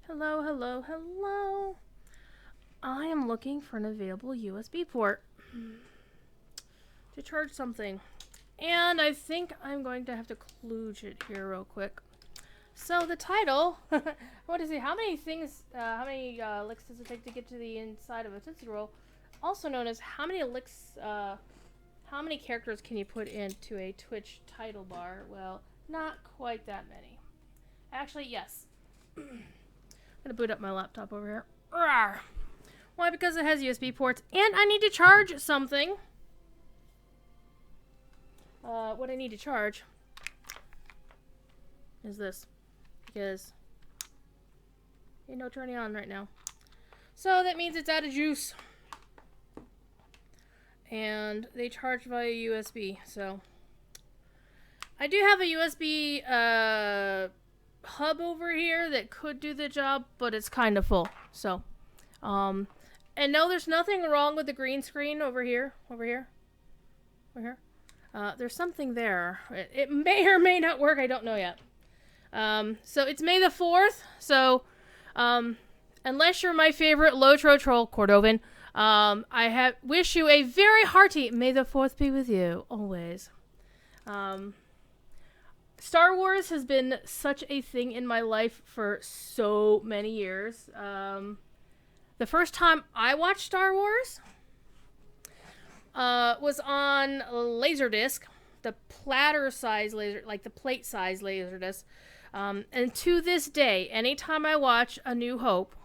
Hello, hello, hello. I am looking for an available USB port to charge something. And I think I'm going to have to kludge it here real quick. So the title, what is it? How many things, how many licks does it take to get to the inside of a Tootsie Roll? Also known as how many licks, how many characters can you put into a Twitch title bar? Well, not quite that many. Actually, yes. I'm gonna boot up my laptop over here. Rawr. Why? Because it has USB ports, and I need to charge something. What I need to charge is this, because ain't no turning on right now. So that means it's out of juice, and they charge via USB. So I do have a USB hub over here that could do the job, but it's kind of full. So, and no, there's nothing wrong with the green screen over here. There's something there. It may or may not work. I don't know yet. So it's May the 4th. So, unless you're my favorite Lotro troll, Cordovan, I wish you a very hearty May the 4th be with you always. Star Wars has been such a thing in my life for so many years. The first time I watched Star Wars was on Laserdisc, the platter size laser, like the plate size Laserdisc. And to this day, anytime I watch A New Hope,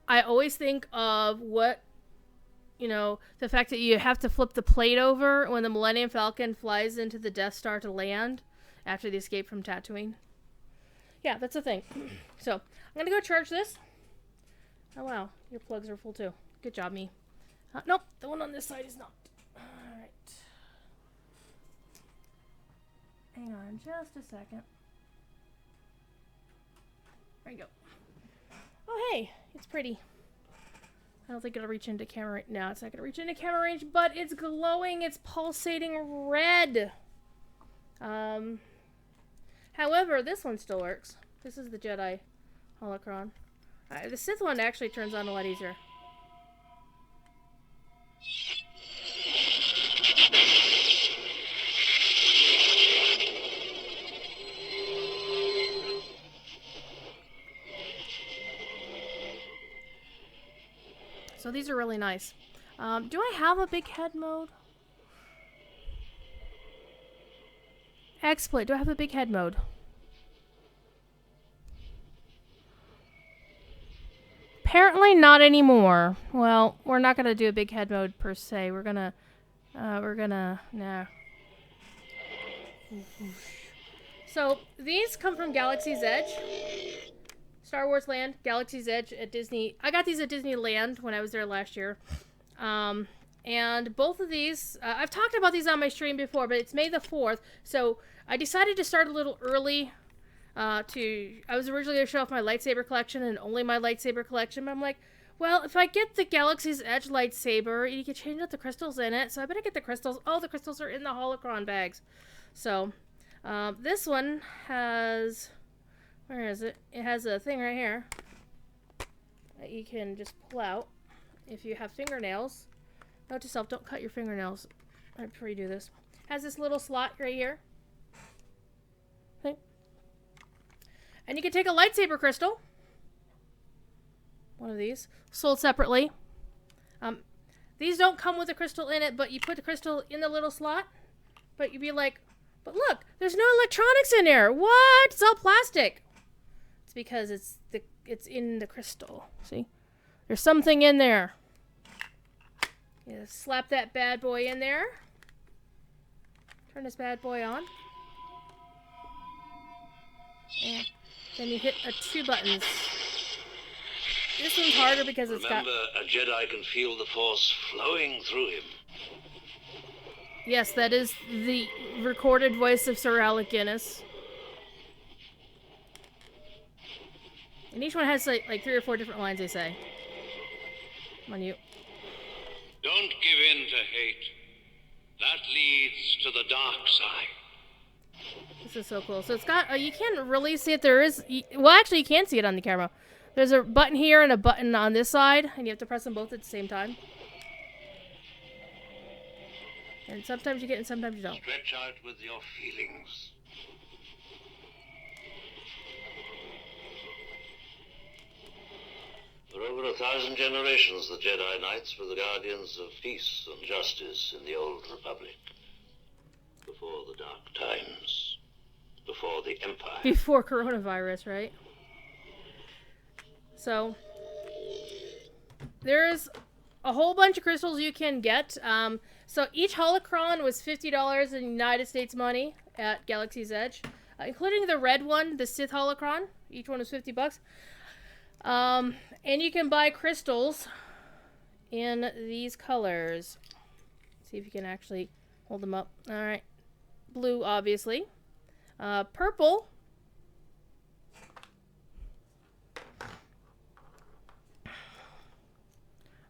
I always think of the fact that you have to flip the plate over when the Millennium Falcon flies into the Death Star to land after the escape from Tatooine. Yeah, that's a thing. So, I'm gonna go charge this. Oh wow, your plugs are full too. Good job, me. Nope, the one on this side is not. Alright. Hang on just a second. There you go. Oh hey, it's pretty. I don't think it'll reach into camera right now. It's not going to reach into camera range, but it's glowing. It's pulsating red. However, this one still works. This is the Jedi Holocron. The Sith one actually turns on a lot easier. So these are really nice. Do I have a big head mode? XSplit, do I have a big head mode? Apparently not anymore. Well, we're not gonna do a big head mode per se. We're gonna, nah. So these come from Galaxy's Edge. Star Wars Land, Galaxy's Edge at Disney. I got these at Disneyland when I was there last year. And both of these, I've talked about these on my stream before, but it's May the 4th. So I decided to start a little early. I was originally going to show off my lightsaber collection and only my lightsaber collection. But I'm like, well, if I get the Galaxy's Edge lightsaber, you can change out the crystals in it. So I better get the crystals. Oh, the crystals are in the holocron bags. So this one has... Where is it? It has a thing right here that you can just pull out if you have fingernails. Note to self, don't cut your fingernails right before you do this. Has this little slot right here. Okay. And you can take a lightsaber crystal. One of these. Sold separately. These don't come with a crystal in it, but you put the crystal in the little slot. But you'd be like, but look, there's no electronics in there. What? It's all plastic. Because it's in the crystal. See? There's something in there. You slap that bad boy in there. Turn this bad boy on. And then you hit 2 buttons. This one's harder because it's got... Remember, a Jedi can feel the Force flowing through him. Yes, that is the recorded voice of Sir Alec Guinness. And each one has like 3 or 4 different lines they say. Come on, you. Don't give in to hate. That leads to the dark side. This is so cool. So it's got, you can't really see it. There is, well, actually, you can see it on the camera. There's a button here and a button on this side, and you have to press them both at the same time. And sometimes you get and sometimes you don't. Stretch out with your feelings. For over 1,000 generations, the Jedi Knights were the guardians of peace and justice in the Old Republic. Before the Dark Times. Before the Empire. Before coronavirus, right? So, there's a whole bunch of crystals you can get. So each holocron was $50 in United States money at Galaxy's Edge, including the red one, the Sith holocron. Each one was $50. And you can buy crystals in these colors. See if you can actually hold them up. All right, blue, obviously. Purple.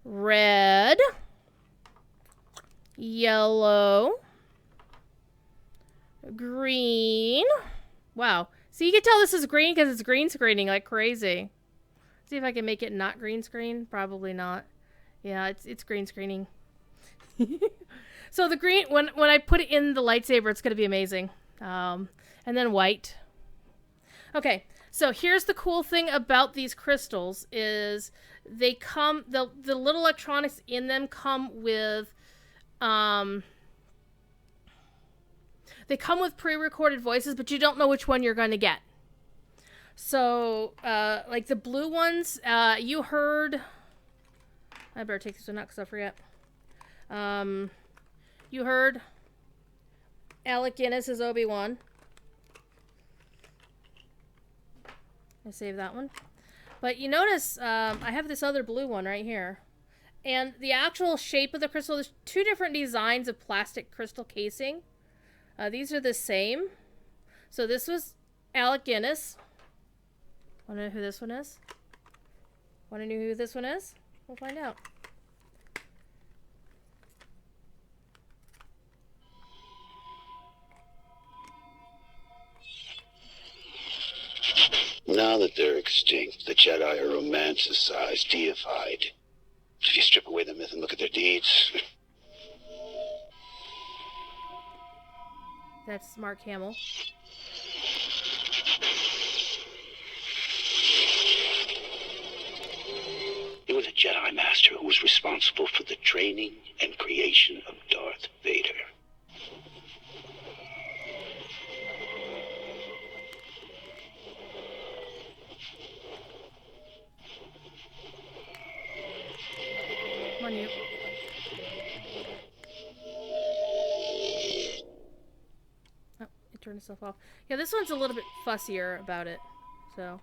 Red. Yellow. Green. Wow. So you can tell this is green because it's green screening like crazy. See if I can make it not green screen. Probably not. Yeah, it's green screening. So the green, when I put it in the lightsaber, it's going to be amazing. And then white. Okay, so here's the cool thing about these crystals is they come, the little electronics in them come with, they come with pre-recorded voices, but you don't know which one you're going to get. So, like the blue ones, you heard, I better take this one out because I forget. You heard Alec Guinness as Obi-Wan. I saved that one. But you notice, I have this other blue one right here. And the actual shape of the crystal, there's two different designs of plastic crystal casing. These are the same. So this was Alec Guinness. Want to know who this one is? Want to know who this one is? We'll find out. Now that they're extinct, the Jedi are romanticized, deified. If you strip away the myth and look at their deeds... That's Mark Hamill. It was a Jedi Master who was responsible for the training and creation of Darth Vader. Come on, you. Oh, it turned itself off. Yeah, this one's a little bit fussier about it, so...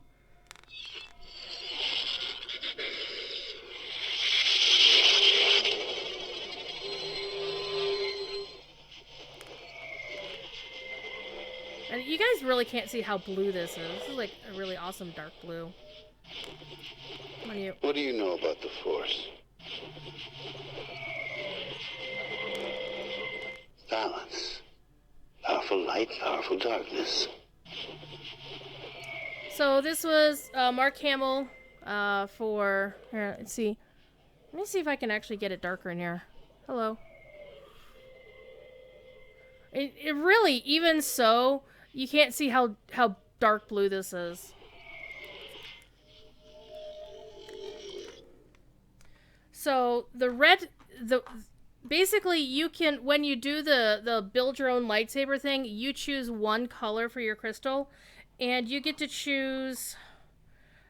And you guys really can't see how blue this is. This is like a really awesome dark blue. Come on, you. What do you know about the Force? Balance. Powerful light, powerful darkness. So this was Mark Hamill for... Here, let's see. Let me see if I can actually get it darker in here. Hello. It really, even so, you can't see how dark blue this is. So the red, basically you can, when you do the build your own lightsaber thing, you choose one color for your crystal, and you get to choose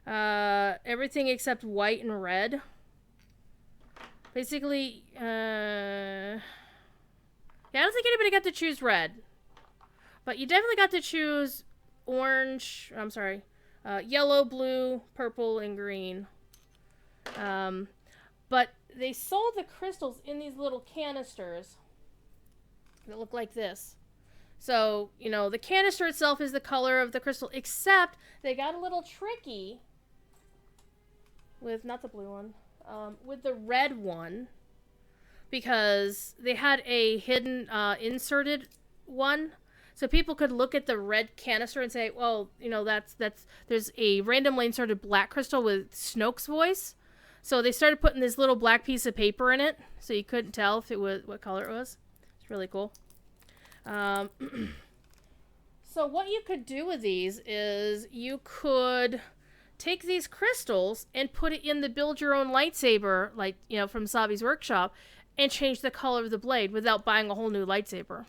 everything except white and red. Basically, yeah, I don't think anybody got to choose red. But you definitely got to choose orange, I'm sorry, yellow, blue, purple, and green. But they sold the crystals in these little canisters that look like this. So, you know, the canister itself is the color of the crystal, except they got a little tricky with, not the blue one, with the red one, because they had a hidden inserted one. So people could look at the red canister and say, well, you know, there's a randomly inserted black crystal with Snoke's voice. So they started putting this little black piece of paper in it, so you couldn't tell if it was what color it was. It's really cool. So what you could do with these is you could take these crystals and put it in the build your own lightsaber, like, you know, from Savi's workshop, and change the color of the blade without buying a whole new lightsaber.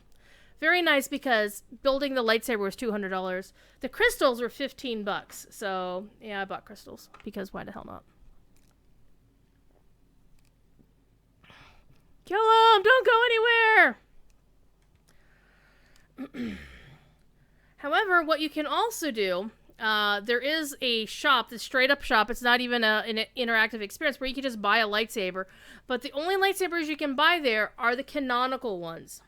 Very nice, because building the lightsaber was $200. The crystals were $15. So yeah, I bought crystals because why the hell not? Kill him! Don't go anywhere! However, what you can also do, there is a shop, the straight up shop. It's not even an interactive experience where you can just buy a lightsaber. But the only lightsabers you can buy there are the canonical ones.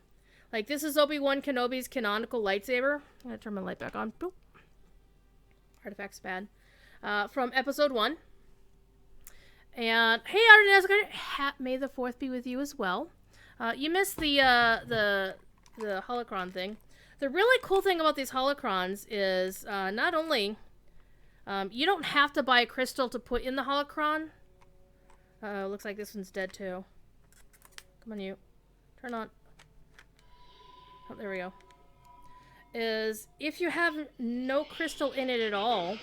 Like, this is Obi-Wan Kenobi's canonical lightsaber. I'm going to turn my light back on. Boop. Artifact's bad. From episode 1. And, hey, Arden, may the 4th be with you as well. You missed the holocron thing. The really cool thing about these holocrons is not only you don't have to buy a crystal to put in the holocron. Looks like this one's dead too. Come on, you. Turn on. Oh, there we go. Is if you have no crystal in it at all,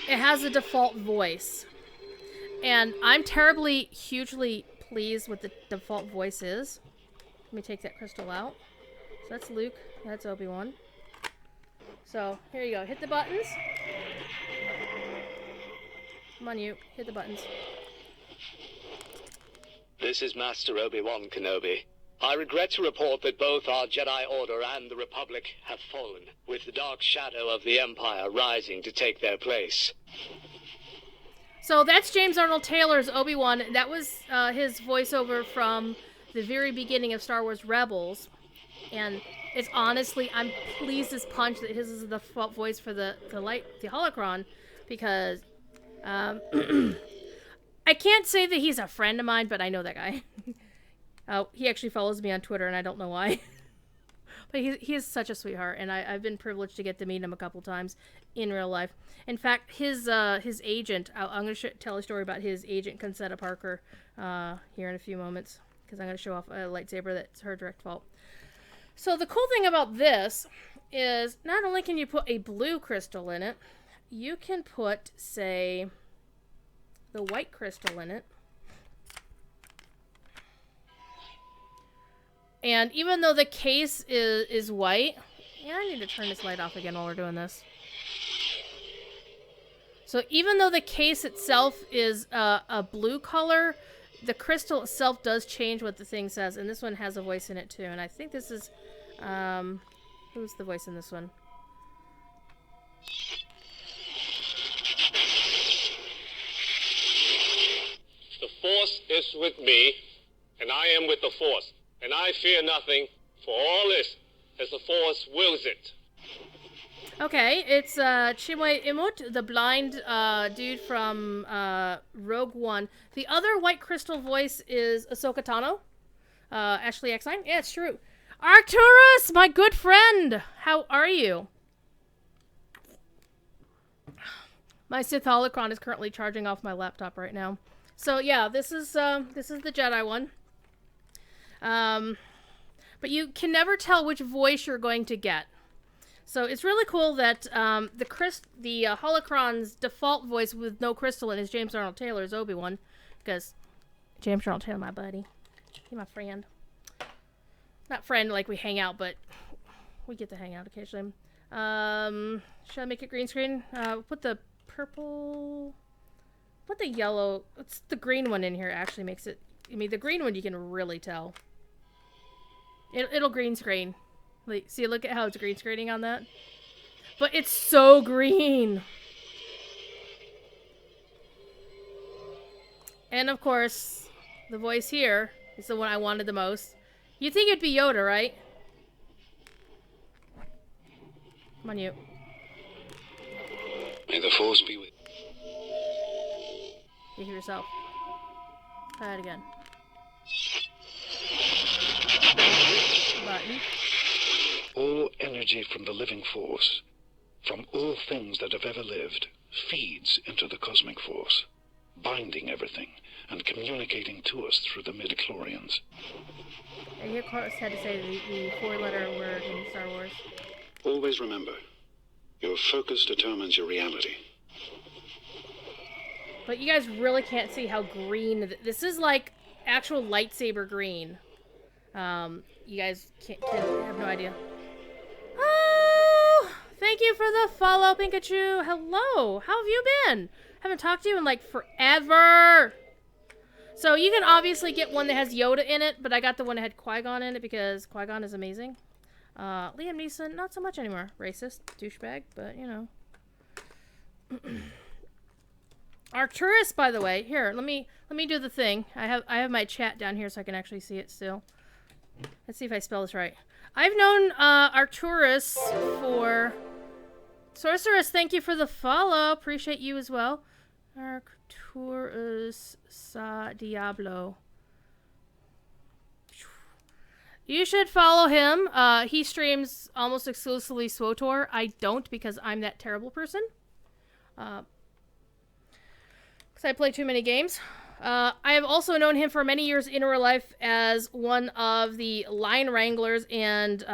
it has a default voice. And I'm terribly, hugely pleased with the default voice is. Let me take that crystal out. So that's Luke. That's Obi-Wan. So, here you go. Hit the buttons. Come on, you. Hit the buttons. This is Master Obi-Wan Kenobi. I regret to report that both our Jedi Order and the Republic have fallen, with the dark shadow of the Empire rising to take their place. So that's James Arnold Taylor's Obi-Wan. That was his voiceover from the very beginning of Star Wars Rebels. And it's honestly, I'm pleased as punch that his is the default voice for the holocron, because I can't say that he's a friend of mine, but I know that guy. He actually follows me on Twitter, and I don't know why. But he is such a sweetheart, and I've been privileged to get to meet him a couple times in real life. In fact, his agent, I'm going to tell a story about his agent, Concetta Parker, here in a few moments, because I'm going to show off a lightsaber that's her direct fault. So the cool thing about this is not only can you put a blue crystal in it, you can put, say, the white crystal in it. And even though the case is white, yeah, I need to turn this light off again while we're doing this. So even though the case itself is a blue color, the crystal itself does change what the thing says. And this one has a voice in it too. And I think this is, who's the voice in this one? The Force is with me, and I am with the Force. And I fear nothing, for all this, as the Force wills it. Okay, it's Chimway Imut, the blind dude from Rogue One. The other white crystal voice is Ahsoka Tano. Ashley X9. Yeah, it's true. Arcturus, my good friend! How are you? My Sith Holocron is currently charging off my laptop right now. So yeah, this is the Jedi one. But you can never tell which voice you're going to get. So it's really cool that the holocron's default voice with no crystal in is James Arnold Taylor's Obi-Wan, because James Arnold Taylor, my buddy, he's my friend. Not friend like we hang out, but we get to hang out occasionally. Should I make it green screen? Put the purple, put the yellow. It's the green one in here actually makes it. I mean, the green one you can really tell. It'll green screen. Like, see, look at how it's green screening on that. But it's so green. And of course, the voice here is the one I wanted the most. You'd think it'd be Yoda, right? Come on, you. May the Force be with You hear yourself. Try that again. Button. All energy from the living force, from all things that have ever lived, feeds into the cosmic force, binding everything and communicating to us through the midichlorians. I hear Carlos had to say the four-letter word in Star Wars. Always remember, your focus determines your reality. But you guys really can't see how green... This is like actual lightsaber green. You guys have no idea. Oh! Thank you for the follow, Pikachu. Hello. How have you been? Haven't talked to you in like forever. So you can obviously get one that has Yoda in it, but I got the one that had Qui-Gon in it because Qui-Gon is amazing. Liam Neeson, not so much anymore. Racist, douchebag, but you know. Arcturus, by the way, here, let me do the thing. I have my chat down here so I can actually see it still. Let's see if I spell this right. I've known Arcturus for... Sorceress, thank you for the follow. Appreciate you as well. Arcturus Sa Diablo. You should follow him. He streams almost exclusively SWTOR. I don't because I'm that terrible person. Because I play too many games. I have also known him for many years in real life as one of the line wranglers and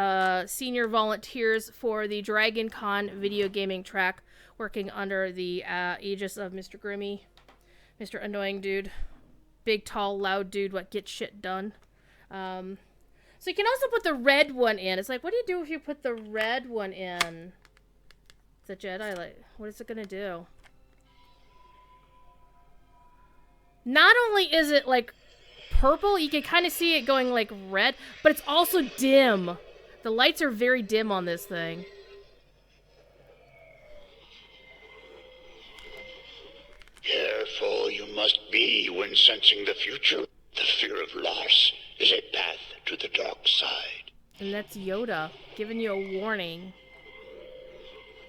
senior volunteers for the Dragon Con video gaming track, working under the aegis of Mr. Grimmy, Mr. Annoying Dude, big, tall, loud dude, what gets shit done. So you can also put the red one in. It's like, what do you do if you put the red one in? It's a Jedi light. What is it gonna do? Not only is it, like, purple, you can kind of see it going, like, red, but it's also dim. The lights are very dim on this thing. Careful you must be when sensing the future. The fear of loss is a path to the dark side. And that's Yoda giving you a warning.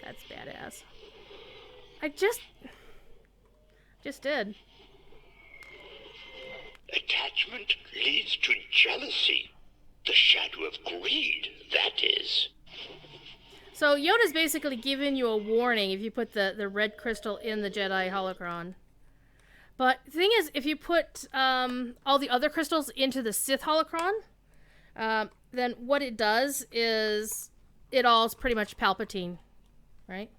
That's badass. I just did. Attachment leads to jealousy. The shadow of greed, that is. So Yoda's basically giving you a warning if you put the red crystal in the Jedi holocron. But the thing is, if you put all the other crystals into the Sith holocron, then what it does is it all is pretty much Palpatine, right?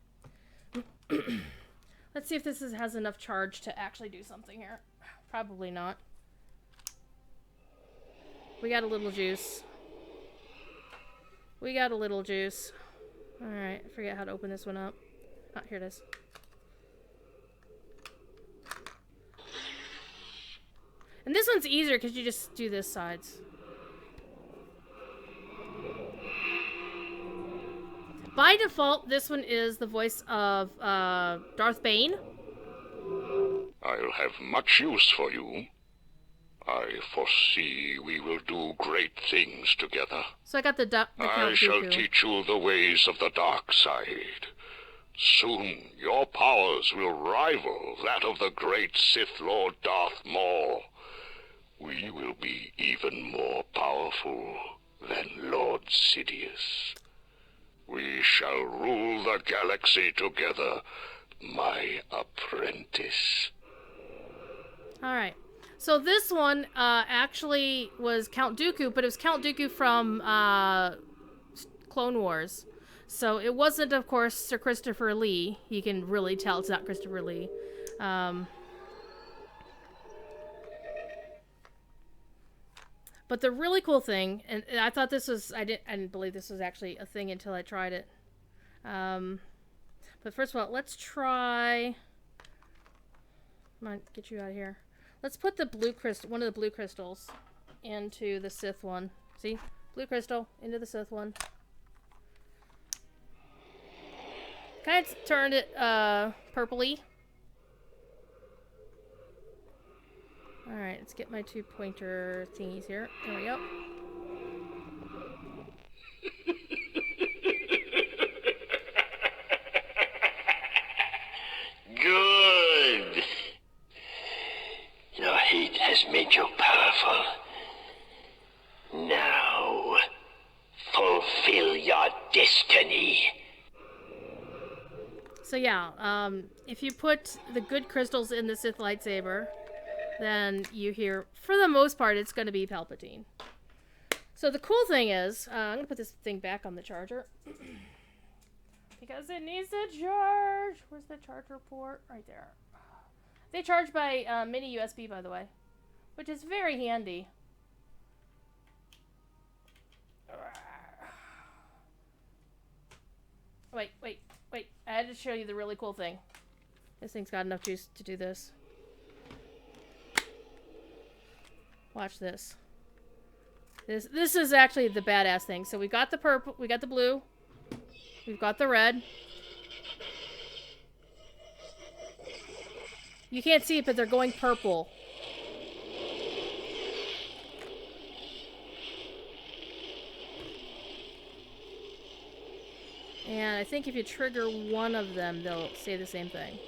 Let's see if this has enough charge to actually do something here. Probably not. We got a little juice. We got a little juice. Alright, I forget how to open this one up. Oh, here it is. And this one's easier because you just do this sides. By default, this one is the voice of Darth Bane. I'll have much use for you. I foresee we will do great things together. So I got the Count I shall Dooku. teach you the ways of the dark side. Soon your powers will rival that of the great Sith Lord Darth Maul. We will be even more powerful than Lord Sidious. We shall rule the galaxy together, my apprentice. Alright. So this one actually was Count Dooku, but it was Count Dooku from Clone Wars. So it wasn't, of course, Sir Christopher Lee. You can really tell it's not Christopher Lee. But the really cool thing, and I thought this was, I didn't believe this was actually a thing until I tried it. But first of all, let's try, come on, get you out of here. Let's put the blue crystal, one of the blue crystals, into the Sith one. See? Blue crystal, into the Sith one. Kind of turned it, purpley. Alright, let's get my 2-pointer thingies here. There we go. Good. Your heat has made you powerful. Now, fulfill your destiny. So yeah, if you put the good crystals in the Sith lightsaber, then you hear, for the most part, it's going to be Palpatine. So the cool thing is, I'm going to put this thing back on the charger. Because it needs to charge. Where's the charger port? Right there. They charge by mini USB, by the way. Which is very handy. Wait. I had to show you the really cool thing. This thing's got enough juice to do this. Watch this. This is actually the badass thing. So we got the purple, we got the blue, we've got the red. You can't see it, but they're going purple. And I think if you trigger one of them, they'll say the same thing.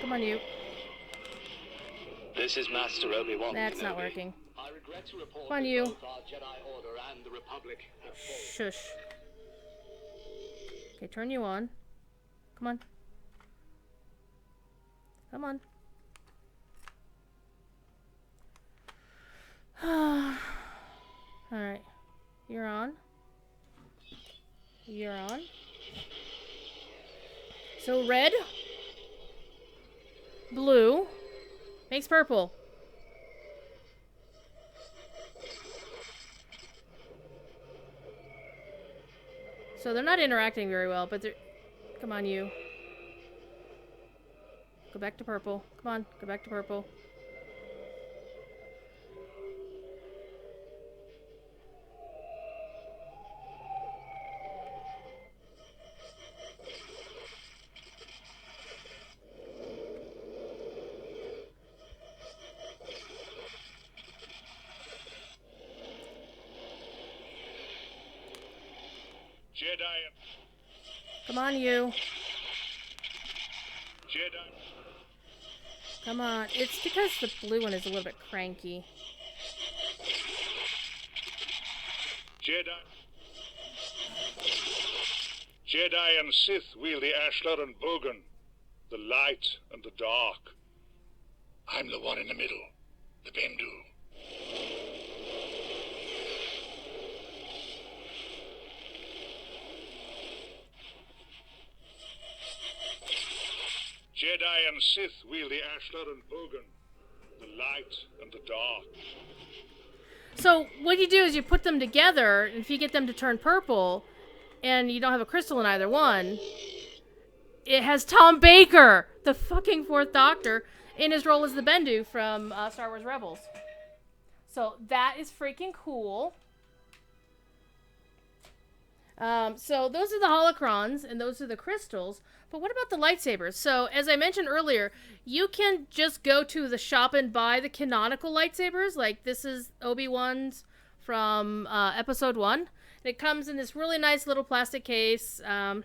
Come on, you. This is Master Obi-Wan. That's Kenobi. not working. I regret to report Come on, that you. both our Jedi Order and the Republic have fallen. Shush. Okay, turn you on. Come on. Come on. Alright. You're on. You're on. So red, blue, makes purple. So they're not interacting very well, but they're... Come on, you. Go back to purple. Come on, go back to purple. Jedi. Come on, you. Jedi. Come on. It's because the blue one is a little bit cranky. Jedi. Jedi and Sith wield the Ashlar and Bogan, the light and the dark. I'm the one in the middle, the Bendu. Jedi and Sith wield the Ashlar and Bogan, the light and the dark. So what you do is you put them together, and if you get them to turn purple, and you don't have a crystal in either one, it has Tom Baker, the fucking Fourth Doctor, in his role as the Bendu from Star Wars Rebels. So that is freaking cool. So those are the holocrons, and those are the crystals. But what about the lightsabers? So, as I mentioned earlier, you can just go to the shop and buy the canonical lightsabers. Like, this is Obi-Wan's from Episode 1. It comes in this really nice little plastic case. And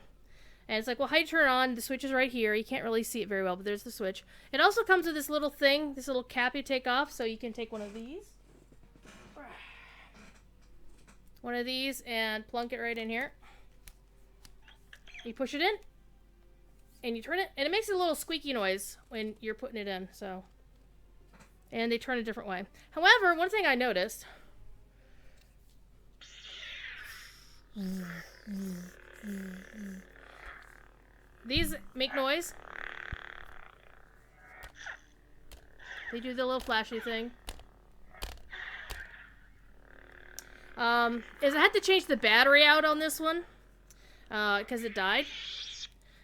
it's like, well, how do you turn it on? The switch is right here. You can't really see it very well, but there's the switch. It also comes with this little thing, this little cap you take off, so you can take one of these. One of these and plunk it right in here. You push it in, and you turn it, and it makes a little squeaky noise when you're putting it in, so. And they turn a different way. However, one thing I noticed. These make noise. They do the little flashy thing. Is I had to change the battery out on this one, because it died.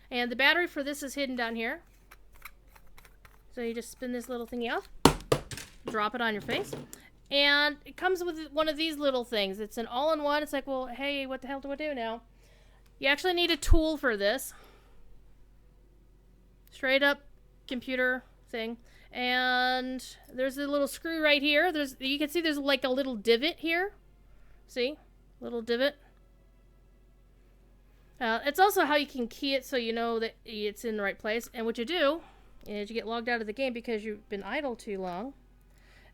And the battery for this is hidden down here. So you just spin this little thingy off, drop it on your face, and it comes with one of these little things. It's an all-in-one. It's like, well, hey, what the hell do I do now? You actually need a tool for this. Straight up computer thing. And there's a little screw right here. You can see there's like a little divot here. See? Little divot. It's also how you can key it so you know that it's in the right place. And what you do is you get logged out of the game because you've been idle too long.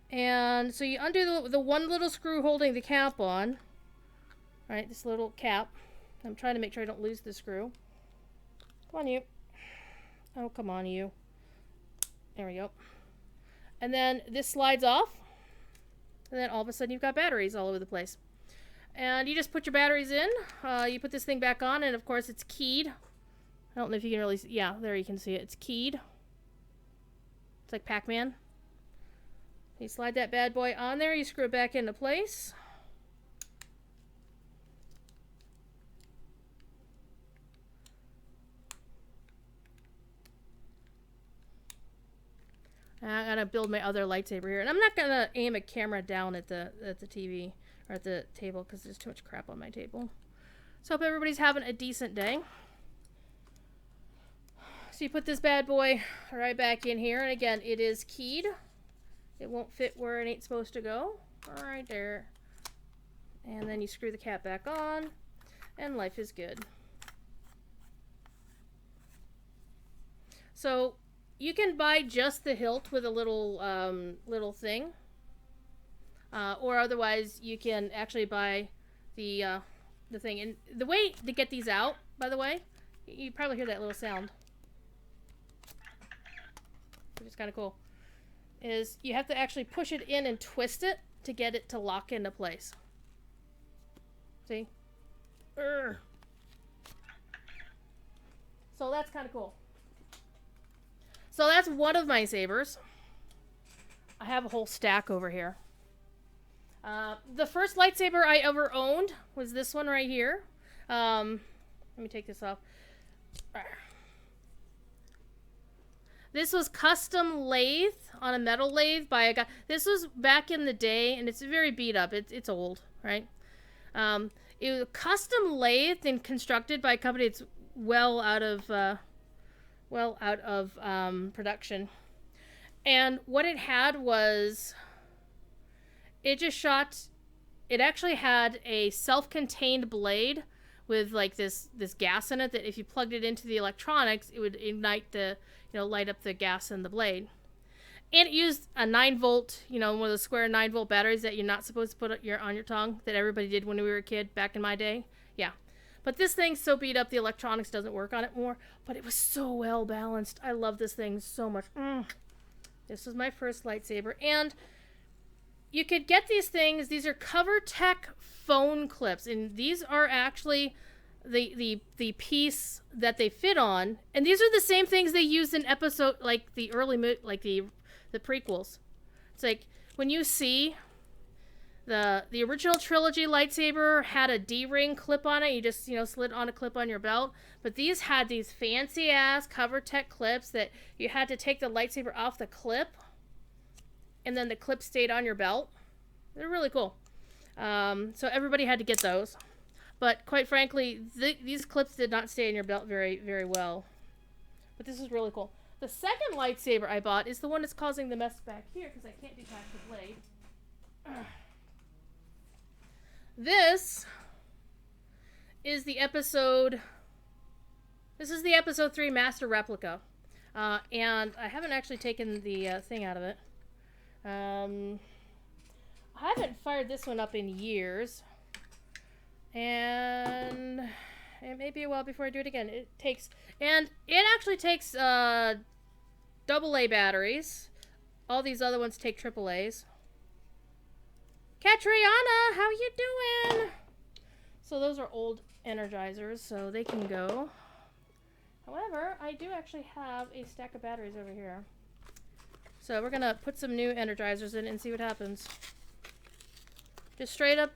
And so you undo the one little screw holding the cap on. Right, this little cap. I'm trying to make sure I don't lose the screw. Come on, you. Oh, come on, you. There we go. And then this slides off. And then all of a sudden you've got batteries all over the place. And you just put your batteries in. You put this thing back on, and of course it's keyed. I don't know if you can really see. Yeah, there you can see it. It's keyed. It's like Pac-Man. You slide that bad boy on there. You screw it back into place. I gotta build my other lightsaber here, and I'm not gonna aim a camera down at the TV or at the table because there's too much crap on my table. So hope everybody's having a decent day. So you put this bad boy right back in here, and again, it is keyed. It won't fit where it ain't supposed to go. Right there. And then you screw the cap back on, and life is good. So you can buy just the hilt with a little little thing, or otherwise you can actually buy the thing. And the way to get these out, by the way, you probably hear that little sound, which is kind of cool, is you have to actually push it in and twist it to get it to lock into place. See? Urgh. So that's kind of cool. So that's one of my sabers. I have a whole stack over here. The first lightsaber I ever owned was this one right here. Let me take this off. This was custom lathe on a metal lathe by a guy. This was back in the day, and it's very beat up. It's old, right? It was custom lathe and constructed by a company that's well out of production. And what it had was, it actually had a self-contained blade with like this gas in it that if you plugged it into the electronics, it would ignite light up the gas in the blade. And it used a 9-volt, one of those square 9-volt batteries that you're not supposed to put on your tongue, that everybody did when we were a kid back in my day. Yeah. But this thing's so beat up, the electronics doesn't work on it more. But it was so well balanced. I love this thing so much. This was my first lightsaber. And you could get these things. These are CoverTech phone clips. And these are actually the piece that they fit on. And these are the same things they used in episode, like the prequels. It's like when you see the original trilogy lightsaber had a D-ring clip on it. You just, slid on a clip on your belt. But these had these fancy ass CoverTech clips that you had to take the lightsaber off the clip, and then the clip stayed on your belt. They're really cool. So everybody had to get those. But quite frankly, these clips did not stay in your belt very, very well. But this is really cool. The second lightsaber I bought is the one that's causing the mess back here because I can't detach the blade. This is the episode 3 Master Replica. And I haven't actually taken the thing out of it. I haven't fired this one up in years. And it may be a while before I do it again. It actually takes AA batteries. All these other ones take AAAs. Catriona, how you doing? So those are old energizers, so they can go. However, I do actually have a stack of batteries over here. So we're gonna put some new energizers in and see what happens. Just straight up,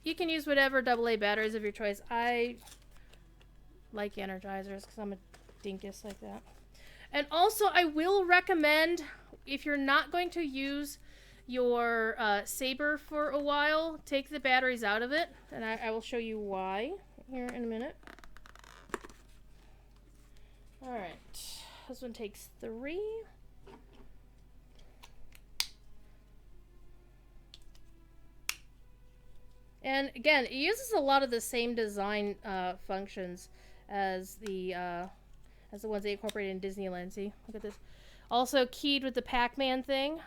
you can use whatever AA batteries of your choice. I like energizers because I'm a dinkus like that. And also, I will recommend, if you're not going to use your saber for a while, take the batteries out of it, and I will show you why here in a minute. Alright, this one takes 3. And again, it uses a lot of the same design functions as the ones they incorporated in Disneyland. See, look at this. Also keyed with the Pac-Man thing.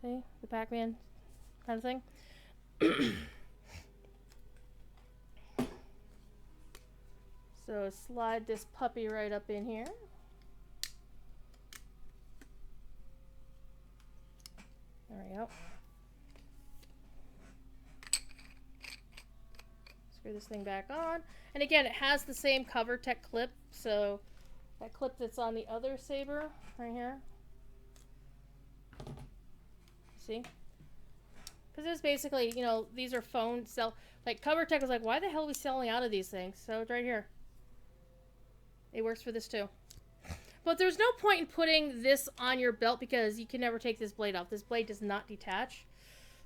See? The Pac-Man kind of thing. So slide this puppy right up in here. There we go. Screw this thing back on. And again, it has the same CoverTech clip, so that clip that's on the other saber right here. See? Because it's basically, you know, these are phone like CoverTech was like, why the hell are we selling out of these things? So it's right here. It works for this too. But there's no point in putting this on your belt because you can never take this blade off. This blade does not detach.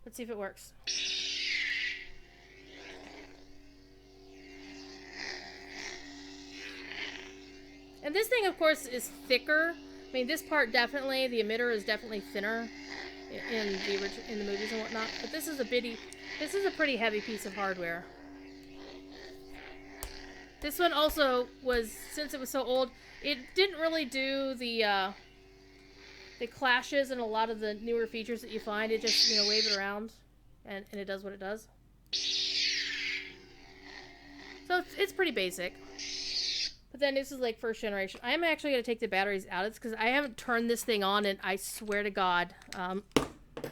Let's see if it works. And this thing, of course, is thicker. I mean, this part definitely, the emitter is definitely thinner in the movies and whatnot. But this is a pretty heavy piece of hardware. This one also was, since it was so old, it didn't really do the clashes and a lot of the newer features that you find. It just, you know, wave it around and it does what it does. So it's pretty basic. But then this is like first generation. I am actually going to take the batteries out of this because I haven't turned this thing on and I swear to God,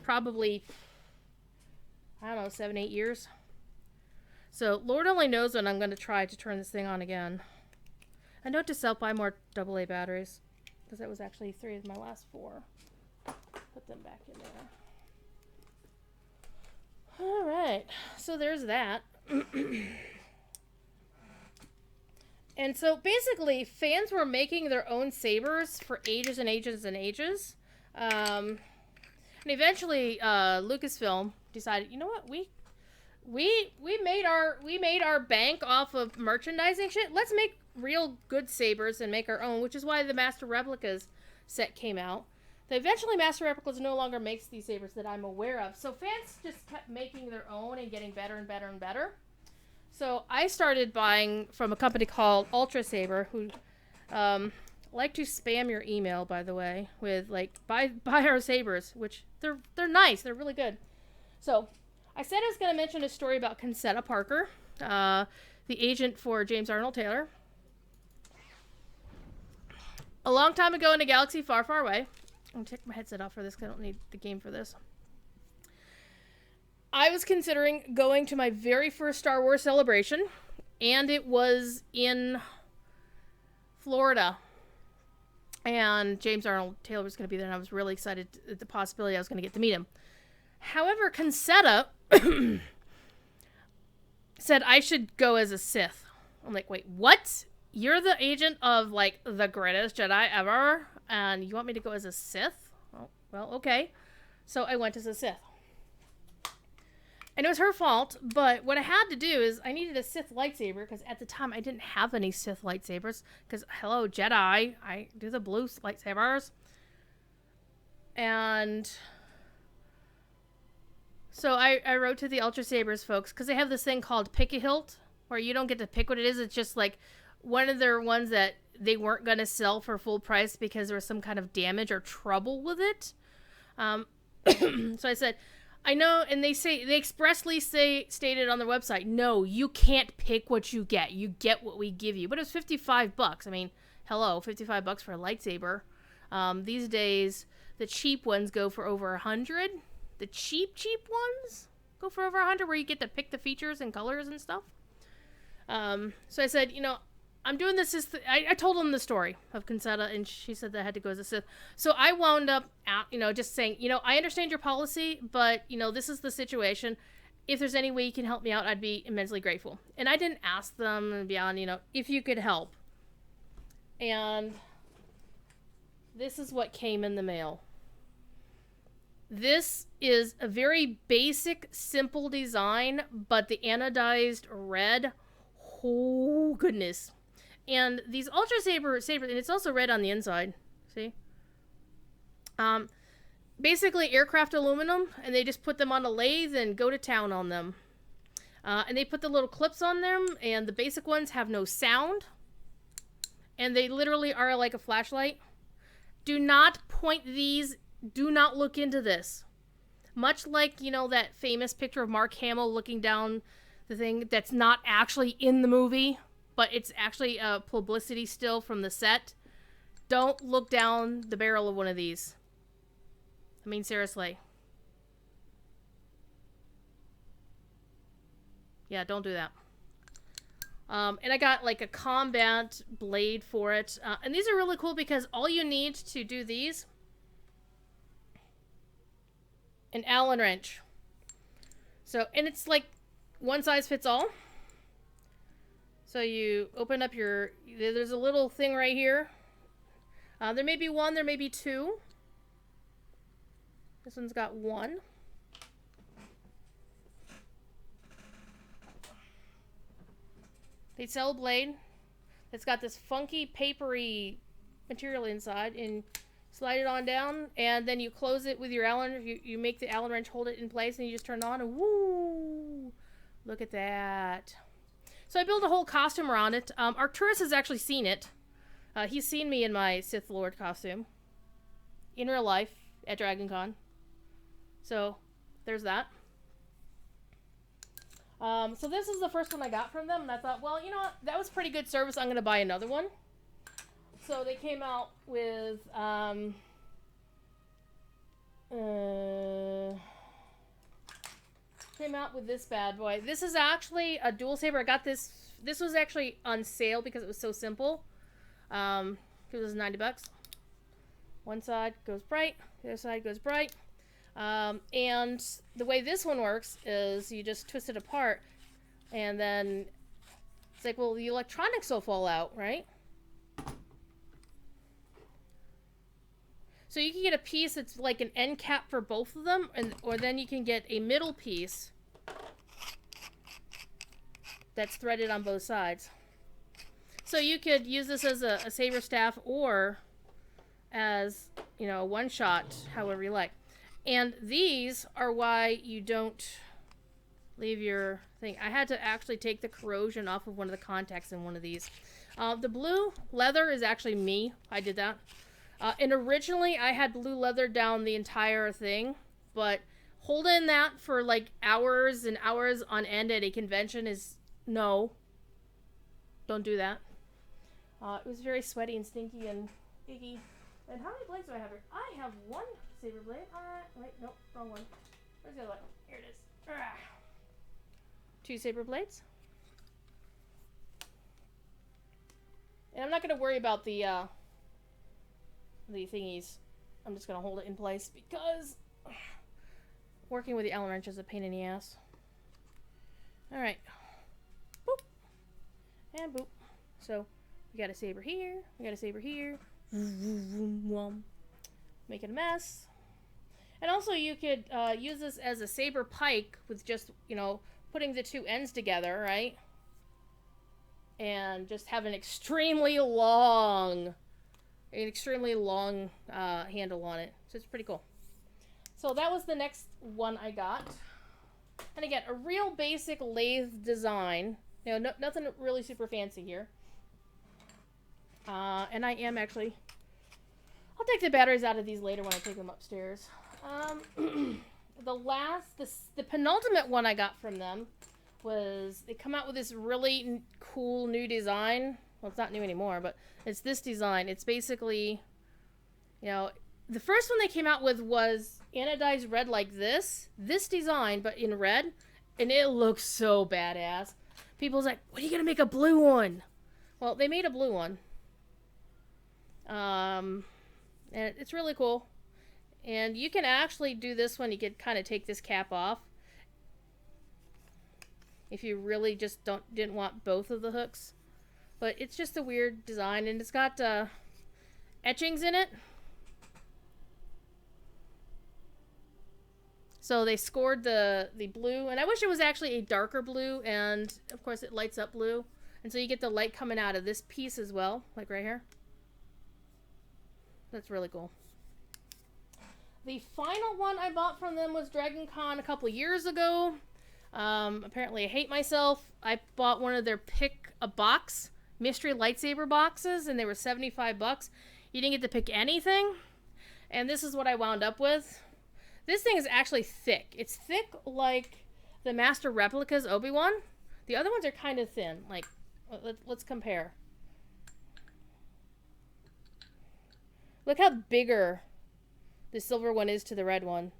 probably, I don't know, 7-8 years. So Lord only knows when I'm going to try to turn this thing on again. I note to self buy more AA batteries because that was actually 3 of my last 4. Put them back in there. All right, so there's that. And so basically, fans were making their own sabers for ages and ages and ages. And eventually, Lucasfilm decided, you know what, we made our bank off of merchandising shit. Let's make real good sabers and make our own, which is why the Master Replicas set came out. Eventually, Master Replicas no longer makes these sabers that I'm aware of. So fans just kept making their own and getting better and better and better. So I started buying from a company called Ultra Saber, who like to spam your email, by the way, with like buy our sabers, which they're nice, they're really good. So I said I was going to mention a story about Concetta Parker, the agent for James Arnold Taylor. A long time ago in a galaxy far, far away. I'm going to take my headset off for this because I don't need the game for this. I was considering going to my very first Star Wars celebration, and it was in Florida. And James Arnold Taylor was going to be there, and I was really excited at the possibility I was going to get to meet him. However, Concetta said I should go as a Sith. I'm like, wait, what? You're the agent of, like, the greatest Jedi ever, and you want me to go as a Sith? Oh, well, okay. So I went as a Sith. And it was her fault, but what I had to do is I needed a Sith lightsaber, because at the time I didn't have any Sith lightsabers, because, hello, Jedi, I do the blue lightsabers. And so I wrote to the Ultra Sabers folks, because they have this thing called Pick-a-Hilt, where you don't get to pick what it is. It's just like one of their ones that they weren't going to sell for full price because there was some kind of damage or trouble with it. So I said, I know, and they expressly stated on their website, no, you can't pick what you get. You get what we give you. But it was $55. I mean, hello, $55 for a lightsaber. These days, the cheap ones go for over $100. The cheap ones go for over $100, where you get to pick the features and colors and stuff. So I said, you know, I'm doing this. I told them the story of Concetta, and she said that I had to go as a Sith. So I wound up, just saying, you know, I understand your policy, but, you know, this is the situation. If there's any way you can help me out, I'd be immensely grateful. And I didn't ask them beyond, you know, if you could help. And this is what came in the mail. This is a very basic, simple design, but the anodized red, oh goodness. And these Ultra Saber, and it's also red on the inside, see? Basically aircraft aluminum, and they just put them on a lathe and go to town on them. And they put the little clips on them, and the basic ones have no sound. And they literally are like a flashlight. Do not point these, do not look into this. much like, you know, that famous picture of Mark Hamill looking down the thing that's not actually in the movie, but it's actually a publicity still from the set. Don't look down the barrel of one of these. I mean, seriously. Yeah, don't do that. And I got like a combat blade for it. And these are really cool because all you need to do these, an Allen wrench. So, and it's like one size fits all. So you open up your, there's a little thing right here. There may be one, there may be two. This one's got one. They sell a blade that's got this funky papery material inside, and slide it on down, and then you close it with your Allen. You make the Allen wrench hold it in place, and you just turn it on, and woo! Look at that. So I built a whole costume around it. Arcturus has actually seen it. He's seen me in my Sith Lord costume in real life at Dragon Con. So there's that. So this is the first one I got from them, and I thought, well, you know what? That was pretty good service. I'm going to buy another one. So they came out with, this bad boy. This is actually a dual saber. I got this. This was actually on sale because it was so simple. Because it was $90. One side goes bright, the other side goes bright. And the way this one works is you just twist it apart, and then it's like, well, the electronics will fall out, right? So you can get a piece that's like an end cap for both of them, or then you can get a middle piece that's threaded on both sides. So you could use this as a saber staff, or as, you know, one shot, however you like. And these are why you don't leave your thing. I had to actually take the corrosion off of one of the contacts in one of these. The blue leather is actually me. I did that. And originally I had blue leather down the entire thing, but holding that for like hours and hours on end at a convention is no. Don't do that. It was very sweaty and stinky and icky. And how many blades do I have here? I have one saber blade. Wait, nope, wrong one. Where's the other one? Here it is. Two saber blades. And I'm not going to worry about the thingies. I'm just going to hold it in place because working with the Allen wrench is a pain in the ass. Alright. Boop. And boop. So, we got a saber here. We got a saber here. Making a mess. And also you could use this as a saber pike with just, you know, putting the two ends together, right? And just have an extremely long handle on it. So it's pretty cool. So that was the next one I got. And again, a real basic lathe design. You know, nothing really super fancy here. And I am actually... I'll take the batteries out of these later when I take them upstairs. The penultimate one I got from them was, they come out with this really cool new design. Well, it's not new anymore, but it's this design. It's basically, you know, the first one they came out with was anodized red like this design, but in red, and it looks so badass. People's like, when are you gonna make a blue one? Well, they made a blue one. And it's really cool. And you can actually do this one. You could kind of take this cap off if you really just didn't want both of the hooks. But it's just a weird design, and it's got etchings in it. So they scored the blue, and I wish it was actually a darker blue, and of course it lights up blue. And so you get the light coming out of this piece as well, like right here. That's really cool. The final one I bought from them was Dragon Con a couple years ago. Apparently I hate myself. I bought one of their pick a box mystery lightsaber boxes, and they were $75. You didn't get to pick anything. And this is what I wound up with. This thing is actually thick. It's thick like the Master Replicas Obi-Wan. The other ones are kind of thin. Like, let's compare. Look how bigger the silver one is to the red one.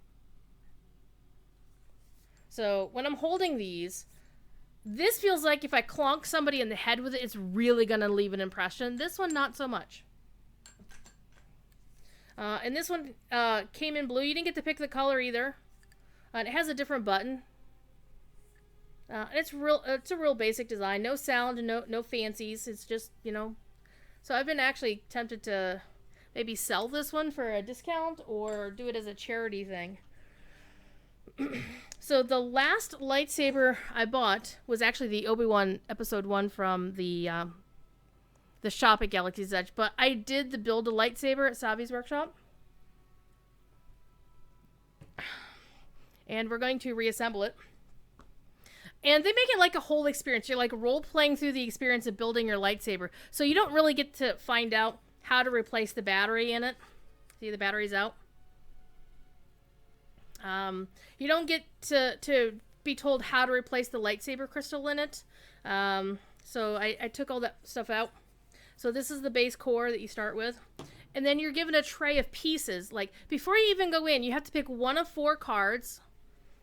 So when I'm holding these, this feels like if I clonk somebody in the head with it, it's really going to leave an impression. This one, not so much. And this one came in blue. You didn't get to pick the color either. It has a different button. It's a real basic design. No sound and no fancies. It's just, you know. So I've been actually tempted to maybe sell this one for a discount or do it as a charity thing. So the last lightsaber I bought was actually the Obi-Wan Episode 1 from the shop at Galaxy's Edge. But I did the build a lightsaber at Savi's workshop. And we're going to reassemble it. And they make it like a whole experience. You're like role-playing through the experience of building your lightsaber. So you don't really get to find out how to replace the battery in it. See, the battery's out. You don't get to be told how to replace the lightsaber crystal in it. So I took all that stuff out. So this is the base core that you start with. And then you're given a tray of pieces. Like, before you even go in, you have to pick one of 4 cards.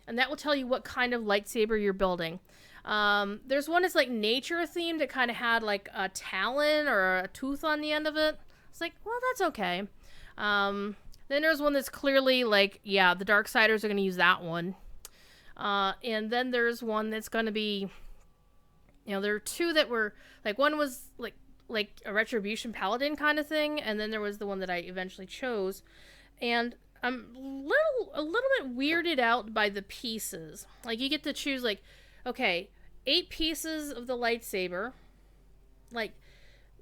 And that will tell you what kind of lightsaber you're building. There's one that's like nature themed. It kind of had like a talon or a tooth on the end of it. It's like, well, that's okay. Then there's one that's clearly like, yeah, the Darksiders are going to use that one. And then there's one that's going to be, you know, there are 2 that were, like, one was like a Retribution Paladin kind of thing. And then there was the one that I eventually chose. And I'm a little bit weirded out by the pieces. Like, you get to choose, like, okay, 8 pieces of the lightsaber. Like,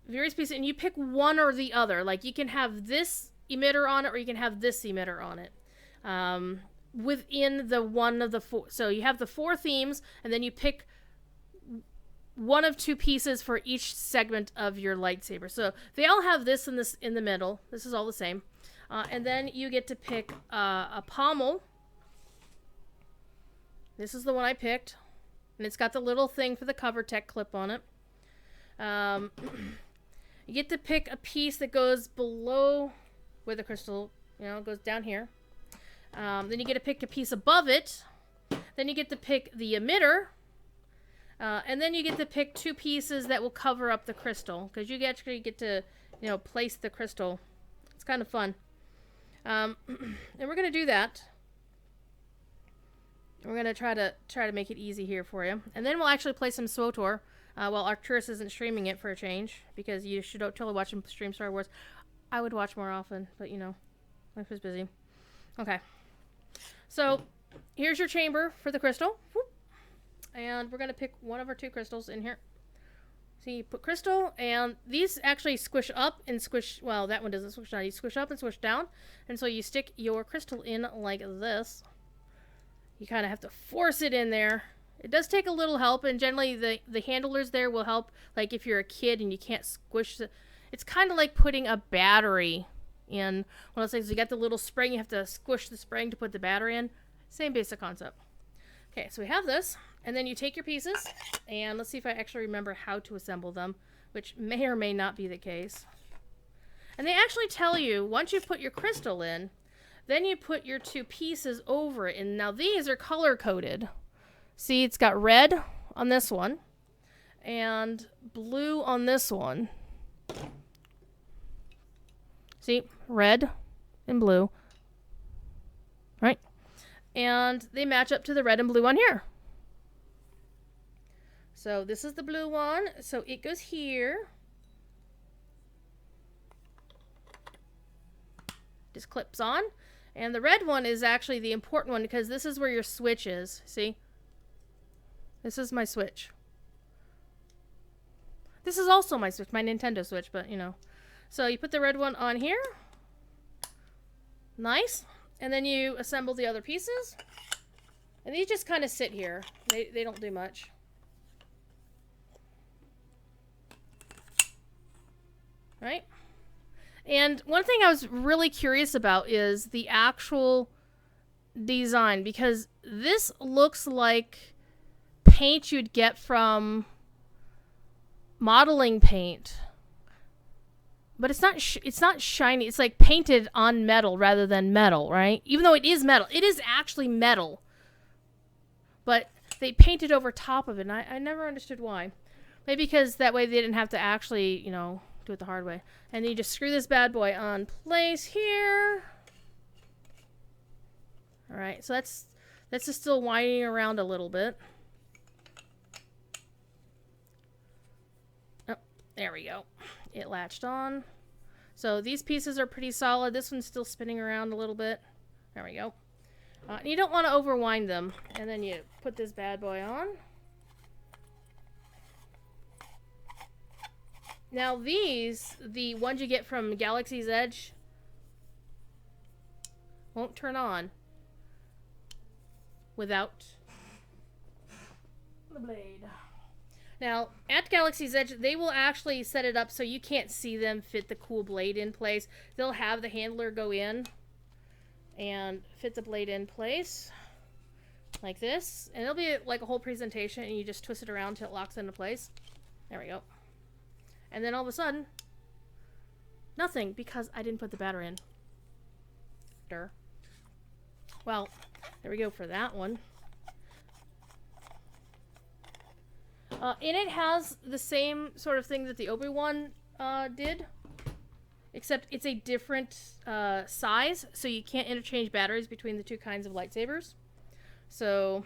various pieces. And you pick one or the other. Like, you can have this emitter on it or you can have this emitter on it. Within the one of the 4. So you have the 4 themes, and then you pick one of 2 pieces for each segment of your lightsaber. So they all have this and this in the middle. This is all the same. And then you get to pick a pommel. This is the one I picked. And it's got the little thing for the cover tech clip on it. You get to pick a piece that goes below where the crystal, you know, goes down here. Then you get to pick a piece above it. Then you get to pick the emitter. And then you get to pick 2 pieces that will cover up the crystal. Because you actually get to, you know, place the crystal. It's kind of fun. And we're going to do that. We're going to try to make it easy here for you. And then we'll actually play some SWTOR while Arcturus isn't streaming it for a change. Because you should totally watch him stream Star Wars. I would watch more often, but, you know, life is busy. Okay. So, here's your chamber for the crystal. Whoop. And we're going to pick one of our 2 crystals in here. See, you put crystal, and these actually squish up and squish, well, that one doesn't squish down. You squish up and squish down, and so you stick your crystal in like this. You kind of have to force it in there. It does take a little help, and generally the handlers there will help, like if you're a kid and you can't squish the... It's kind of like putting a battery in one of those things. You got the little spring, you have to squish the spring to put the battery in. Same basic concept. Okay, so we have this. And then you take your pieces, and let's see if I actually remember how to assemble them, which may or may not be the case. And they actually tell you, once you put your crystal in, then you put your 2 pieces over it. And now these are color-coded. See, it's got red on this one, and blue on this one. See, red and blue. Right? And they match up to the red and blue on here. So this is the blue one. So it goes here. Just clips on. And the red one is actually the important one because this is where your switch is. See? This is my switch. This is also my switch, my Nintendo Switch, but you know. So you put the red one on here. Nice. And then you assemble the other pieces. And these just kind of sit here. They don't do much. Right? And one thing I was really curious about is the actual design because this looks like paint you'd get from modeling paint. But it's not shiny. It's like painted on metal rather than metal, right? Even though it is metal. It is actually metal. But they painted over top of it, and I never understood why. Maybe because that way they didn't have to actually, you know, do it the hard way. And then you just screw this bad boy on place here. Alright, so that's just still winding around a little bit. Oh, there we go. It latched on. So these pieces are pretty solid. This one's still spinning around a little bit. There we go. And you don't want to overwind them. And then you put this bad boy on. Now these, the ones you get from Galaxy's Edge, won't turn on without the blade. Now, at Galaxy's Edge, they will actually set it up so you can't see them fit the cool blade in place. They'll have the handler go in and fit the blade in place like this. And it'll be like a whole presentation, and you just twist it around until it locks into place. There we go. And then all of a sudden, nothing, because I didn't put the battery in. Durr. Well, there we go for that one. And it has the same sort of thing that the Obi-Wan did, except it's a different size, so you can't interchange batteries between the two kinds of lightsabers. So,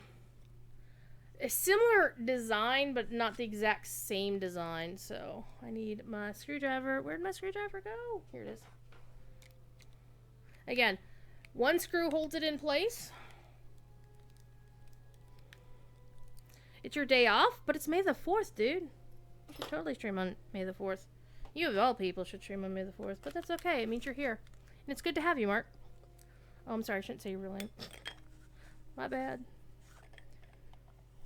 a similar design, but not the exact same design. So, I need my screwdriver. Where'd my screwdriver go? Here it is. Again, one screw holds it in place. It's your day off, but it's May the 4th, dude. You should totally stream on May the 4th. You of all people should stream on May the 4th, but that's okay. It means you're here. And it's good to have you, Mark. Oh, I'm sorry. I shouldn't say your real name. My bad.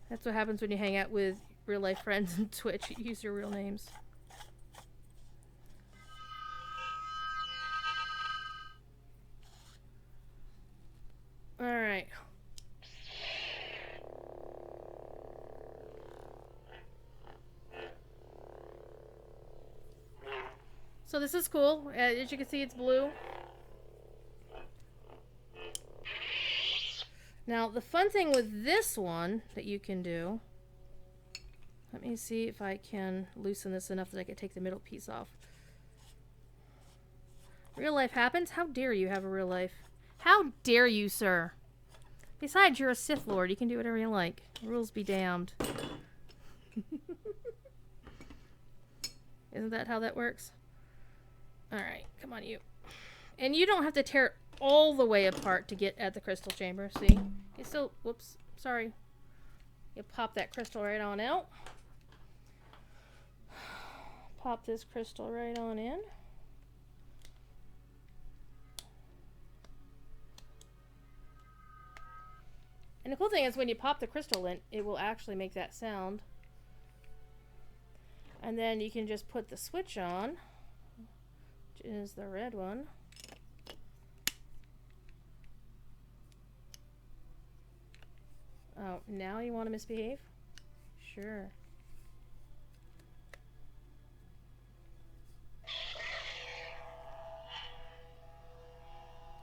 That's what happens when you hang out with real-life friends on Twitch. You use your real names. Alright. So this is cool. As you can see, it's blue. Now, the fun thing with this one that you can do... Let me see if I can loosen this enough that I can take the middle piece off. Real life happens? How dare you have a real life? How dare you, sir? Besides, you're a Sith Lord. You can do whatever you like. Rules be damned. Isn't that how that works? Alright, come on, you. And you don't have to tear it all the way apart to get at the crystal chamber, see? You still... Whoops. Sorry. You pop that crystal right on out. Pop this crystal right on in. And the cool thing is when you pop the crystal in, it will actually make that sound. And then you can just put the switch on, which is the red one. Oh, now you want to misbehave? Sure.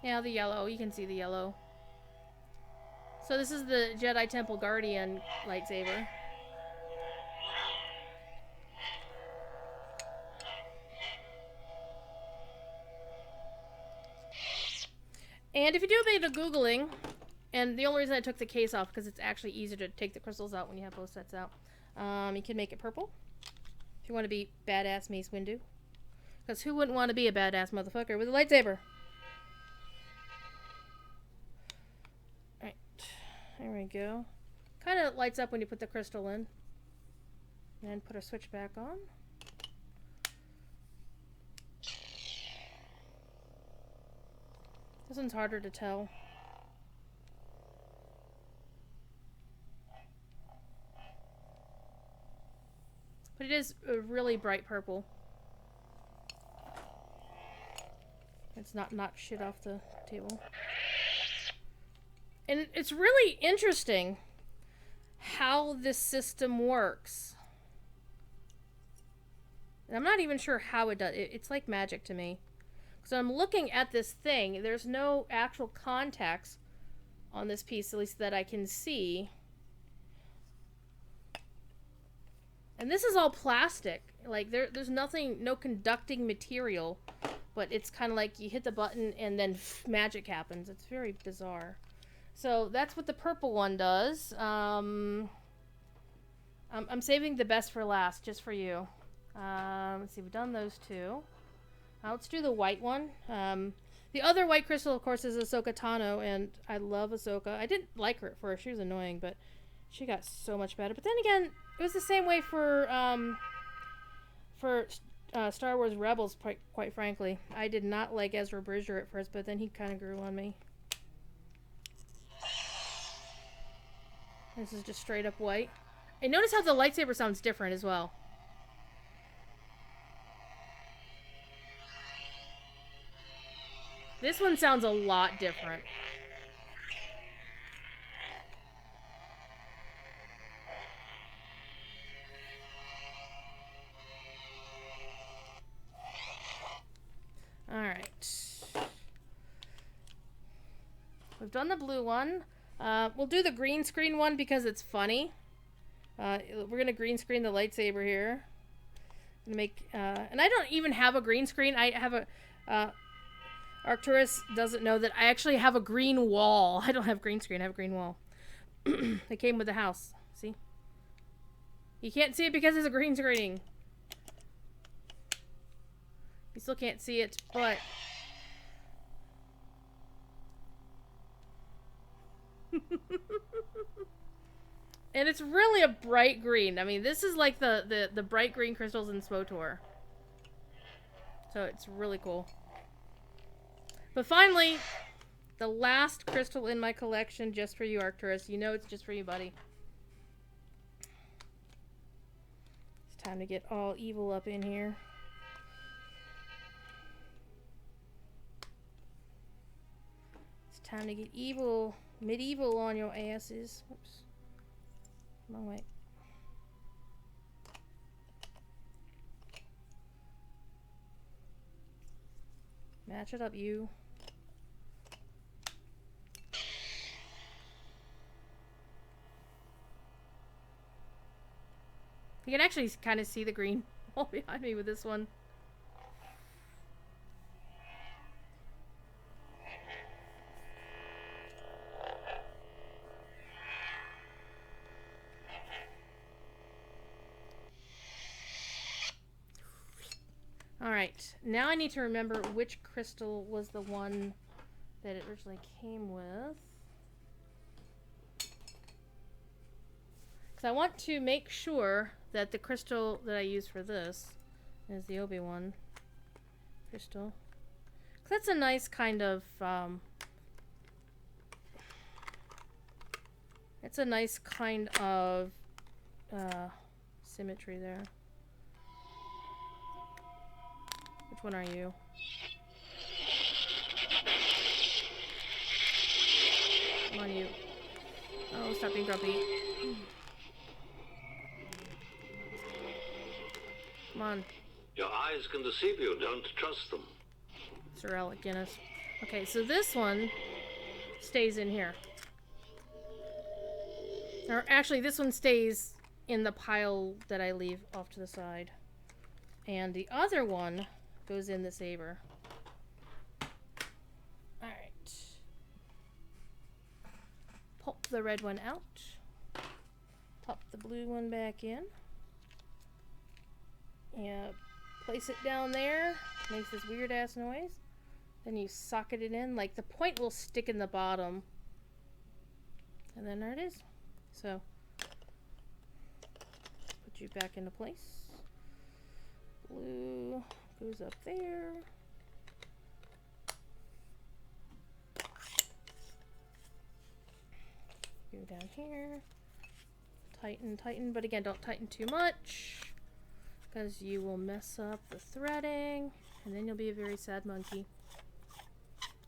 Yeah, the yellow. You can see the yellow. So this is the Jedi Temple Guardian lightsaber. And if you do a bit of Googling, and the only reason I took the case off because it's actually easier to take the crystals out when you have both sets out. You can make it purple if you want to be badass Mace Windu. Because who wouldn't want to be a badass motherfucker with a lightsaber? Alright, there we go. Kind of lights up when you put the crystal in. And put our switch back on. This one's harder to tell. But it is a really bright purple. It's not knocked shit off the table. And it's really interesting how this system works. And I'm not even sure how it does. It's like magic to me. So I'm looking at this thing. There's no actual contacts on this piece, at least that I can see. And this is all plastic. Like, there's nothing, no conducting material. But it's kind of like you hit the button and then magic happens. It's very bizarre. So that's what the purple one does. I'm saving the best for last, just for you. Let's see, we've done those two. Let's do the white one. The other white crystal, of course, is Ahsoka Tano, and I love Ahsoka. I didn't like her at first. She was annoying, but she got so much better. But then again, it was the same way for Star Wars Rebels, quite frankly. I did not like Ezra Bridger at first, but then he kind of grew on me. This is just straight up white. And notice how the lightsaber sounds different as well. This one sounds a lot different. Alright. We've done the blue one. We'll do the green screen one because it's funny. We're gonna green screen the lightsaber here. And I don't even have a green screen. I have a... Arcturus doesn't know that I actually have a green wall. I don't have green screen, I have a green wall. They came with the house. See? You can't see it because it's a green screen. You still can't see it, but... And it's really a bright green. I mean, this is like the bright green crystals in SWTOR. So it's really cool. But finally, the last crystal in my collection, just for you, Arcturus. You know it's just for you, buddy. It's time to get all evil up in here. It's time to get evil, medieval on your asses. Oops. Wrong way. Match it up, you. You can actually kind of see the green wall behind me with this one. Alright, now I need to remember which crystal was the one that it originally came with. Because I want to make sure that the crystal that I use for this is the Obi-Wan crystal. That's a nice kind of, it's a nice kind of symmetry there. Which one are you? Come on, you. Oh, stop being grumpy. Come on. Your eyes can deceive you. Don't trust them. Sir Alec Guinness. Okay, so this one stays in here. Or actually, this one stays in the pile that I leave off to the side. And the other one goes in the saber. Alright. Pop the red one out. Pop the blue one back in. Yeah, place it down there. Makes this weird ass noise. Then you socket it in. Like, the point will stick in the bottom. And then there it is. So, put you back into place. Blue goes up there. Go down here. Tighten, tighten, but again, don't tighten too much, because you will mess up the threading, and then you'll be a very sad monkey.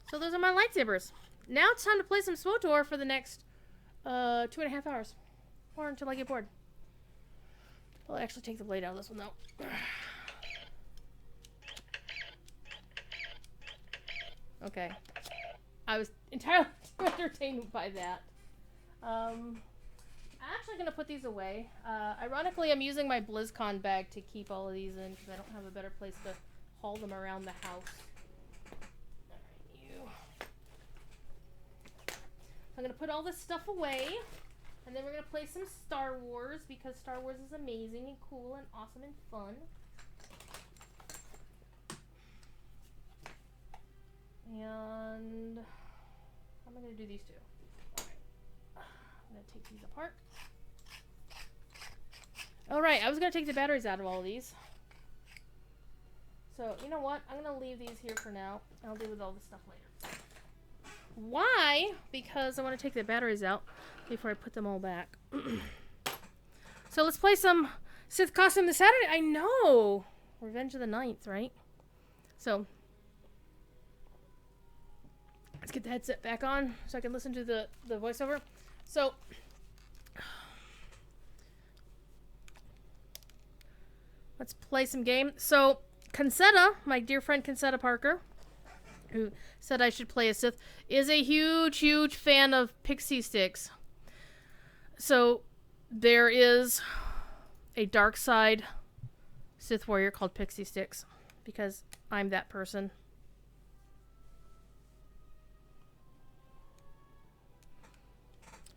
So those are my lightsabers. now it's time to play some SWTOR for the next 2.5 hours. Or until I get bored. I'll actually take the blade out of this one though. Okay. I was entirely entertained by that. I'm actually going to put these away. Ironically, I'm using my BlizzCon bag to keep all of these in because I don't have a better place to haul them around the house. Alright, you. I'm going to put all this stuff away. And then we're going to play some Star Wars because Star Wars is amazing and cool and awesome and fun. And I'm going to do these two. Alright. I'm going to take these apart. Alright, I was going to take the batteries out of all of these. So, you know what? I'm going to leave these here for now. I'll deal with all this stuff later. Why? Because I want to take the batteries out before I put them all back. So let's play some Sith Costume this Saturday. I know! Revenge of the Ninth, right? So, let's get the headset back on so I can listen to the voiceover. So, let's play some game. So, Concetta, my dear friend Concetta Parker, who said I should play a Sith, is a huge, huge fan of pixie sticks. So, there is a dark side Sith warrior called Pixie Sticks, because I'm that person.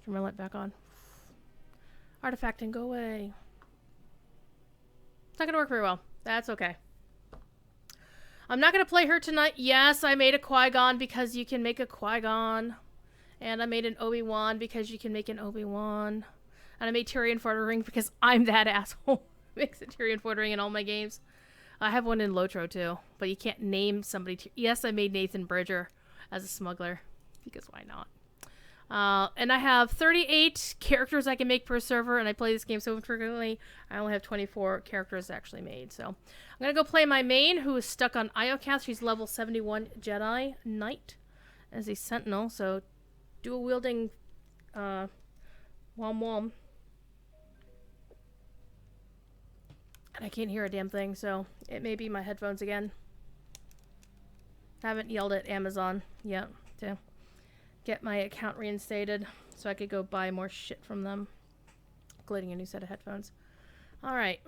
Turn my light back on. Artifacting, go away. It's not going to work very well. That's okay. I'm not going to play her tonight. Yes, I made a Qui-Gon because you can make a Qui-Gon. And I made an Obi-Wan because you can make an Obi-Wan. And I made Tyrion Fordring because I'm that asshole who makes a Tyrion Fordring in all my games. I have one in Lotro too, but you can't name somebody. Yes, I made Nathan Bridger as a smuggler because why not? And I have 38 characters I can make per server, and I play this game so frequently, I only have 24 characters actually made. So I'm going to go play my main, who is stuck on Iocath. She's level 71 Jedi Knight as a Sentinel, so dual-wielding Wom. And I can't hear a damn thing, so it may be my headphones again. I haven't yelled at Amazon yet to get my account reinstated so I could go buy more shit from them, including a new set of headphones. Alright.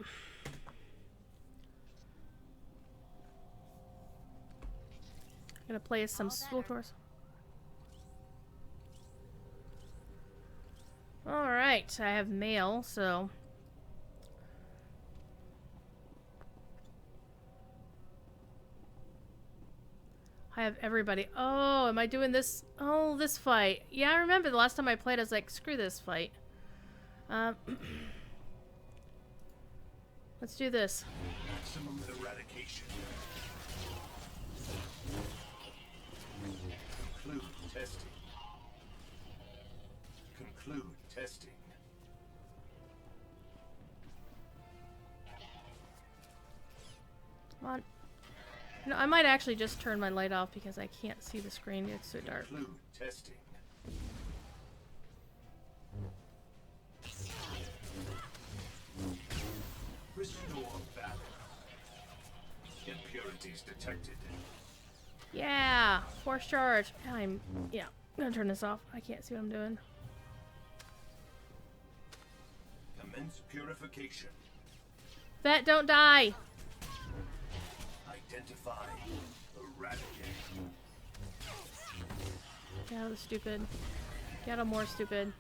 I'm gonna play some SWTORs. Alright, I have mail, so I have everybody. Oh, am I doing this? Oh, this fight. Yeah, I remember the last time I played, I was like, screw this fight. Let's do this. Maximum eradication. Conclude testing. Conclude testing. Come on. No, I might actually just turn my light off because I can't see the screen. It's so dark. Conclude testing. Restore balance. Impurities detected. Yeah, force charge. I'm gonna turn this off. I can't see what I'm doing. Commence purification. Vet, don't die. Identify. Eradicate. Get out of the stupid. Get out of more stupid.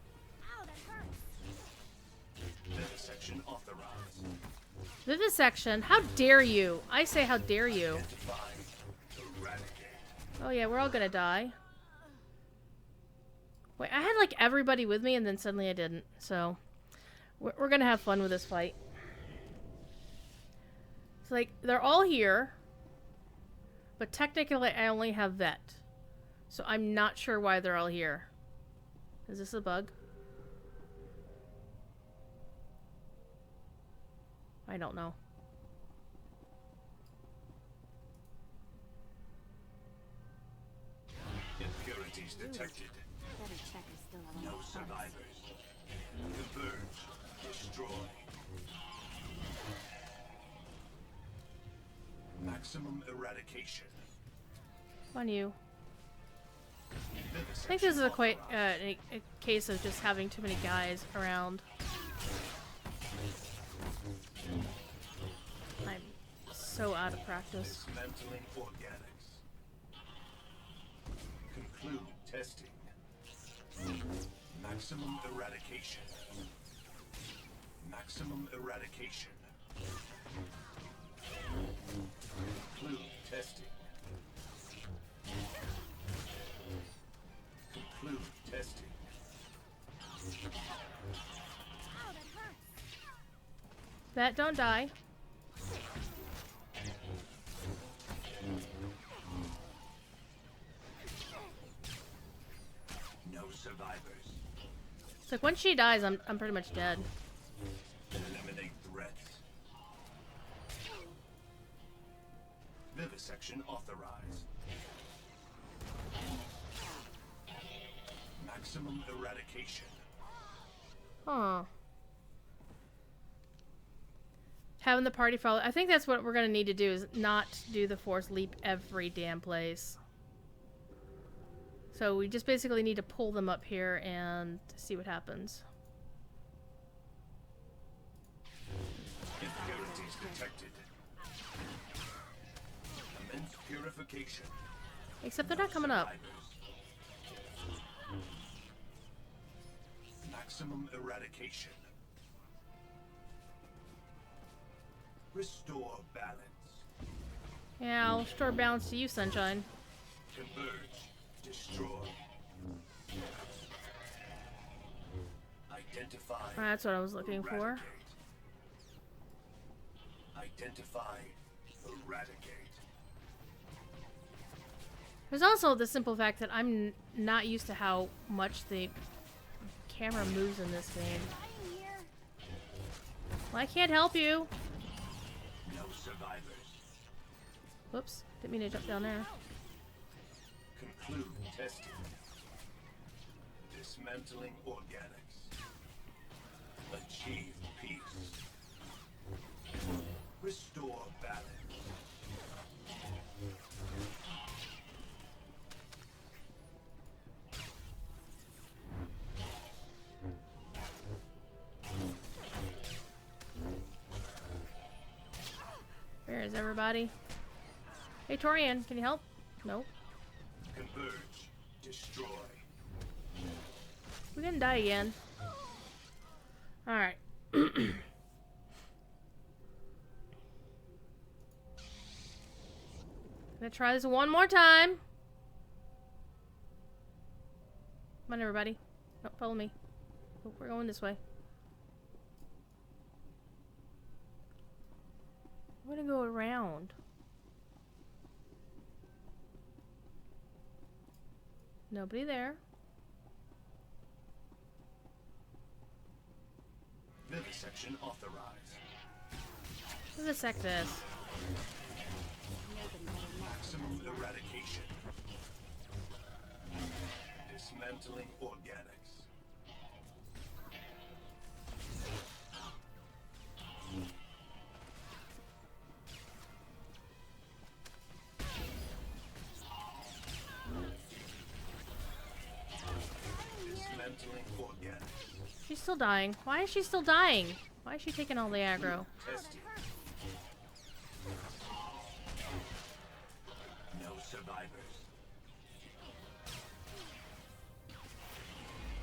Vivisection authorized. Vivisection? How dare you? I say how dare you. Identify. Eradicate. Oh yeah, we're all gonna die. Wait, I had like everybody with me and then suddenly I didn't. So, we're gonna have fun with this fight. It's like, they're all here. But technically I only have Vet. So I'm not sure why they're all here. Is this a bug? I don't know. Impurities Irregularities detected. Better check is still alive. No survivors. Converge. Destroy. Maximum eradication. Come on, you. I think this is a quite a case of just having too many guys around. I'm so out of practice. Dismantling organics. Conclude testing. Maximum eradication. Maximum eradication. Conclude testing. Conclude testing. That don't die. No survivors. It's like when she dies, I'm pretty much dead. Eliminate threats. Vivisection authorized. Maximum eradication. Huh. Having the party follow. I think that's what we're gonna need to do, is not do the force leap every damn place. So we just basically need to pull them up here and see what happens. Impurities detected. Commence purification. Except they're not coming up. Maximum eradication. Restore balance. Yeah, I'll restore balance to you, Sunshine. Converge. Destroy. Identify. That's what I was looking for. Eradicate. Identify. Eradicate. There's also the simple fact that I'm not used to how much the camera moves in this game. Well, I can't help you. No survivors. Whoops, didn't mean to jump down there. Conclude testing. Dismantling organics. Achieve peace. Restore balance. Where is everybody? Hey, Torian, can you help? Nope. Converge. Destroy. We're gonna die again. Alright. Gonna try this one more time. Come on, everybody. No, follow me. Oh, we're going this way. I'm gonna go around. Nobody there. Vivisection authorized. Vivisect this. Maximum eradication. Dismantling organics. Dismantling organics. She's still dying. Why is she still dying? Why is she taking all the aggro? Testing. No survivors.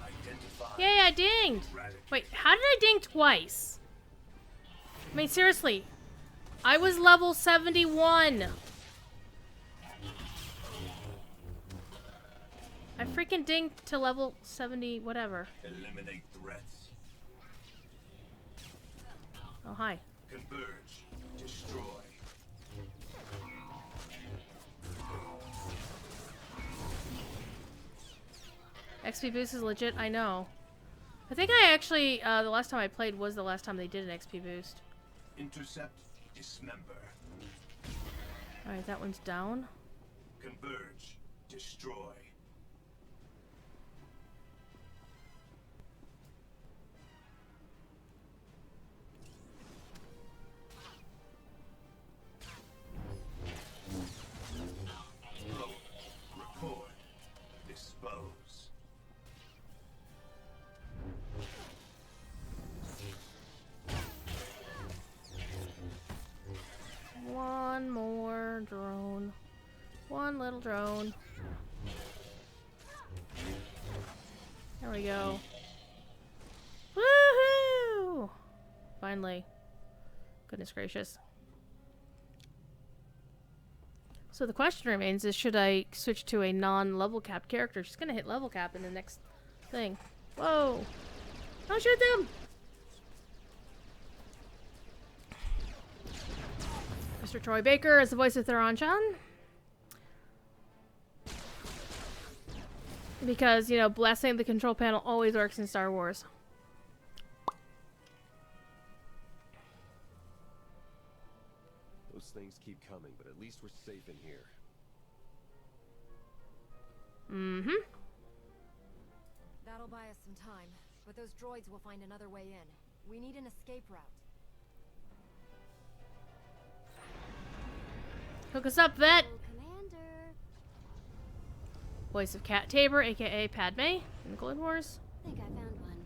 Identify. Yay, I dinged! Wait, how did I ding twice? I mean, seriously. I was level 71. I freaking dinged to level 70 whatever. Eliminate threats. Oh, hi. Converge. Destroy. XP boost is legit, I know. I think I actually, the last time I played was the last time they did an XP boost. Intercept. Dismember. Alright, that one's down. Converge. Destroy. on, little drone. There we go. Woohoo! Finally. Goodness gracious. So the question remains is, should I switch to a non-level cap character? She's gonna hit level cap in the next thing. Whoa! Don't shoot them! Mr. Troy Baker is the voice of Theron Chan. Because, you know, blasting the control panel always works in Star Wars. Those things keep coming, but at least we're safe in here. Mm-hmm. That'll buy us some time, but those droids will find another way in. We need an escape route. Hook us up, vet! Commander. Voice of Cat Tabor, aka Padme, in the Clone Wars. I think I found one.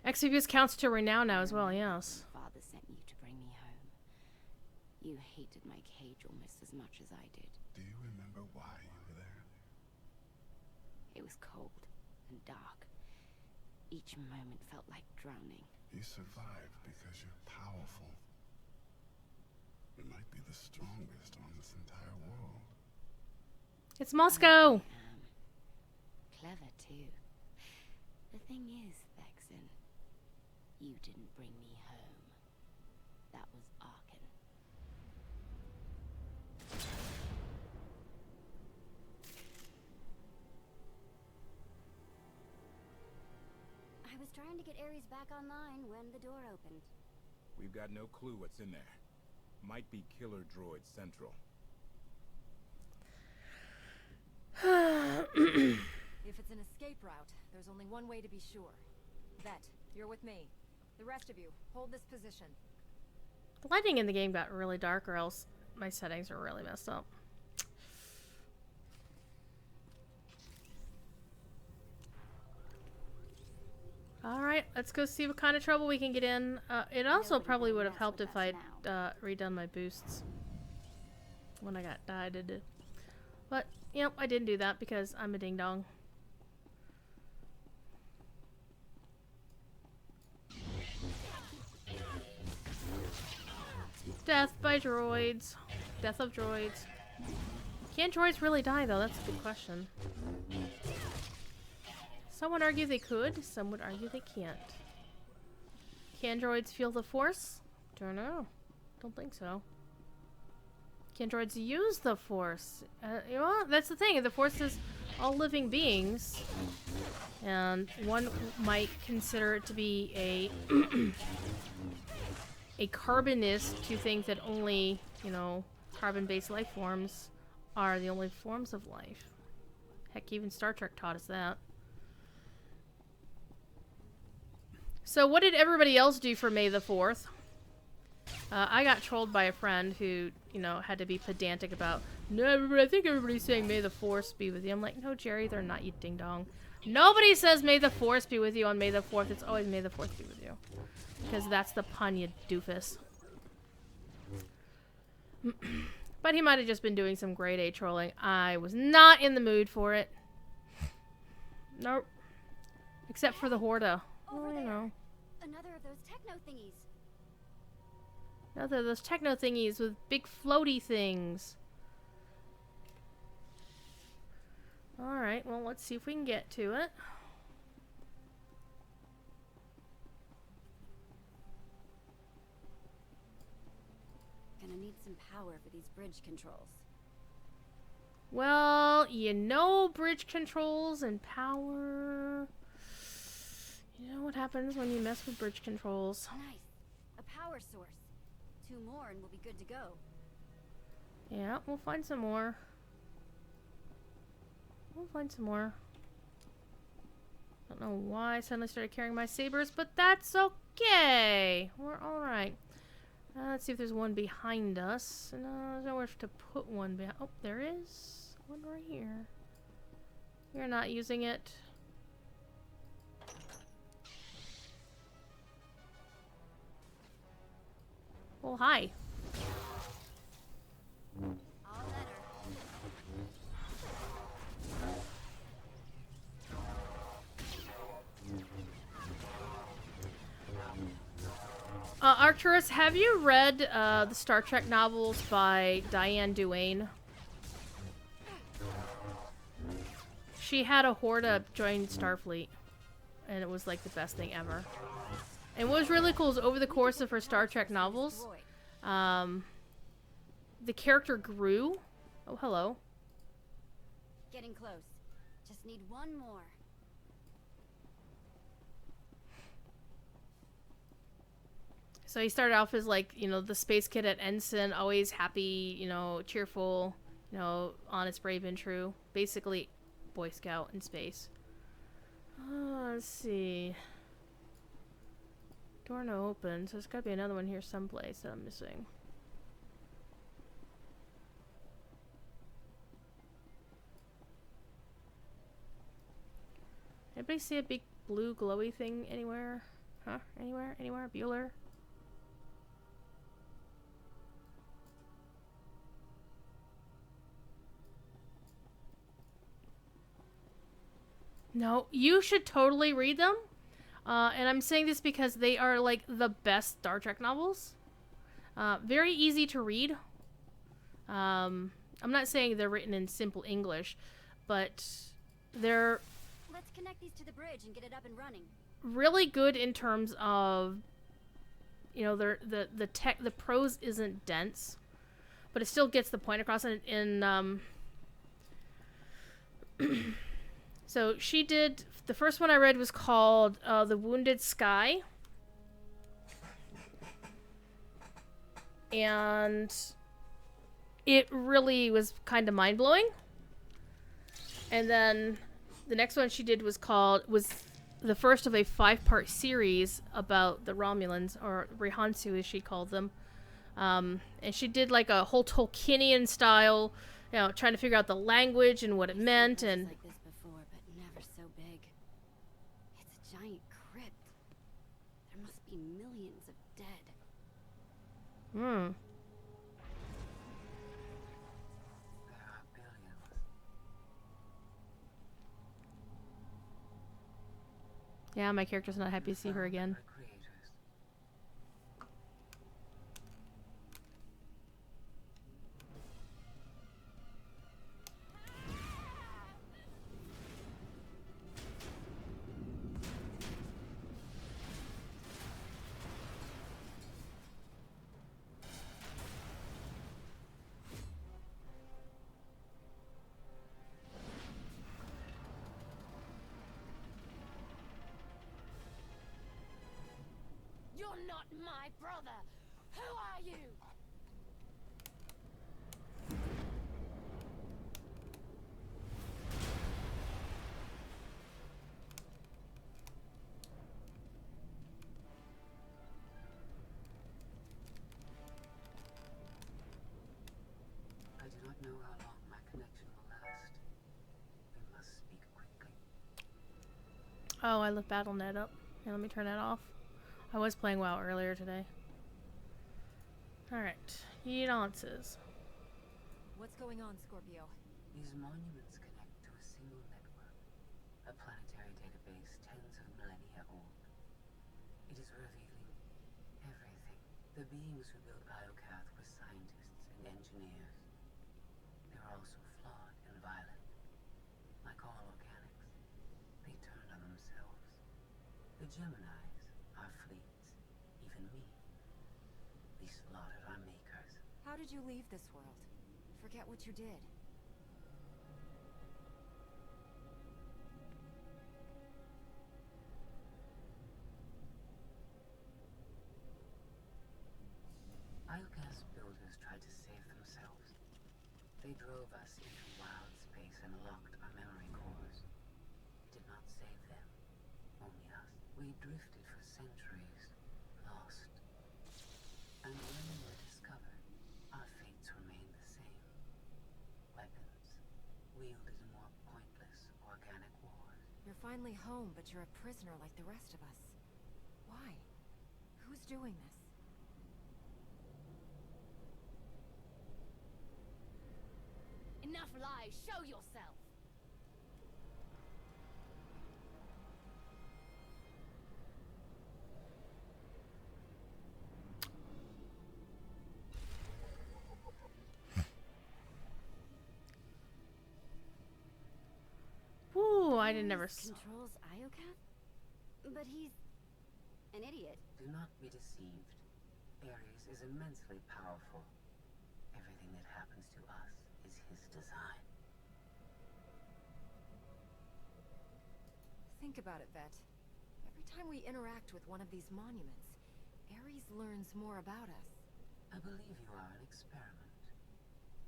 Exvius counts to renown now as well, yes. Father sent you to bring me home. You hated my cage almost as much as I did. Do you remember why you were there? It was cold and dark. Each moment felt like drowning. You survived because you're powerful. You might be the strongest on this entire world. It's Moscow! Clever, too. The thing is, Vexen, you didn't bring me home. That was Arkin. I was trying to get Ares back online when the door opened. We've got no clue what's in there. Might be killer droid central. If it's an escape route, there's only one way to be sure. Vet, you're with me. The rest of you, hold this position. The lighting in the game got really dark, or else my settings are really messed up. Alright, let's go see what kind of trouble we can get in. It also probably would have helped if I'd redone my boosts when I got died. But, you know, I didn't do that because I'm a ding-dong. Death by droids. Death of droids. Can droids really die, though? That's a good question. Some would argue they could. Some would argue they can't. Can droids feel the Force? Don't know. Don't think so. Can droids use the Force? You know, that's the thing. The Force is all living beings. And one might consider it to be a a carbonist to think that only, you know, carbon-based life forms are the only forms of life. Heck, even Star Trek taught us that. So what did everybody else do for May the 4th? I got trolled by a friend who, you know, had to be pedantic about, no, I think everybody's saying May the Force be with you. I'm like, no, Jerry, they're not, you ding-dong. Nobody says May the Force be with you on May the 4th. It's always May the 4th be with you. Because that's the pun, you doofus. But he might have just been doing some grade A trolling. I was not in the mood for it. Nope. Except for the Horda. Over you know. Another of those techno thingies. Another of those techno thingies with big floaty things. Alright, well, let's see if we can get to it. Gonna need some power for these bridge controls. Well, you know, bridge controls and power. You know what happens when you mess with bridge controls. Nice. A power source. 2 more and we'll be good to go. Yeah, we'll find some more. We'll find some more. Don't know why I suddenly started carrying my sabers, but that's okay. We're alright. Let's see if there's one behind us. No, there's nowhere to put one behind. Oh, there is one right here. You're not using it. Well, hi. All better. Arcturus, have you read the Star Trek novels by Diane Duane? She had a Horta join Starfleet, and it was like the best thing ever. And what was really cool is over the course of her Star Trek novels, the character grew. Oh, hello. Getting close. Just need one more. So he started off as like, you know, the space kid at Ensign, always happy, you know, cheerful, you know, honest, brave, and true. Basically, Boy Scout in space. Let's see. Door no open, so there's gotta be another one here someplace that I'm missing. Anybody see a big blue glowy thing anywhere? Huh? Anywhere? Anywhere? Bueller? No, you should totally read them. And I'm saying this because they are like the best Star Trek novels. Very easy to read. I'm not saying they're written in simple English, but they're Let's connect these to the bridge and get it up and running. really good in terms of, you know, the prose isn't dense, but it still gets the point across. So she did, the first one I read was called The Wounded Sky. And it really was kind of mind-blowing. And then the next one she did was the first of a 5-part series about the Romulans, or Rihansu as she called them. And she did like a whole Tolkienian style, you know, trying to figure out the language and what it meant. And Like this before, but never so big. It's a giant crypt. There must be millions of dead. Hmm. Yeah, my character's not happy to see her again. You're not my brother! Who are you? I do not know how long my connection will last. We must speak quickly. Oh, I left BattleNet up. Here, let me turn that off. I was playing WoW earlier today. Alright. Yeet-answers. What's going on, Scorpio? These monuments connect to a single network, a planetary database tens of millennia old. It is revealing everything. The beings who built Biocath were scientists and engineers. They were also flawed and violent. Like all organics, they turned on themselves. The Geminis, our fleets, even me. We slaughtered our makers. How did you leave this world? Forget what you did. Biogas builders tried to save themselves. They drove us into wild space and locked our memory cores. It did not save them, only us. We drifted for centuries, lost. And when we were discovered, our fates remained the same. Weapons, wielded in more pointless organic wars. You're finally home, but you're a prisoner like the rest of us. Why? Who's doing this? Jedi, show yourself! Ooh, I didn't never. Controls Iokath? But he's an idiot. Do not be deceived. Ares is immensely powerful. Everything that happens to us is his design. Think about it, Vet. Every time we interact with one of these monuments, Ares learns more about us. I believe you are an experiment.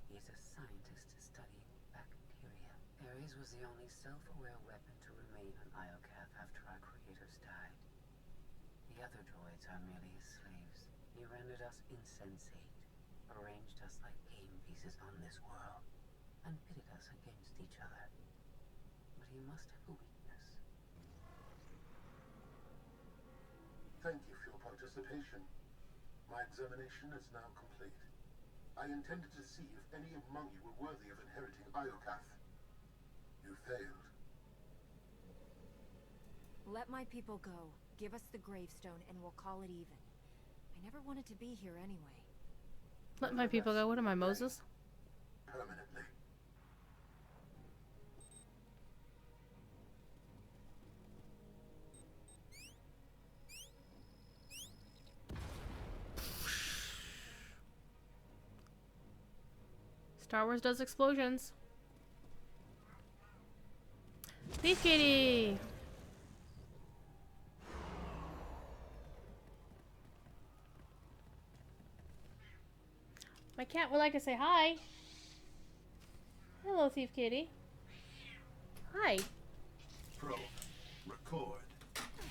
He is a scientist studying bacteria. Ares was the only self-aware weapon to remain on Iokath after our creators died. The other droids are merely his slaves. He rendered us insensate, arranged us like game pieces on this world, and pitted us against each other. But he must have a weakness. Thank you for your participation. My examination is now complete. I intended to see if any among you were worthy of inheriting Iokath. You failed. Let my people go. Give us the gravestone and we'll call it even. I never wanted to be here anyway. Let my people go. What am I, Moses? Permanently. Star Wars does explosions. Thief Kitty! My cat would like to say hi. Hello, Thief Kitty. Hi. Probe. Record.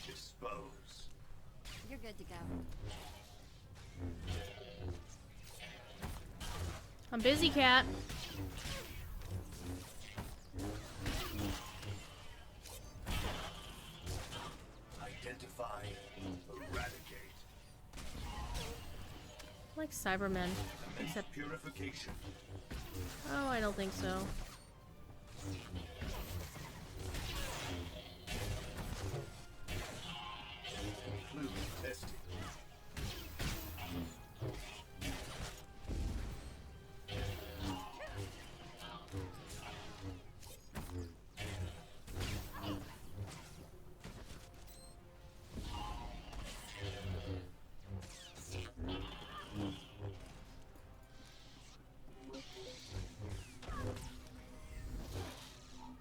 Dispose. You're good to go. I'm busy, cat. Identify. Eradicate. Like Cybermen. Except purification. Oh, I don't think so. Fluid testing.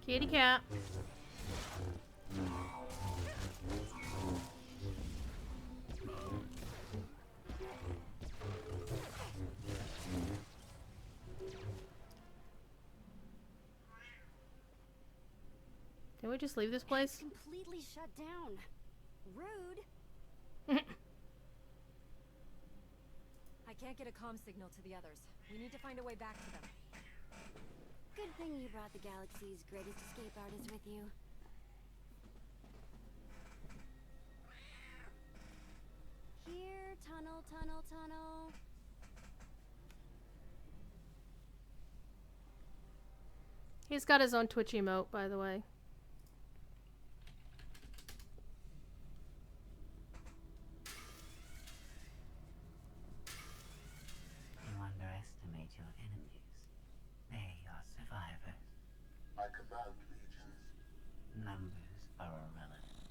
Kitty cat. Did we just leave this place? Completely shut down. Rude. I can't get a comm signal to the others. We need to find a way back to them. Good thing you brought the galaxy's greatest escape artist with you. Here, tunnel, tunnel, tunnel. He's got his own Twitch emote, by the way. You underestimate your enemies. They are survivors. I command legions. Numbers are irrelevant.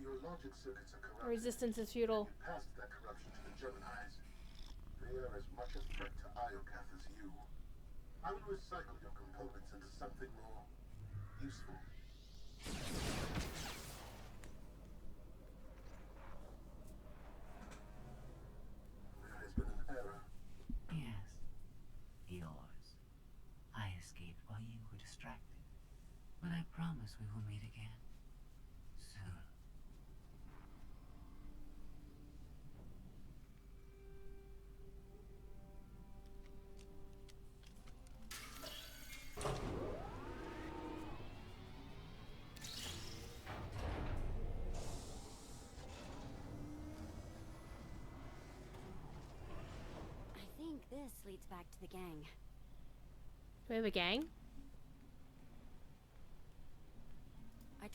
Your logic circuits are corrupt. Resistance is futile. You passed that corruption to the Geminis. They are as much a threat to Iokath as you. I will recycle your components into something more useful. There has been an error. Yes. Yours. I escaped while you were distracted. But I promise we will meet again. Soon. I think this leads back to the gang. Do we have a gang?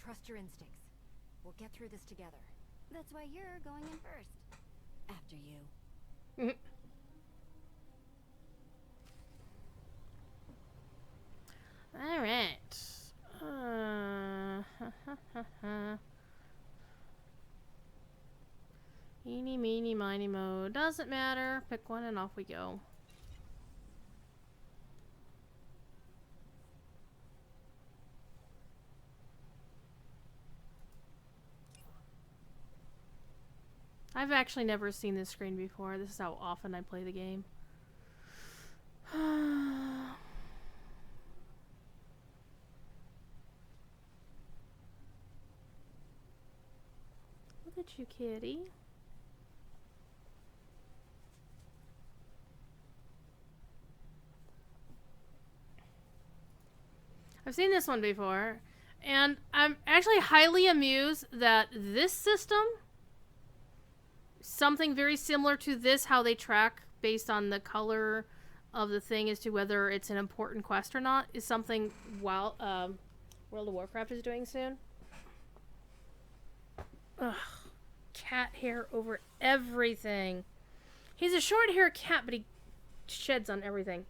trust your instincts. We'll get through this together. That's why you're going in first. After you. All right. Eeny, meeny, miny, mo. Doesn't matter. Pick one and off we go. I've actually never seen this screen before. This is how often I play the game. Look at you, kitty. I've seen this one before, and I'm actually highly amused that this system, something very similar to this, how they track based on the color of the thing as to whether it's an important quest or not, is something World of Warcraft is doing soon. Ugh. Cat hair over everything. He's a short-haired cat, but he sheds on everything,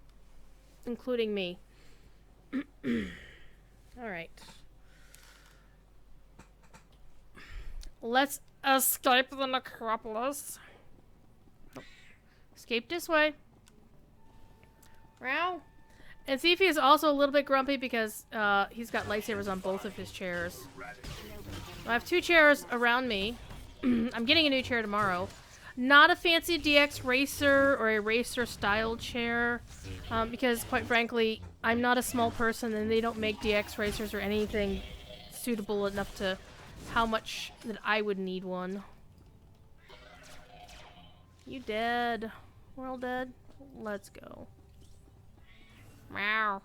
including me. Alright. Let's escape the necropolis. Escape this way. Meow. And Thiefy is also a little bit grumpy because he's got lightsabers on both of his chairs. I have 2 chairs around me. I'm getting a new chair tomorrow. Not a fancy DX Racer or a Racer style chair, because quite frankly, I'm not a small person and they don't make DX Racers or anything suitable enough to how much that I would need one. You dead. We're all dead. Let's go. Meow.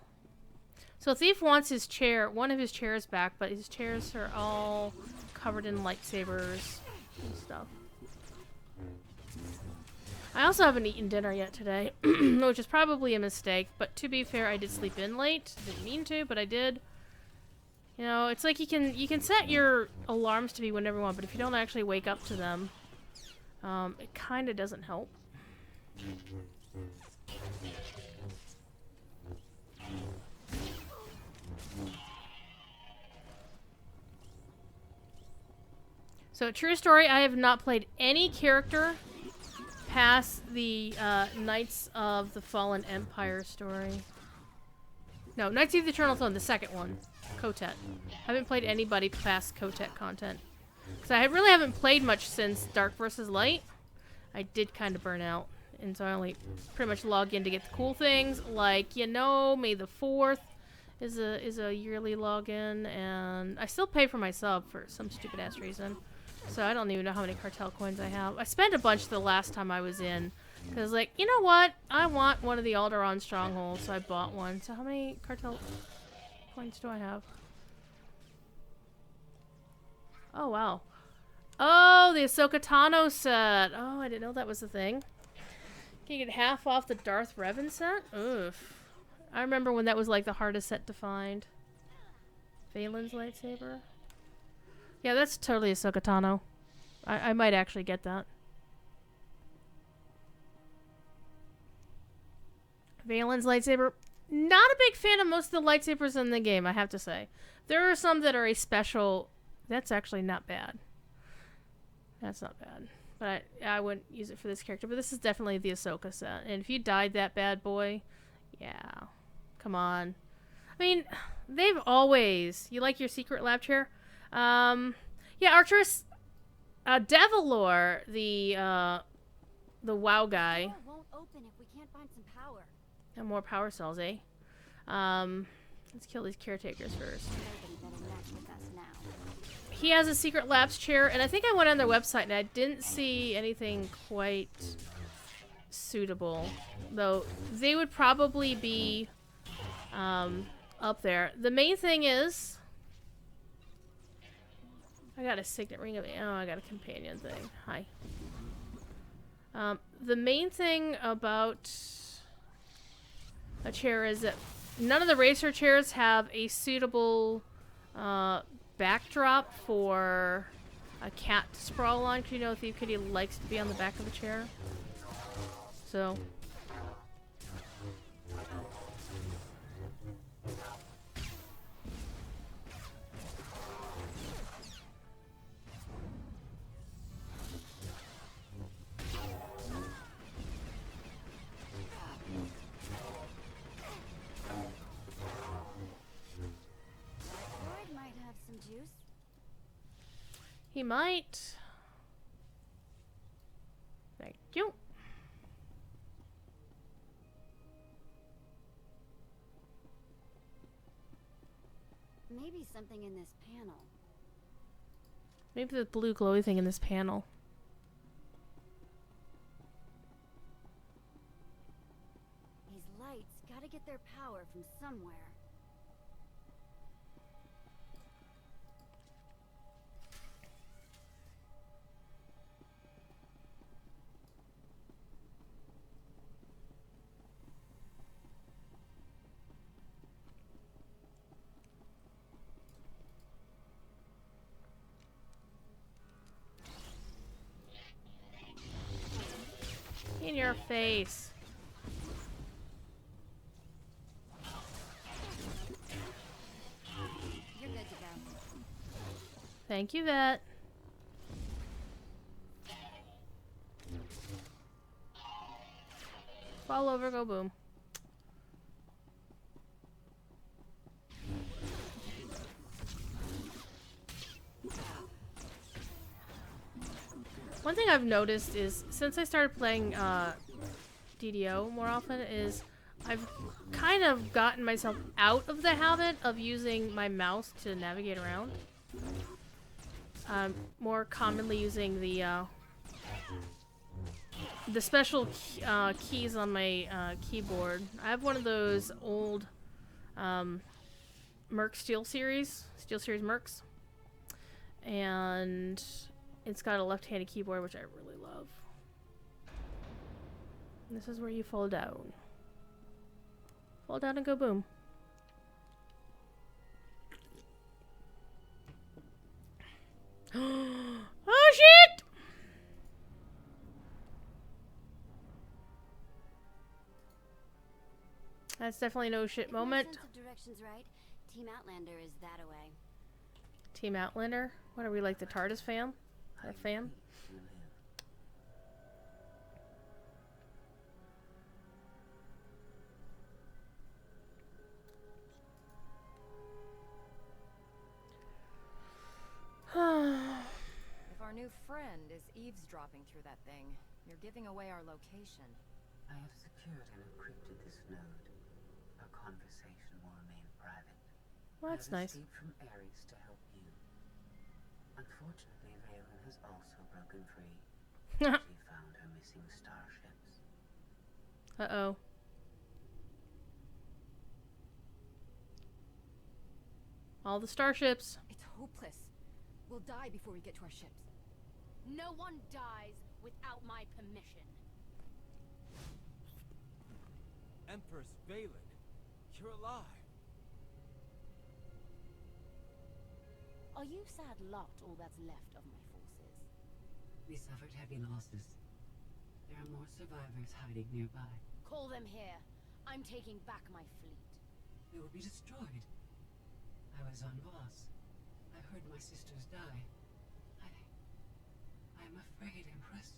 So Thief wants his chair, one of his chairs back, but his chairs are all covered in lightsabers and stuff. I also haven't eaten dinner yet today, which is probably a mistake, but to be fair, I did sleep in late. Didn't mean to, but I did. You know, it's like you can set your alarms to be whenever you want, but if you don't actually wake up to them, it kind of doesn't help. So, true story, I have not played any character past the Knights of the Fallen Empire story. No, Knights of the Eternal Throne, the second one. Kotet. I haven't played anybody past Kotet content. Because I really haven't played much since Dark vs. Light. I did kind of burn out. And so I only pretty much log in to get the cool things. Like, you know, May the 4th is a yearly login. And I still pay for my sub for some stupid ass reason. So I don't even know how many cartel coins I have. I spent a bunch the last time I was in. Because, like, you know what? I want one of the Alderaan strongholds, so I bought one. So how many cartel coins do I have? Oh, wow. Oh, the Ahsoka Tano set. Oh, I didn't know that was a thing. Can you get half off the Darth Revan set? Oof. I remember when that was, like, the hardest set to find. Valen's lightsaber. Yeah, that's totally Ahsoka Tano. I might actually get that. Valen's lightsaber. Not a big fan of most of the lightsabers in the game, I have to say. There are some that are a special... That's actually not bad. That's not bad. But I wouldn't use it for this character. But this is definitely the Ahsoka set. And if you died that bad boy... Yeah. Come on. I mean, they've always... You like your secret lab chair? Yeah, Archer's... Devilor, the WoW guy... The door won't open if we can't find some power. And more power cells, eh? Let's kill these caretakers first. He has a secret labs chair, and I think I went on their website and I didn't see anything quite suitable. Though they would probably be up there. The main thing is... I got a signet ring of... Oh, I got a companion thing. Hi. The main thing about a chair is that none of the racer chairs have a suitable backdrop for a cat to sprawl on, because you know Thief Kitty likes to be on the back of the chair. So. Droid might have some juice. He might. Thank you. Maybe something in this panel. Maybe the blue glowy thing in this panel. These lights gotta get their power from somewhere. In your face. You're good to go. Thank you, Vet. Fall over, go boom. One thing I've noticed is, since I started playing DDO more often, is I've kind of gotten myself out of the habit of using my mouse to navigate around. More commonly using the special keys on my keyboard. I have one of those old Merc SteelSeries Mercs, and it's got a left-handed keyboard, which I really love. This is where you fall down. Fall down and go boom. Oh shit! That's definitely no shit moment. Sense of direction's right. Team Outlander is that away. Team Outlander? What are we, like the TARDIS fam? A fam? If our new friend is eavesdropping through that thing, you're giving away our location. I have secured and encrypted this node. Our conversation will remain private. Well, that's nice. I have escaped from Ares to help you. Unfortunately, Valen has also broken free. She found her missing starships. Uh-oh. All the starships. It's hopeless. We'll die before we get to our ships. No one dies without my permission. Empress Valen, you're alive. Are you sad lot all that's left of my forces? We suffered heavy losses. There are more survivors hiding nearby. Call them here. I'm taking back my fleet. They will be destroyed. I was on Voss. I heard my sisters die. I'm afraid, Empress.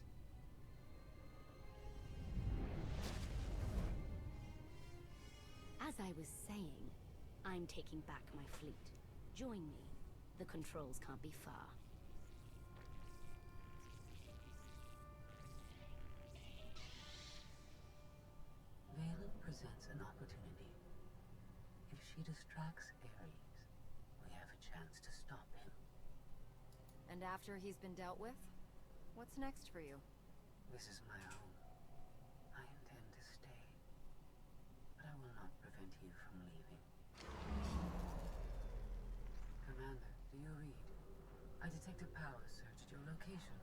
As I was saying, I'm taking back my fleet. Join me. The controls can't be far. Valen presents an opportunity. If she distracts Ares, we have a chance to stop him. And after he's been dealt with, what's next for you? This is my home. I intend to stay. But I will not prevent you from leaving. Commander, do you read? I detect a power surge at your location.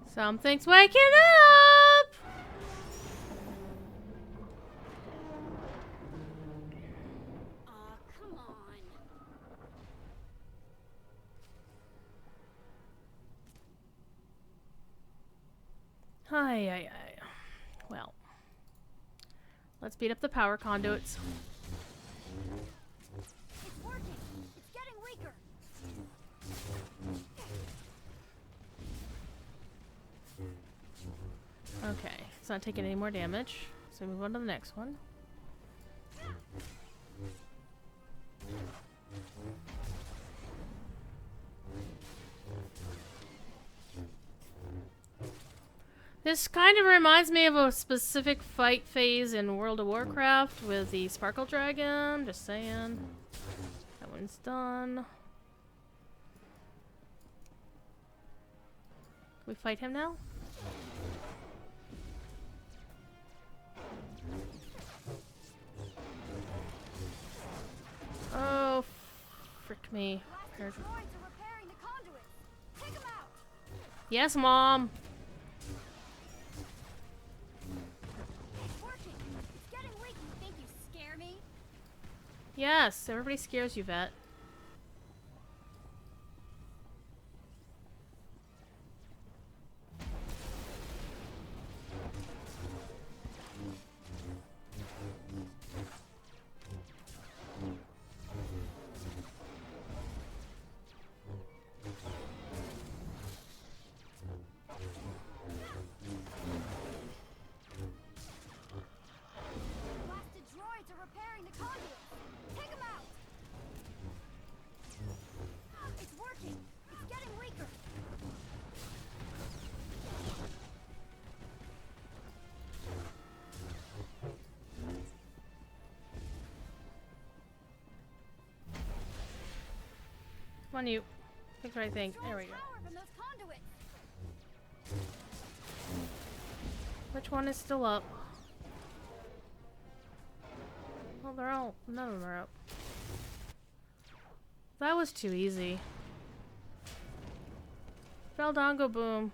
Something's waking up! Aw, come on. Ay, ay, ay. Well, let's beat up the power conduits. It's working. It's getting weaker. Okay, it's not taking any more damage, so move on to the next one. This kind of reminds me of a specific fight phase in World of Warcraft with the Sparkle Dragon. Just saying. That one's done. We fight him now? Oh, frick me. Droids are repairing the conduits. Take them out. Yes, Mom. It's working. It's getting weak. You think you scare me? Yes, everybody scares you, Vet. Blasted droids are repairing the conduits. Take them out. It's working. It's getting weaker. Come on, you. Pick the right thing. There we go. Power from those conduits. Which one is still up? Well, they're all. None of them are up. That was too easy. Feldongo boom.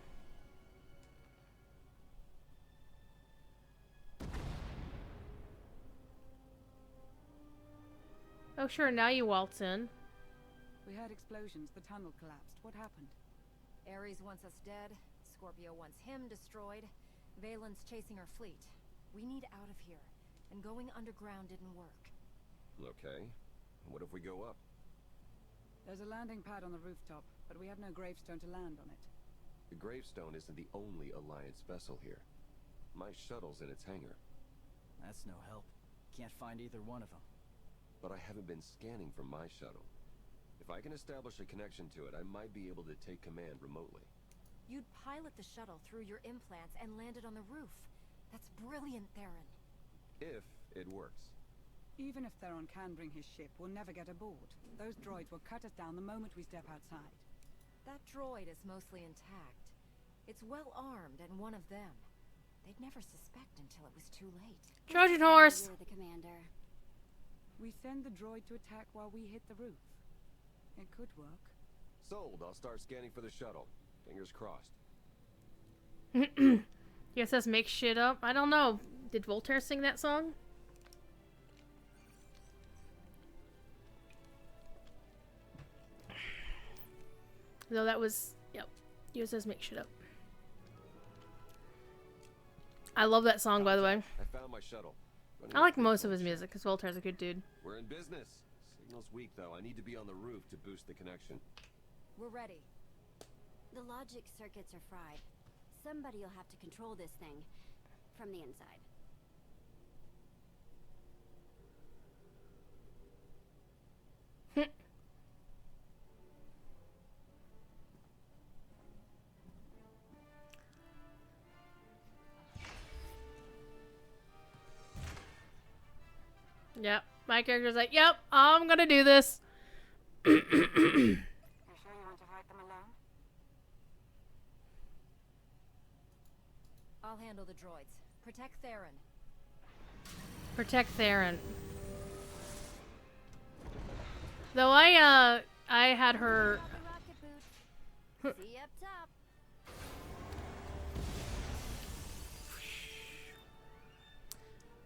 Oh, sure, now you waltz in. We heard explosions. The tunnel collapsed. What happened? Ares wants us dead. Scorpio wants him destroyed. Valen's chasing our fleet. We need out of here. And going underground didn't work. Okay. What if we go up? There's a landing pad on the rooftop, but we have no gravestone to land on it. The gravestone isn't the only Alliance vessel here. My shuttle's in its hangar. That's no help. Can't find either one of them. But I haven't been scanning from my shuttle. If I can establish a connection to it, I might be able to take command remotely. You'd pilot the shuttle through your implants and land it on the roof. That's brilliant, Theron. If it works. Even if Theron can bring his ship, we'll never get aboard. Those droids will cut us down the moment we step outside. That droid is mostly intact. It's well armed and one of them. They'd never suspect until it was too late. Trojan horse! You're the commander. We send the droid to attack while we hit the roof. It could work. Sold. I'll start scanning for the shuttle. Fingers crossed. Guess that's make shit up. I don't know. Did Voltaire sing that song? No, that was... Yep. USS make shit up. I love that song, by the way. I found my shuttle. I like most of his music, because Voltaire's a good dude. We're in business. Signal's weak, though. I need to be on the roof to boost the connection. We're ready. The logic circuits are fried. Somebody'll have to control this thing from the inside. Yep. My character's like, yep, I'm gonna do this. You sure you want to fight them alone? I'll handle the droids. Protect Theron. Protect Theron. Though I had her... See you up top.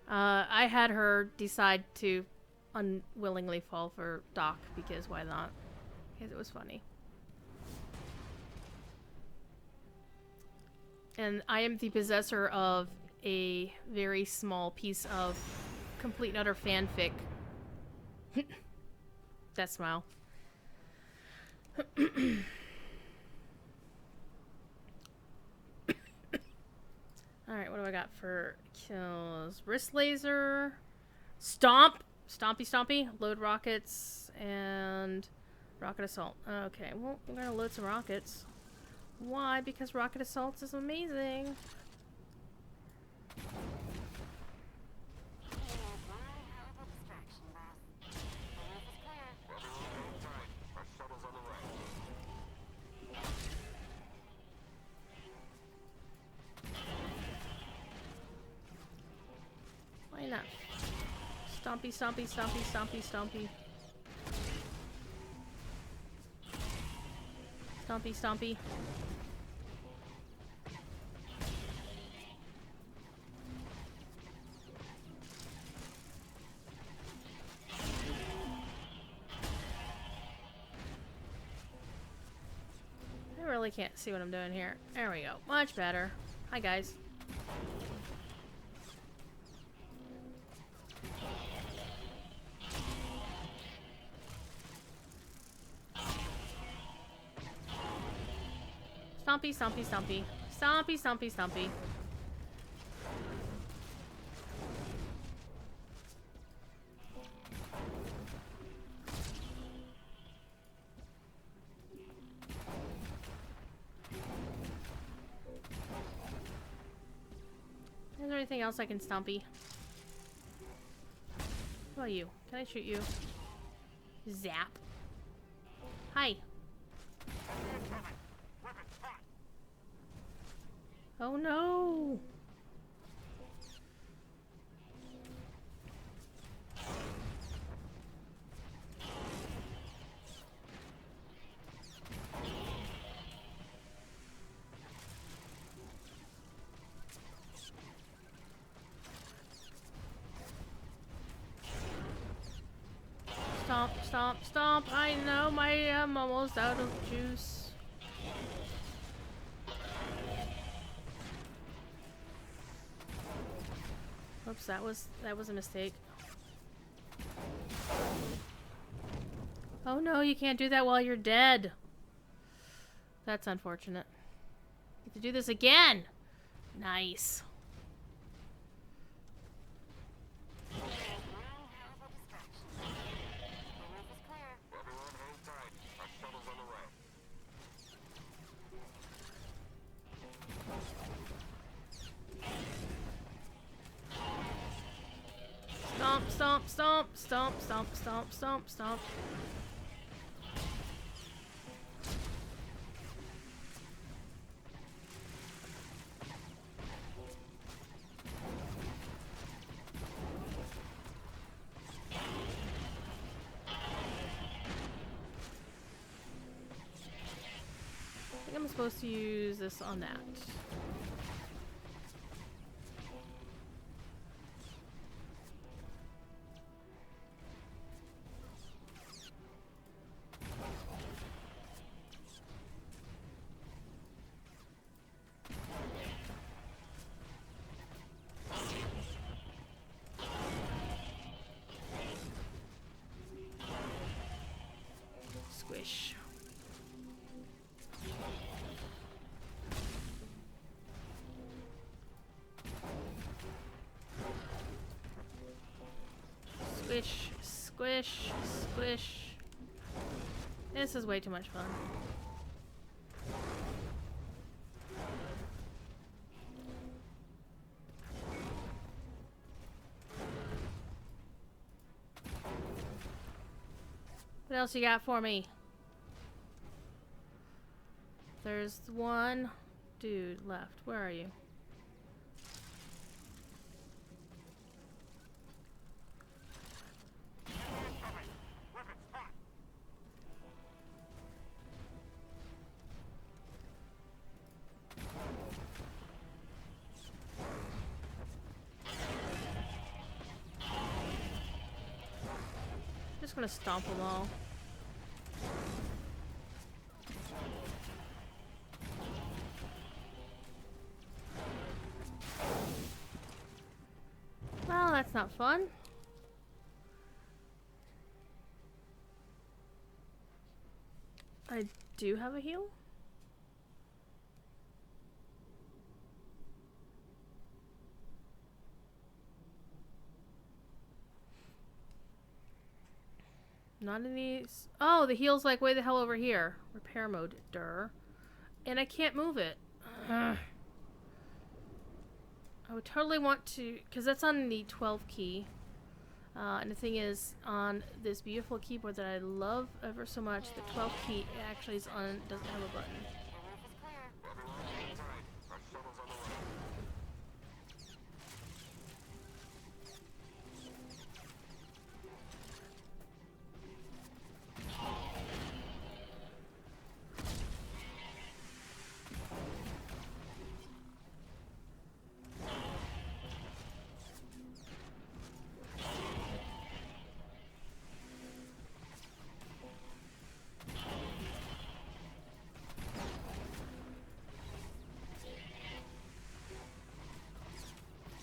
I had her decide to unwillingly fall for Doc, because why not? Because it was funny. And I am the possessor of a very small piece of complete and utter fanfic. That smile. Alright, what do I got for kills? Wrist laser. Stomp! Stompy stompy. Load rockets. And rocket assault. Okay, well, we're gonna load some rockets. Why? Because rocket assault is amazing. Why not? Stompy, stompy, stompy, stompy, stompy. Stompy, stompy. I really can't see what I'm doing here. There we go. Much better. Hi, guys. Stompy, stompy, stompy. Stompy, stompy, stompy. Is there anything else I can stompy? What about you? Can I shoot you? Zap. Hi. Oh no! Stomp, stomp, stomp! I know I'm almost out of juice. Oops, that was a mistake. Oh no, you can't do that while you're dead. That's unfortunate. Get to do this again. Nice. Stomp, stomp, stomp, stomp, stomp, stomp, stomp, stomp. I think I'm supposed to use this on that. Squish. Squish, squish, squish. This is way too much fun. What else you got for me? There's one dude left. Where are you? Just gonna stomp them all. That's not fun. I do have a heal. Not in these. Oh, the heal's like way the hell over here. Repair mode. Durr. And I can't move it. Ugh. I would totally want to, because that's on the 12 key. And the thing is, on this beautiful keyboard that I love ever so much, the 12 key actually is on, doesn't have a button.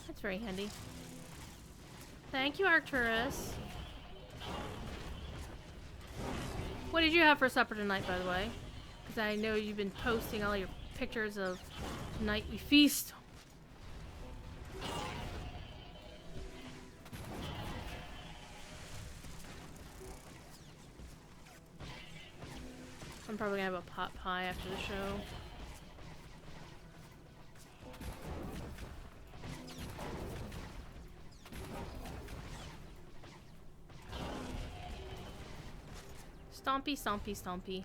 That's very handy. Thank you, Arcturus. What did you have for supper tonight, by the way? Because I know you've been posting all your pictures of night we feast. I'm probably gonna have a pot pie after the show. Stompy, stompy, stompy.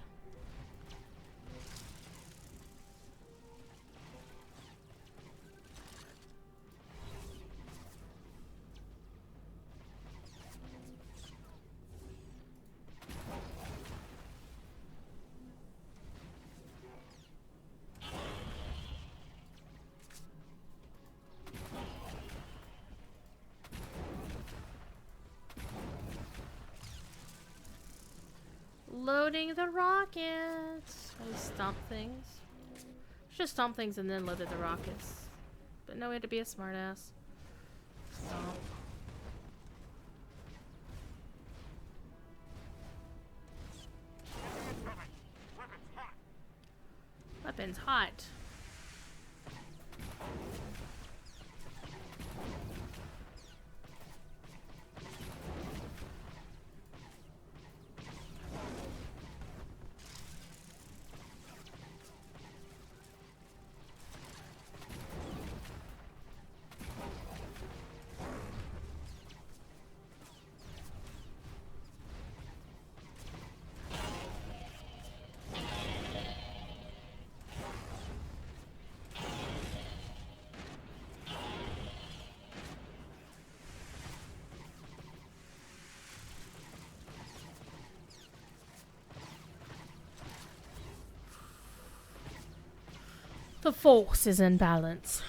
Loading the rockets. I stomp things. Just stomp things and then loaded the rockets. But no way to be a smartass. Stomp. Weapon's hot. The force is in balance.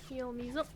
Heal me up.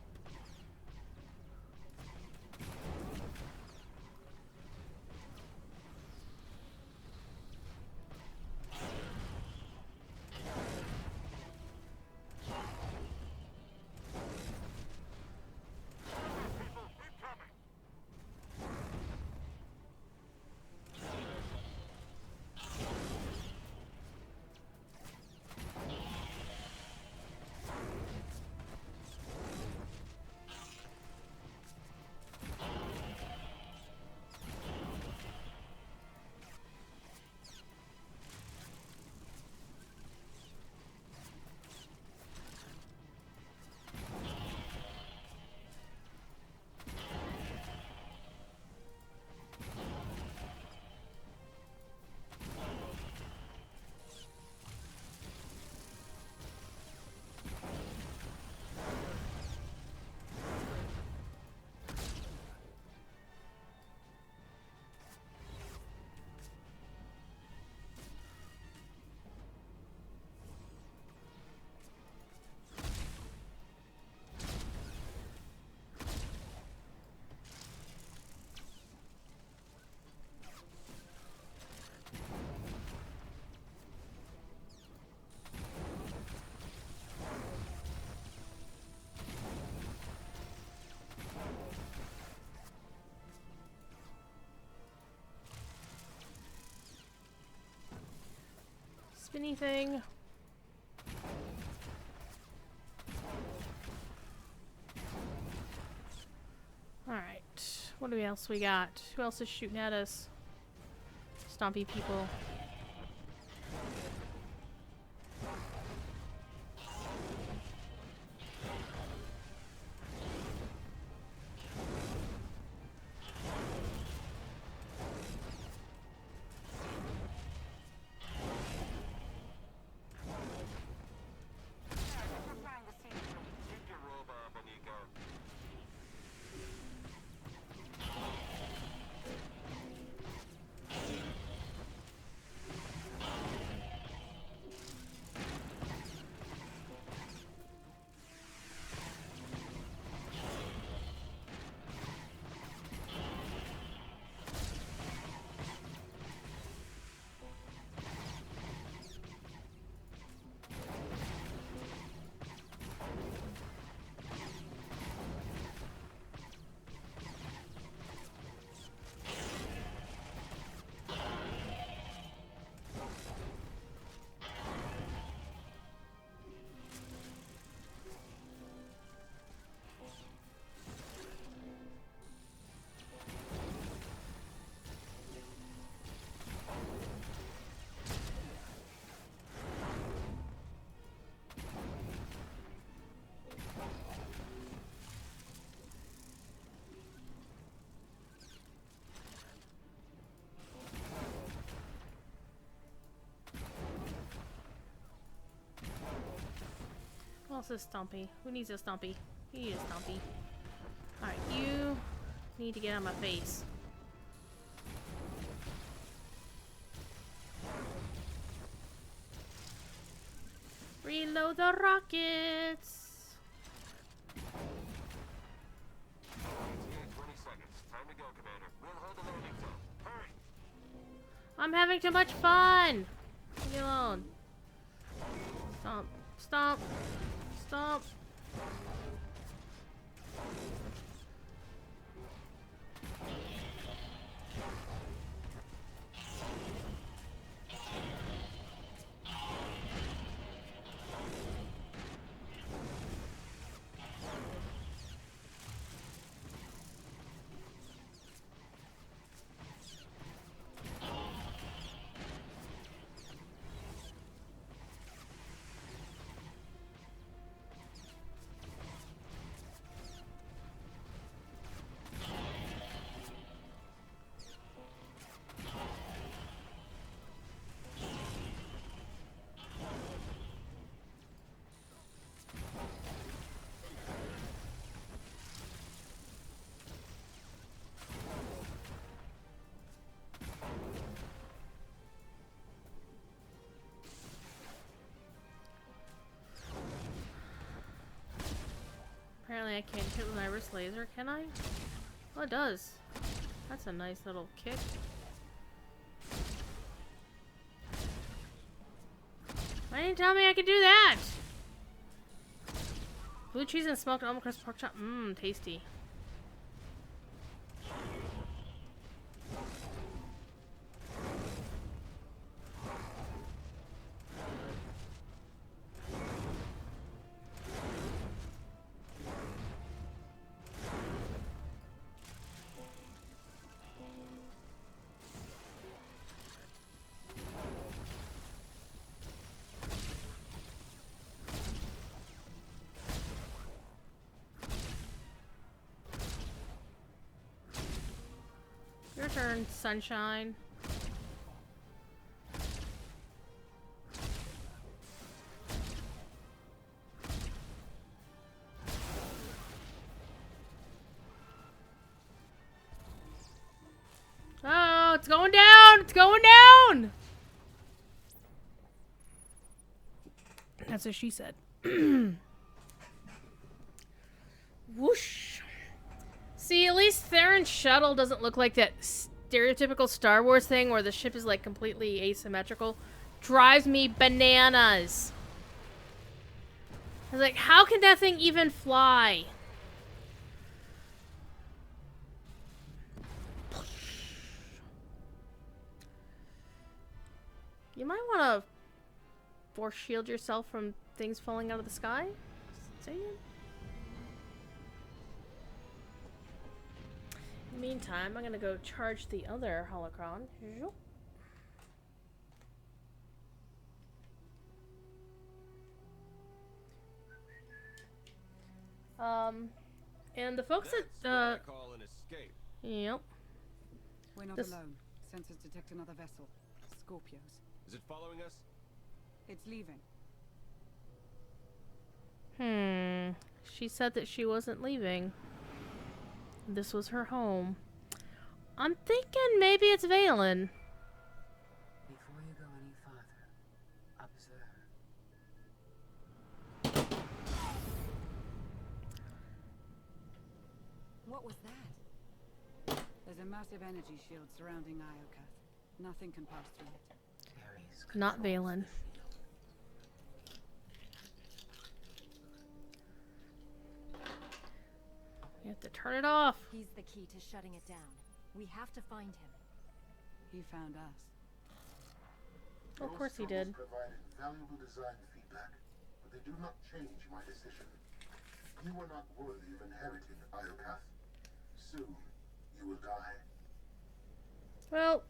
spinny thing. Alright. What else we got? Who else is shooting at us? Stompy people. Who else is Stompy? Who needs a Stompy? You need a Stompy. Alright, you need to get on my face. Reload the rockets! 20 seconds. Time to go, Commander. We'll hold the landing zone. Hurry! I'm having too much fun! Leave me alone. Stomp. Stomp. Stomp. Apparently I can't hit with my wrist laser, can I? Oh, it does. That's a nice little kick. Why didn't you tell me I could do that? Blue cheese and smoked almond crisp pork chop. Mmm, tasty. Your turn, sunshine. Oh, it's going down! It's going down! That's what she said. Whoosh. See, at least Theron's shuttle doesn't look like that stereotypical Star Wars thing where the ship is like completely asymmetrical. Drives me bananas. I was like, how can that thing even fly? You might want to force shield yourself from things falling out of the sky. Just saying. In the meantime, I'm gonna go charge the other holocron. Zoop. And the folks at call an escape. Yep. We're not alone. Sensors detect another vessel. Scorpios. Is it following us? It's leaving. She said that she wasn't leaving. This was her home. I'm thinking maybe it's Valen. Before you go any farther, observe. What was that? There's a massive energy shield surrounding Iokath. Nothing can pass through it. Not Valen. You have to turn it off. He's the key to shutting it down. We have to find him. He found us. Of course he did. Provided valuable design feedback, but they do not change my decision. You are not worthy of inheriting Iokath. Soon, you will die. Well,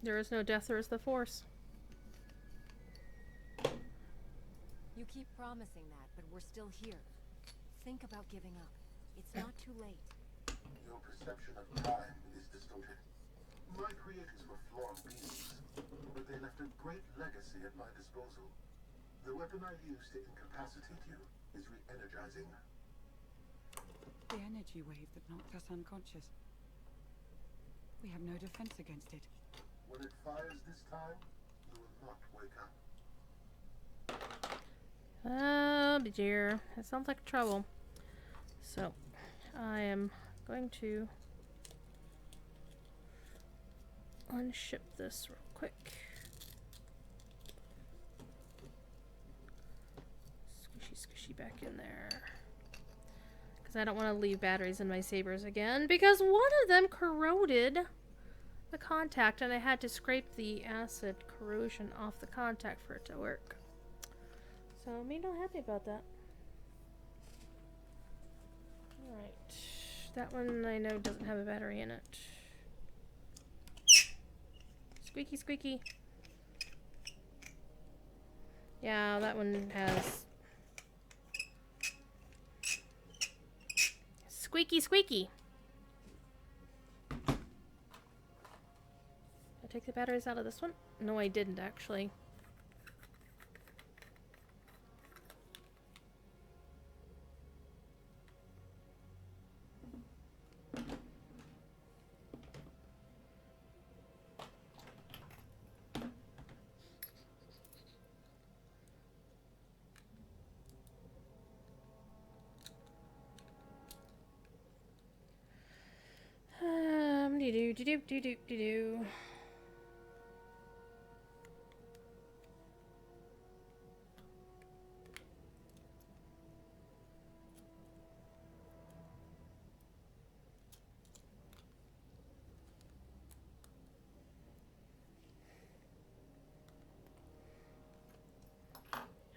there is no death, there is the Force. You keep promising that, but we're still here. Think about giving up. It's not too late. Your perception of time is distorted. My creators were flawed beings, but they left a great legacy at my disposal. The weapon I used to incapacitate you is re-energizing. The energy wave that knocked us unconscious. We have no defense against it. When it fires this time, you will not wake up. Oh dear, that sounds like trouble. So, I am going to unship this real quick. Squishy back in there. Because I don't want to leave batteries in my sabers again, because one of them corroded the contact and I had to scrape the acid corrosion off the contact for it to work. So I'm not happy about that. Alright. That one I know doesn't have a battery in it. Squeaky squeaky. Yeah, that one has squeaky squeaky. Did I take the batteries out of this one? No, I didn't actually. Do.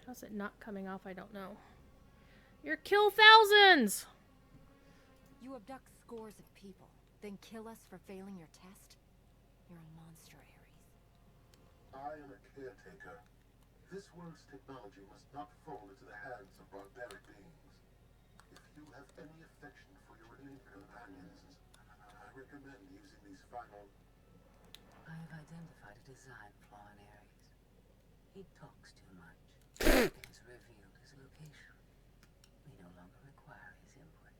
How's it not coming off? I don't know. You're kill thousands! You abduct scores of people, then kill us for failing your test? You're a monster, Ares. I am a caretaker. This world's technology must not fall into the hands of barbaric beings. If you have any affection for your alien companions, I recommend using these final... I have identified a design flaw in Ares. He talks too much. He has revealed his location. We no longer require his input.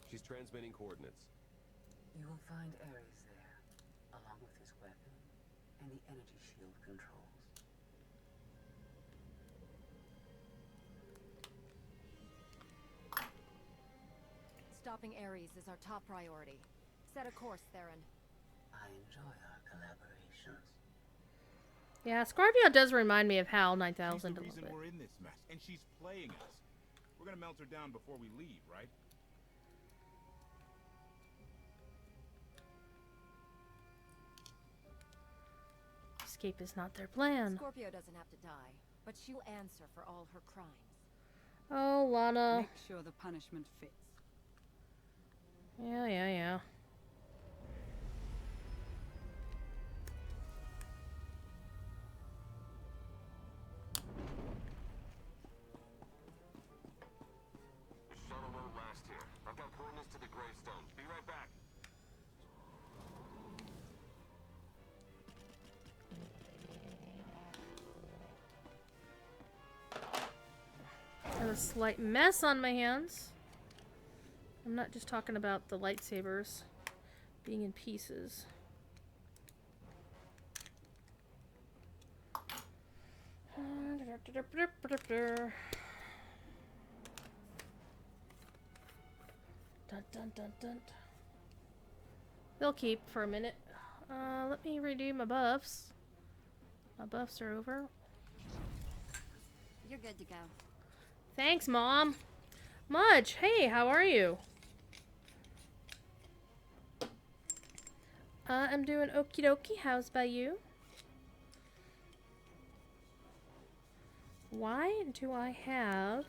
She's transmitting coordinates. You will find Ares there, along with his weapon and the energy shield controls. Stopping Ares is our top priority. Set a course, Theron. I enjoy our collaborations. Yeah, Scorpio does remind me of Hal 9000 She's the a little reason bit. we're in this mess, and she's playing us. We're gonna melt her down before we leave, right? escape is not their plan. Scorpio doesn't have to die, but she'll answer for all her crimes. Oh, Lana. Make sure the punishment fits. Yeah. Shuttle won't last here. I've got coordinates to the gravestone. Be right back. I have a slight mess on my hands. I'm not just talking about the lightsabers being in pieces. Dun. They'll keep for a minute. Let me redo my buffs. My buffs are over. You're good to go. Thanks, Mom. Mudge, hey, how are you? I'm doing okie dokie. How's by you? Why do I have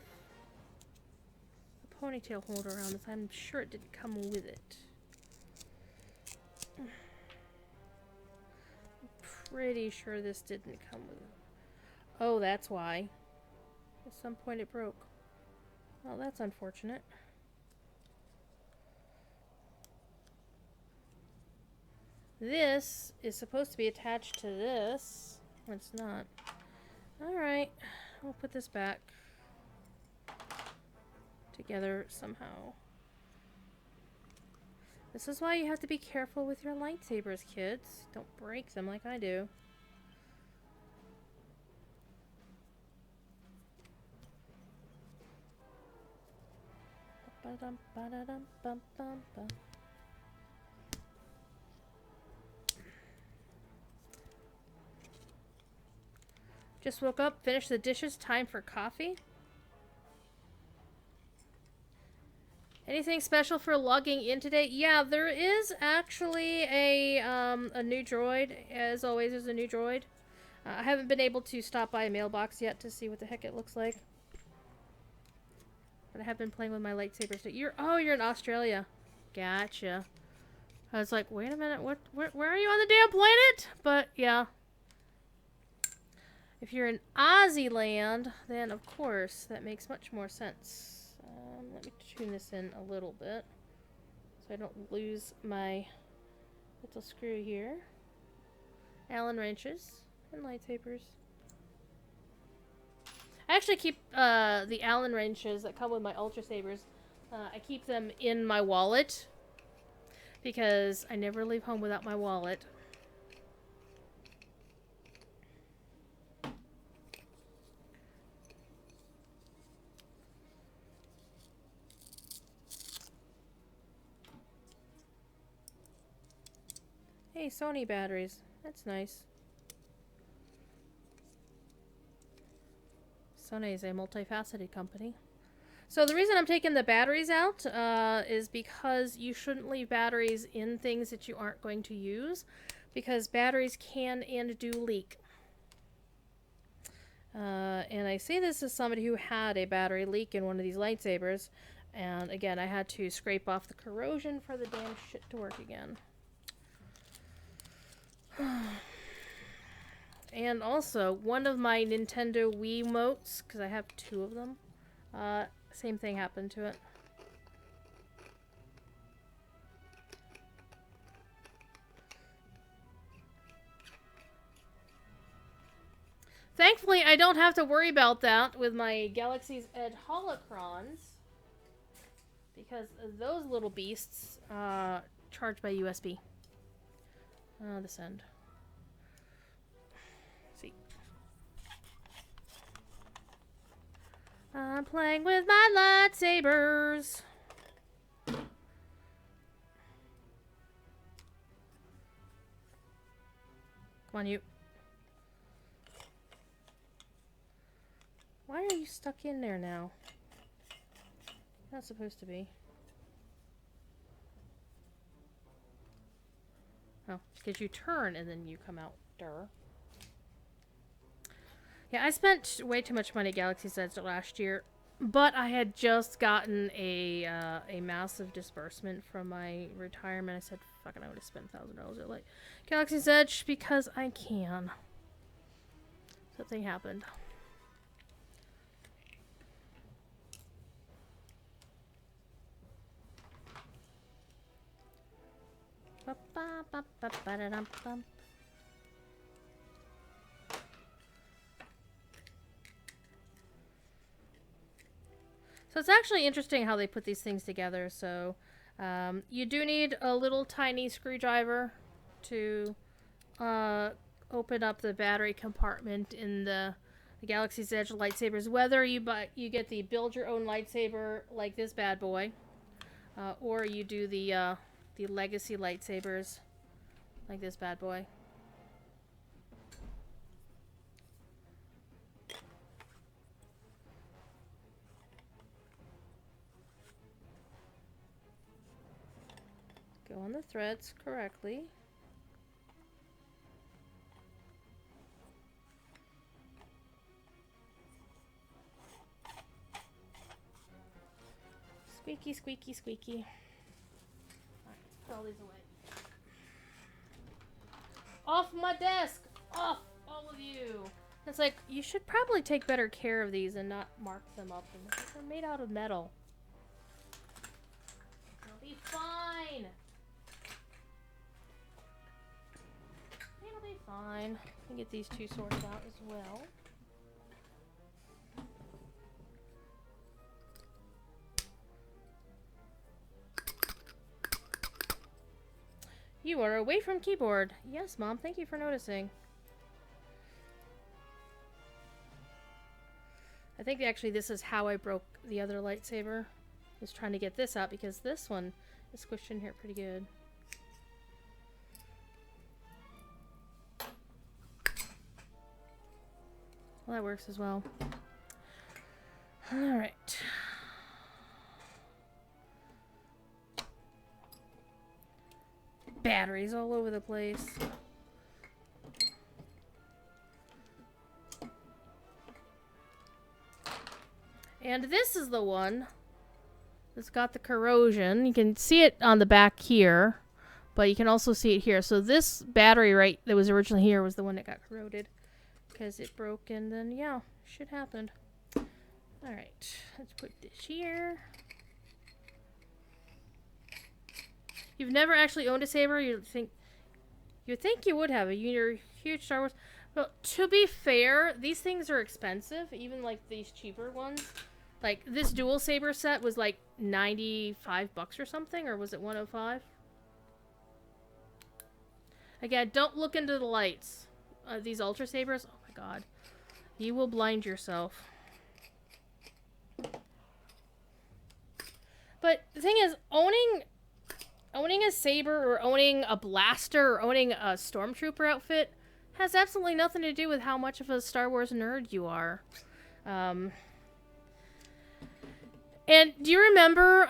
a ponytail holder around this? I'm sure it didn't come with it. I'm pretty sure this didn't come with it. Oh, that's why. At some point it broke. Well, that's unfortunate. This is supposed to be attached to this. It's not. Alright. We'll put this back together somehow. This is why you have to be careful with your lightsabers, kids. Don't break them like I do. Ba-dum-ba-da-dum-bum-bum-bum. Just woke up, finished the dishes, time for coffee. Anything special for logging in today? Yeah, there is actually a new droid. As always, there's a new droid. I haven't been able to stop by a mailbox yet to see what the heck it looks like. But I have been playing with my lightsabers. You're in Australia. Gotcha. I was like, wait a minute, where are you on the damn planet? But yeah. If you're in Aussie land, then of course that makes much more sense. Let me tune this in a little bit so I don't lose my little screw here. Allen wrenches and lightsabers. I actually keep the Allen wrenches that come with my Ultra Sabers. I keep them in my wallet because I never leave home without my wallet. Hey, Sony batteries. That's nice. Sony is a multifaceted company. So the reason I'm taking the batteries out is because you shouldn't leave batteries in things that you aren't going to use, because batteries can and do leak. And I say this as somebody who had a battery leak in one of these lightsabers, and again, I had to scrape off the corrosion for the damn shit to work again. And also, one of my Nintendo Wiimotes, because I have two of them, same thing happened to it. Thankfully, I don't have to worry about that with my Galaxy's Edge Holocrons, because those little beasts charge by USB. This end. See. I'm playing with my lightsabers. Come on, you. Why are you stuck in there now? You're not supposed to be. Oh, because you turn and then you come out. Durr. Yeah, I spent way too much money at Galaxy's Edge last year, but I had just gotten a massive disbursement from my retirement. I said, "Fucking, I would have spent $1,000 at like Galaxy's Edge because I can." Something happened. Ba-ba-ba-ba-ba-da-dum-bum. So it's actually interesting how they put these things together. So you do need a little tiny screwdriver to open up the battery compartment in the Galaxy's Edge lightsabers. Whether you get the build your own lightsaber like this bad boy, or you do the legacy lightsabers like this bad boy. Go on the threads correctly. Squeaky, squeaky, squeaky. Alright, put all these away. Off my desk! Off, all of you! It's like, you should probably take better care of these and not mark them up. They're made out of metal. It'll be fine! It'll be fine. Let me get these two swords out as well. You are away from keyboard. Yes, Mom. Thank you for noticing. I think actually this is how I broke the other lightsaber. I was trying to get this out because this one is squished in here pretty good. Well, that works as well. Alright. Batteries all over the place. And this is the one that's got the corrosion. You can see it on the back here, but you can also see it here. So this battery right that was originally here was the one that got corroded because it broke, and then yeah, shit happened. Alright, let's put this here. You've never actually owned a saber? You'd think you would have. You're a huge Star Wars. Well, to be fair, these things are expensive, even like these cheaper ones. Like this dual saber set was like $95 or something, or was it 105? Again, don't look into the lights. These Ultra Sabers, oh my god. You will blind yourself. But the thing is, owning a saber or owning a blaster or owning a stormtrooper outfit has absolutely nothing to do with how much of a Star Wars nerd you are. And do you remember,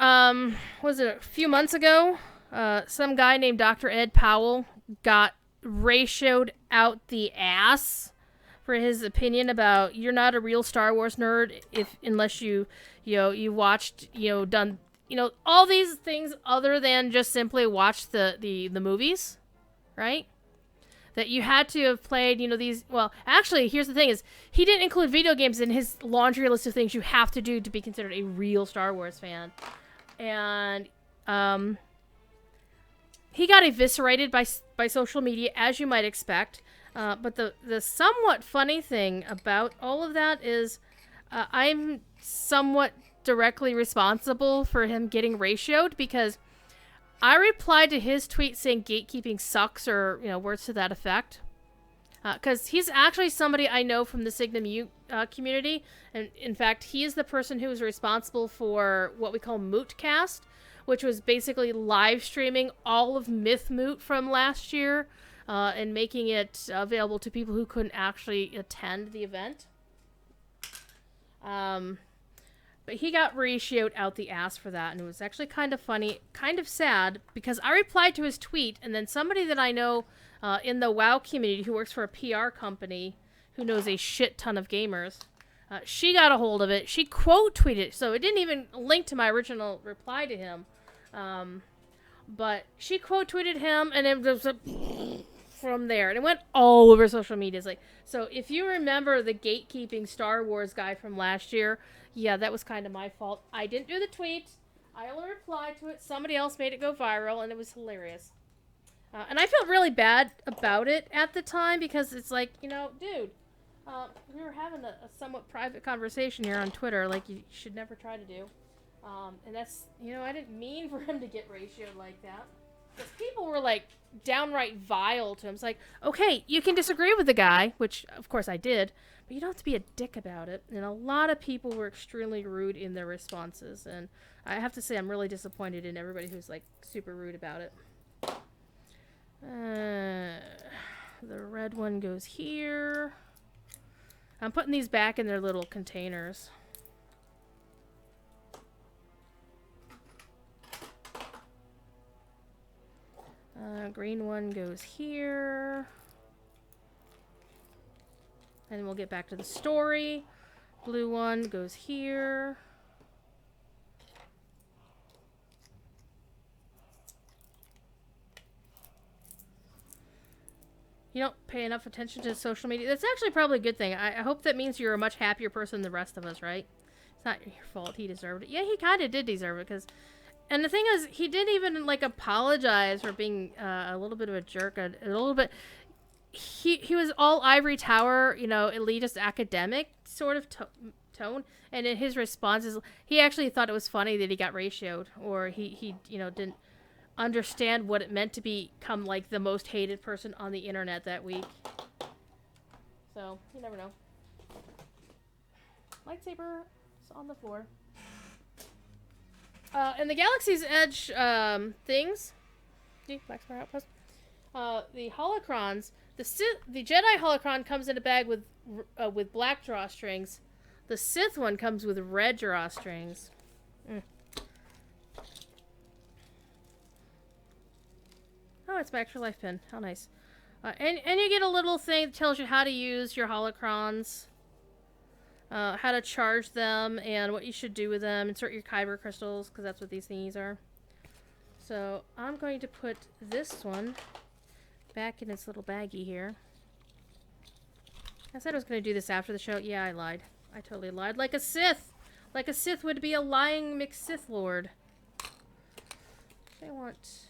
was it a few months ago, some guy named Dr. Ed Powell got ratioed out the ass for his opinion about you're not a real Star Wars nerd unless you watched, done, all these things other than just simply watch the movies, right? That you had to have played, these... Well, actually, here's the thing is, he didn't include video games in his laundry list of things you have to do to be considered a real Star Wars fan. And, he got eviscerated by social media, as you might expect. But the somewhat funny thing about all of that is, I'm somewhat directly responsible for him getting ratioed, because I replied to his tweet saying gatekeeping sucks, or words to that effect, because he's actually somebody I know from the Signum U community, and in fact he is the person who was responsible for what we call Mootcast, which was basically live streaming all of Myth Moot from last year and making it available to people who couldn't actually attend the event. But he got ratioed out the ass for that, and it was actually kind of funny, kind of sad, because I replied to his tweet, and then somebody that I know in the WoW community who works for a PR company, who knows a shit ton of gamers. She got a hold of it. She quote tweeted, so it didn't even link to my original reply to him. But she quote tweeted him, and it was from there, and it went all over social media. It's like, so if you remember the gatekeeping Star Wars guy from last year, yeah, that was kind of my fault. I didn't do the tweet. I only replied to it. Somebody else made it go viral, and it was hilarious. And I felt really bad about it at the time because it's like, you know, dude, we were having a somewhat private conversation here on Twitter, like you should never try to do. And that's, you know, I didn't mean for him to get ratioed like that. Because people were, like, downright vile to him. It's like, okay, you can disagree with the guy, which, of course, I did, but you don't have to be a dick about it. And a lot of people were extremely rude in their responses. And I have to say, I'm really disappointed in everybody who's, like, super rude about it. The red one goes here. I'm putting these back in their little containers. Green one goes here. And then we'll get back to the story. Blue one goes here. You don't pay enough attention to social media. That's actually probably a good thing. I hope that means you're a much happier person than the rest of us, right? It's not your fault. He deserved it. Yeah, he kind of did deserve it, because... And the thing is, he didn't even, like, apologize for being a little bit of a jerk. A little bit... He was all ivory tower, you know, elitist academic sort of tone. And in his responses, he actually thought it was funny that he got ratioed. Or he you know, didn't understand what it meant to become, like, the most hated person on the internet that week. So, you never know. Lightsaber is on the floor. And the Galaxy's Edge things, Black Spire Outpost, the holocrons, the Jedi holocron comes in a bag with black drawstrings. The Sith one comes with red drawstrings. Oh, it's my extra life pin. How nice. And you get a little thing that tells you how to use your holocrons. How to charge them and what you should do with them. Insert your kyber crystals, because that's what these thingies are. So I'm going to put this one back in its little baggie here. I said I was going to do this after the show. Yeah, I lied. I totally lied. Like a Sith! Like a Sith would be a lying McSith Lord. I want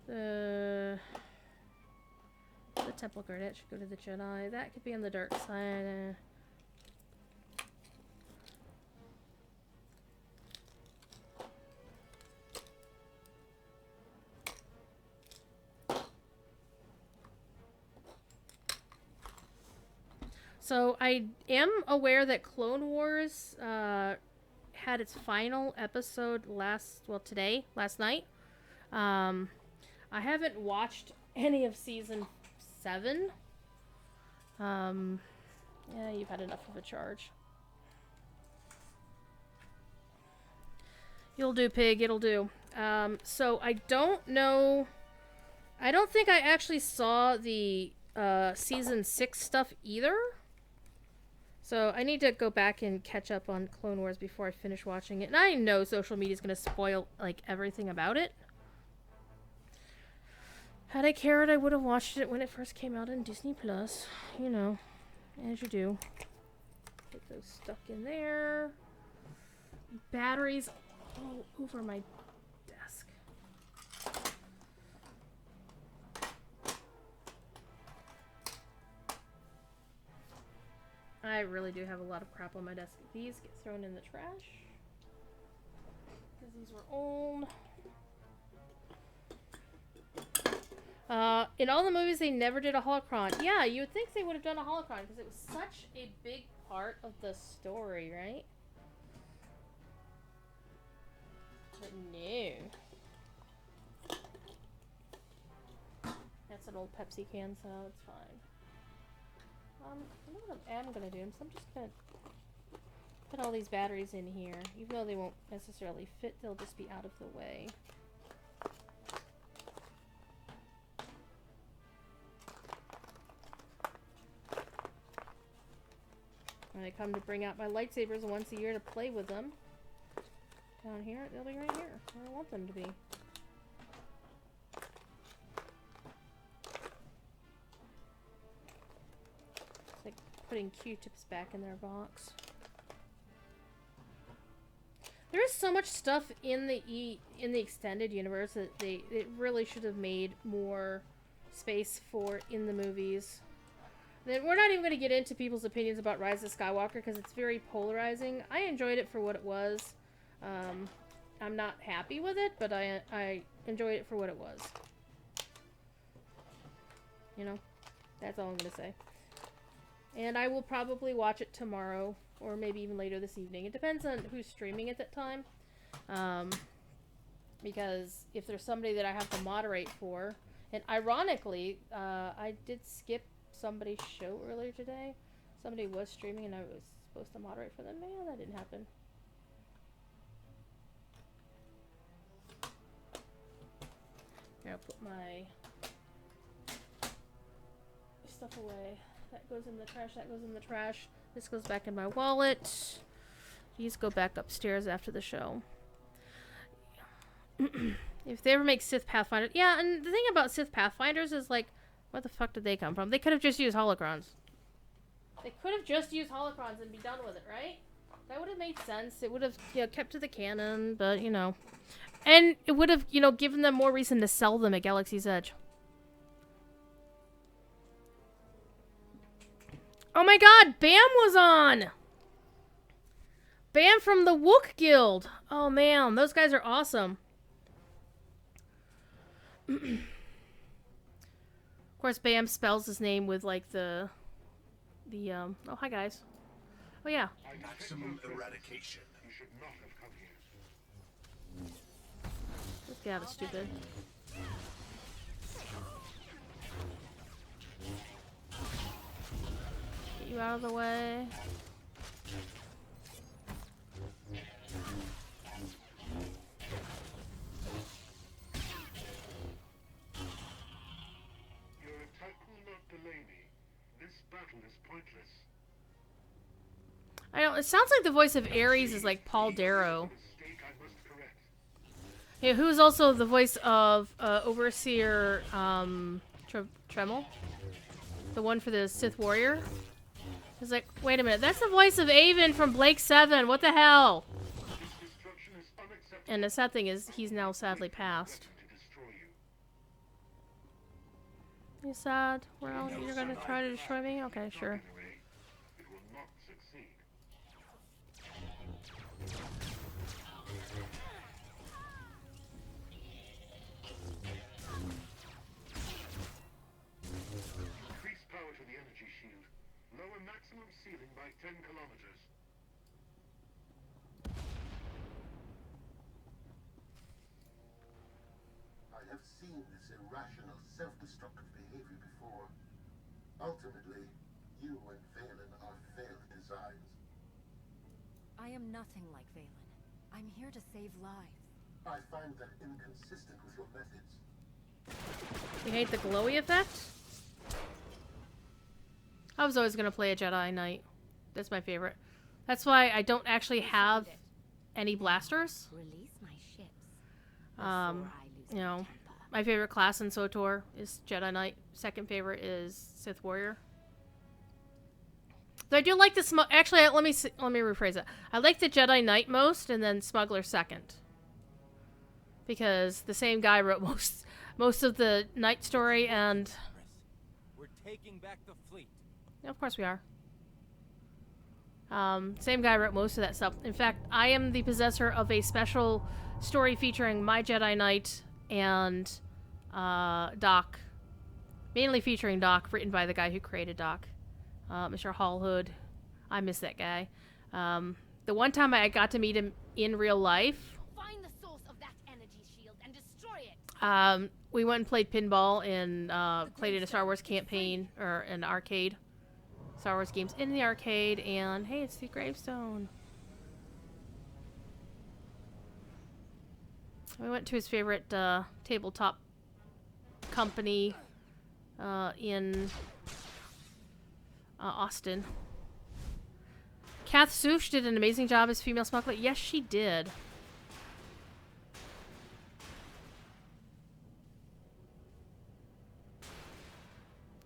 the Temple Guard. It should go to the Jedi. That could be on the dark side. So I am aware that Clone Wars had its final episode last night. I haven't watched any of season 7. Yeah, you've had enough of a charge. You'll do, pig. It'll do. So I don't know. I don't think I actually saw the season 6 stuff either. So I need to go back and catch up on Clone Wars before I finish watching it. And I know social media is going to spoil, like, everything about it. Had I cared, I would have watched it when it first came out on Disney Plus. You know, as you do. Get those stuck in there. Batteries all over my desk. I really do have a lot of crap on my desk. These get thrown in the trash. Because these were old. In all the movies, they never did a holocron. Yeah, you would think they would have done a holocron because it was such a big part of the story, right? But no. That's an old Pepsi can, so it's fine. You know what I am gonna do? I'm just gonna put all these batteries in here. Even though they won't necessarily fit, they'll just be out of the way. When I come to bring out my lightsabers once a year to play with them. Down here, they'll be right here, where I want them to be. It's like putting Q-tips back in their box. There is so much stuff in the extended universe that it really should have made more space for in the movies. Then we're not even going to get into people's opinions about Rise of Skywalker because it's very polarizing. I enjoyed it for what it was. I'm not happy with it, but I enjoyed it for what it was. You know, that's all I'm going to say. And I will probably watch it tomorrow, or maybe even later this evening. It depends on who's streaming at that time. Because if there's somebody that I have to moderate for, and ironically, I did skip somebody's show earlier today. Somebody was streaming and I was supposed to moderate for them. Man, that didn't happen. Here, I'll put my stuff away. That goes in the trash, that goes in the trash. This goes back in my wallet. These go back upstairs after the show. If they ever make Sith Pathfinder... Yeah, and the thing about Sith Pathfinders is, like, where the fuck did they come from? They could have just used holocrons. They could have just used holocrons and be done with it, right? That would have made sense. It would have, you know, kept to the canon, but, you know. And it would have, you know, given them more reason to sell them at Galaxy's Edge. Oh my god, Bam was on! Bam from the Wook Guild! Oh man, those guys are awesome. Of course, Bam spells his name with, like, oh, hi guys. Oh yeah. Maximum eradication. Let's get out of stupid. Get you out of the way. Your attack will not delay me. This battle is pointless. I don't. It sounds like the voice of Ares is like Paul Darrow. Yeah, who's also the voice of Overseer Tremel, the one for the Sith Warrior. It's like, wait a minute, that's the voice of Avon from Blake 7. What the hell? And the sad thing is, he's now sadly passed. You sad? Well, you're gonna try to destroy me? Okay, sure. Increase power to the energy shield. Lower maximum ceiling by 10 kilometers. I have seen this irrational, self-destructive behavior before. Ultimately, you and Valen are failed designs. I am nothing like Valen. I'm here to save lives. I find that inconsistent with your methods. You hate the glowy effect? I was always going to play a Jedi Knight. That's my favorite. That's why I don't actually have any blasters. Release my ships. You know, my favorite class in SWTOR is Jedi Knight. Second favorite is Sith Warrior. Though I do like the actually, let me rephrase it. I like the Jedi Knight most, and then Smuggler second. Because the same guy wrote most of the Knight story, and we're taking back the fleet. Of course we are. Same guy wrote most of that stuff. In fact, I am the possessor of a special story featuring my Jedi Knight and Doc. Mainly featuring Doc, written by the guy who created Doc. Mr. Hallhood. I miss that guy. The one time I got to meet him in real life, Find the source of that energy shield and destroy it. we went and played pinball and played in a Star Wars campaign, or an arcade. Star Wars games in the arcade, and hey, it's the gravestone. We went to his favorite tabletop company in Austin. Kath Souche did an amazing job as female smuggler. Yes, she did.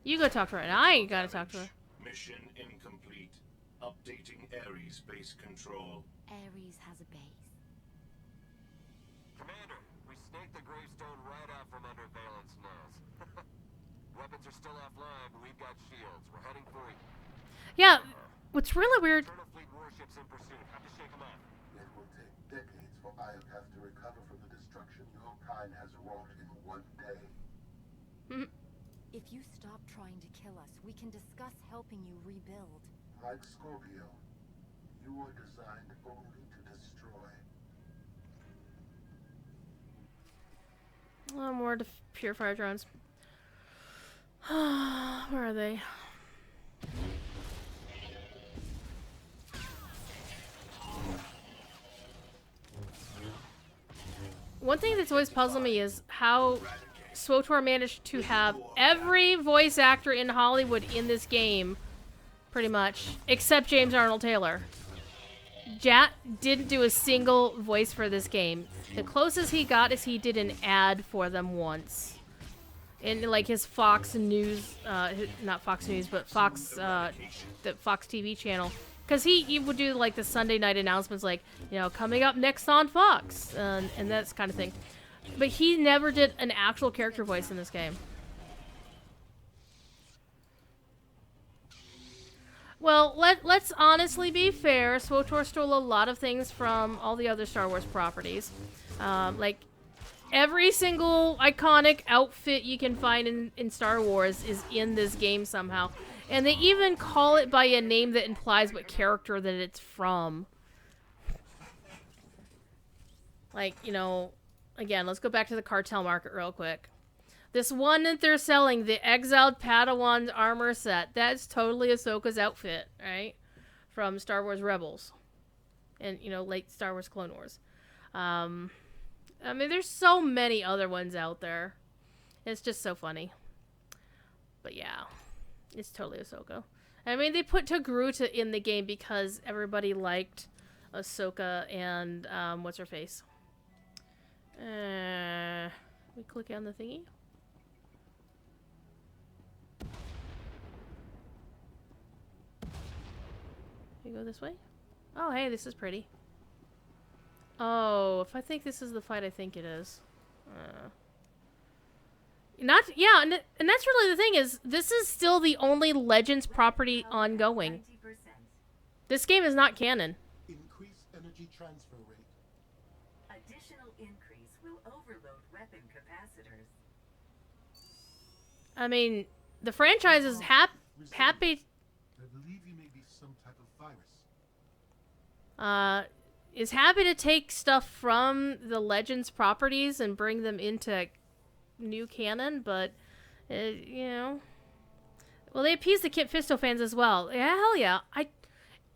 You go talk to her, and I ain't gotta talk to her. Mission incomplete. Updating Ares base control. Ares has a base. Commander, we snaked the gravestone right out from under Valence nose. Weapons are still offline, but we've got shields. We're heading for you. Yeah, what's really weird. Eternal Fleet warships in pursuit. Have to shake them off. It will take decades for Iokath to recover from the destruction your kind has wrought in one day. If you stop trying to kill us, we can discuss helping you rebuild. Like Scorpio, you are designed only to destroy. Oh, more purifier drones. Where are they? One thing that's always puzzled me is how SWTOR managed to have every voice actor in Hollywood in this game, pretty much, except James Arnold Taylor. Jat didn't do a single voice for this game. The closest he got is he did an ad for them once. In like his Fox News, not Fox News, but Fox, the Fox TV channel. Because he would do like the Sunday night announcements like, you know, coming up next on Fox, and that kind of thing. But he never did an actual character voice in this game. Well, let's honestly be fair. SWTOR stole a lot of things from all the other Star Wars properties. Like, every single iconic outfit you can find in Star Wars is in this game somehow. And they even call it by a name that implies what character that it's from. Like, you know, again, let's go back to the cartel market real quick. This one that they're selling, the Exiled Padawan armor set, that's totally Ahsoka's outfit, right? From Star Wars Rebels. And, you know, late Star Wars Clone Wars. I mean, there's so many other ones out there. It's just so funny. But yeah, it's totally Ahsoka. I mean, they put Togruta in the game because everybody liked Ahsoka and, what's her face? We click on the thingy. You go this way? Oh, hey, this is pretty. Oh, if I think this is the fight I think it is. Yeah, and that's really the thing is, this is still the only Legends property ongoing. This game is not canon. Increase energy transfer rate. Additional increase will overload weapon capacitors. I mean, the franchise is happy. I believe you may be some type of virus. Is happy to take stuff from the Legends properties and bring them into new canon, but you know, well, they appease the Kit Fisto fans as well. Yeah, hell yeah.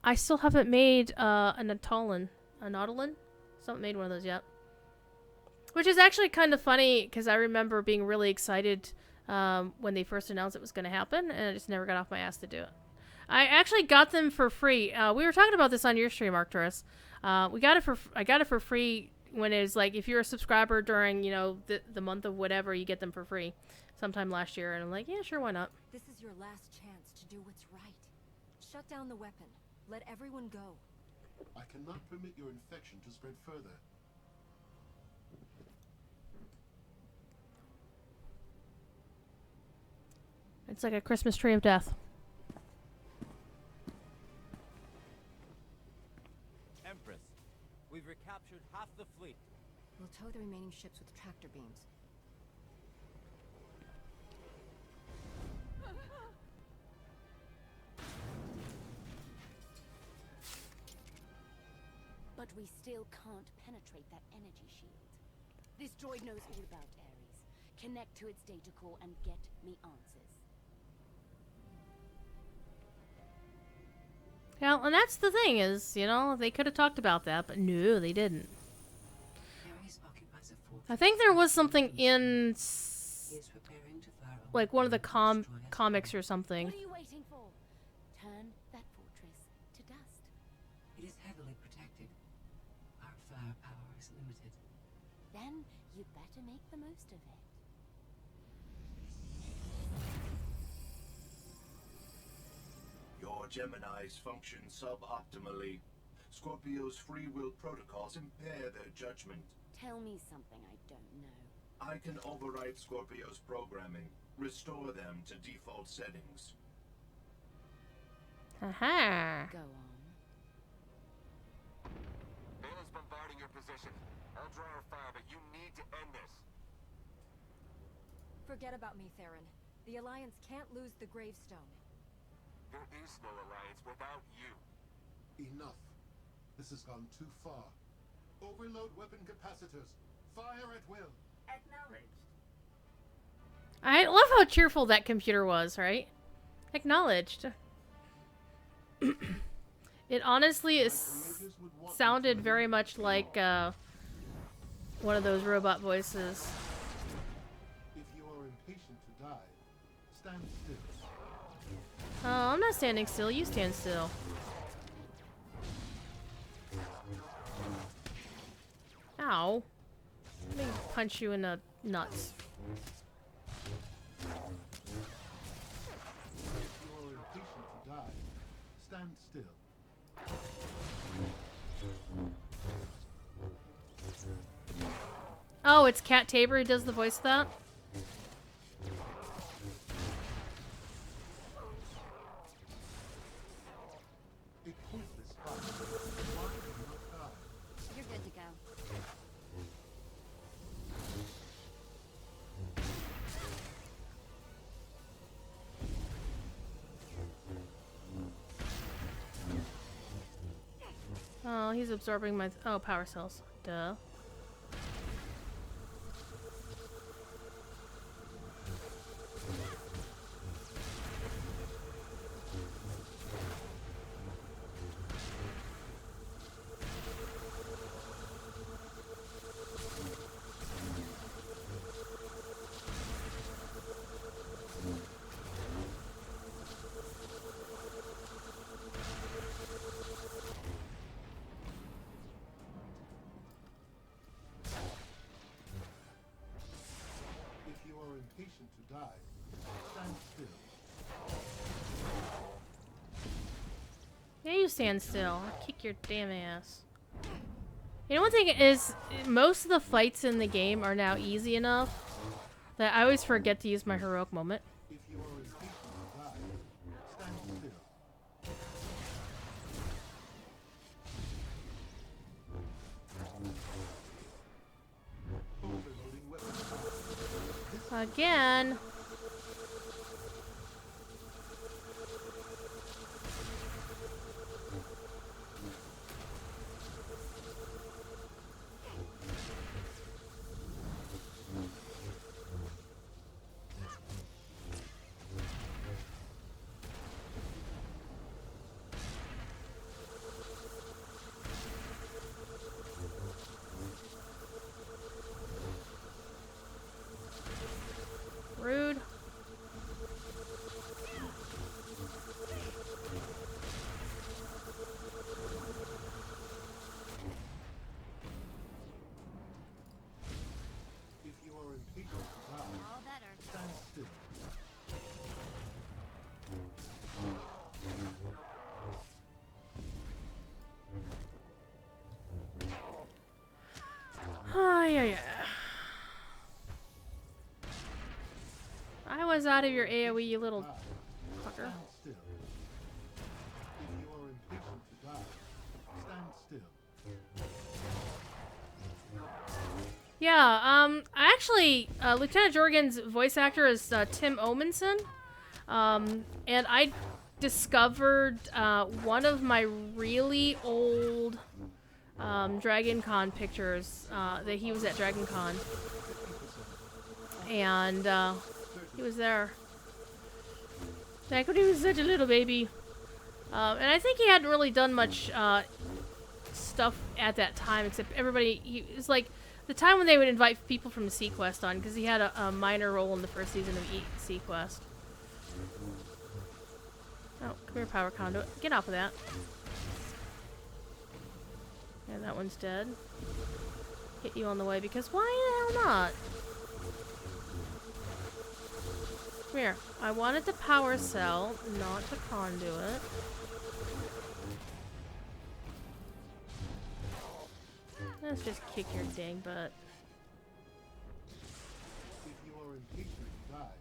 I still haven't made a Nautolan, Still haven't made one of those yet. Which is actually kind of funny because I remember being really excited when they first announced it was going to happen, and I just never got off my ass to do it. I actually got them for free. We were talking about this on your stream, Arcturus. I got it for free when it was like, if you're a subscriber during, you know, the month of whatever, you get them for free sometime last year. And I'm like, yeah, sure, why not? This is your last chance to do what's right. Shut down the weapon. Let everyone go. I cannot permit your infection to spread further. It's like a Christmas tree of death. Empress, we've recaptured half the fleet. We'll tow the remaining ships with tractor beams. But we still can't penetrate that energy shield. This droid knows all about Ares. Connect to its data core and get me answers. Yeah, and that's the thing is, you know, they could have talked about that, but no, they didn't. I think there was something in, like, one of the comics or something. What are you waiting for? Turn that fortress to dust. firepower is limited. Then you'd better make the most of it. Your Geminis function suboptimally. Scorpio's free will protocols impair their judgment. Tell me something I don't know. I can override Scorpio's programming, restore them to default settings. Aha. Go on. Valen's bombarding your position. I'll draw her fire, but you need to end this. Forget about me, Theron. The Alliance can't lose the gravestone. There is no alliance without you. Enough. This has gone too far. Overload weapon capacitors. Fire at will. Acknowledged. I love how cheerful that computer was, right? Acknowledged. It honestly sounded very much like one of those robot voices. If you are impatient to die, stand still. Oh, I'm not standing still. You stand still. Ow. Let me punch you in the nuts. If you are impatient to die, stand still. Oh, it's Cat Tabor who does the voice of that? A pointless fight. Why do you not die? You're good to go. Oh, he's absorbing my... Oh, power cells. Duh. If you are impatient to die, stand still. Yeah, you stand still. I'll kick your damn ass. You know, one thing is, most of the fights in the game are now easy enough that I always forget to use my heroic moment. If you are impatient to die, stand still. Overloading weapon capacitors. Again. Rude. If you are impatient to die, All better. stand still. Oh, yeah. I was out of your AoE, you little fucker. Stand still. If you are impatient to die, stand still. Yeah, actually, Lieutenant Jorgen's voice actor is Tim Omenson. And I discovered one of my really old Dragon Con pictures that he was at Dragon Con. And he was there. Back when he was such a little baby. And I think he hadn't really done much stuff at that time, except it was like the time when they would invite people from Sequest on, because he had a minor role in the first season of Sequest. Oh, come here, Power Conduit. Get off of that. Yeah, that one's dead. Hit you on the way because why the hell not? Come here. I wanted the power cell, not the conduit. Let's just kick your dang butt. If you are impatient to die,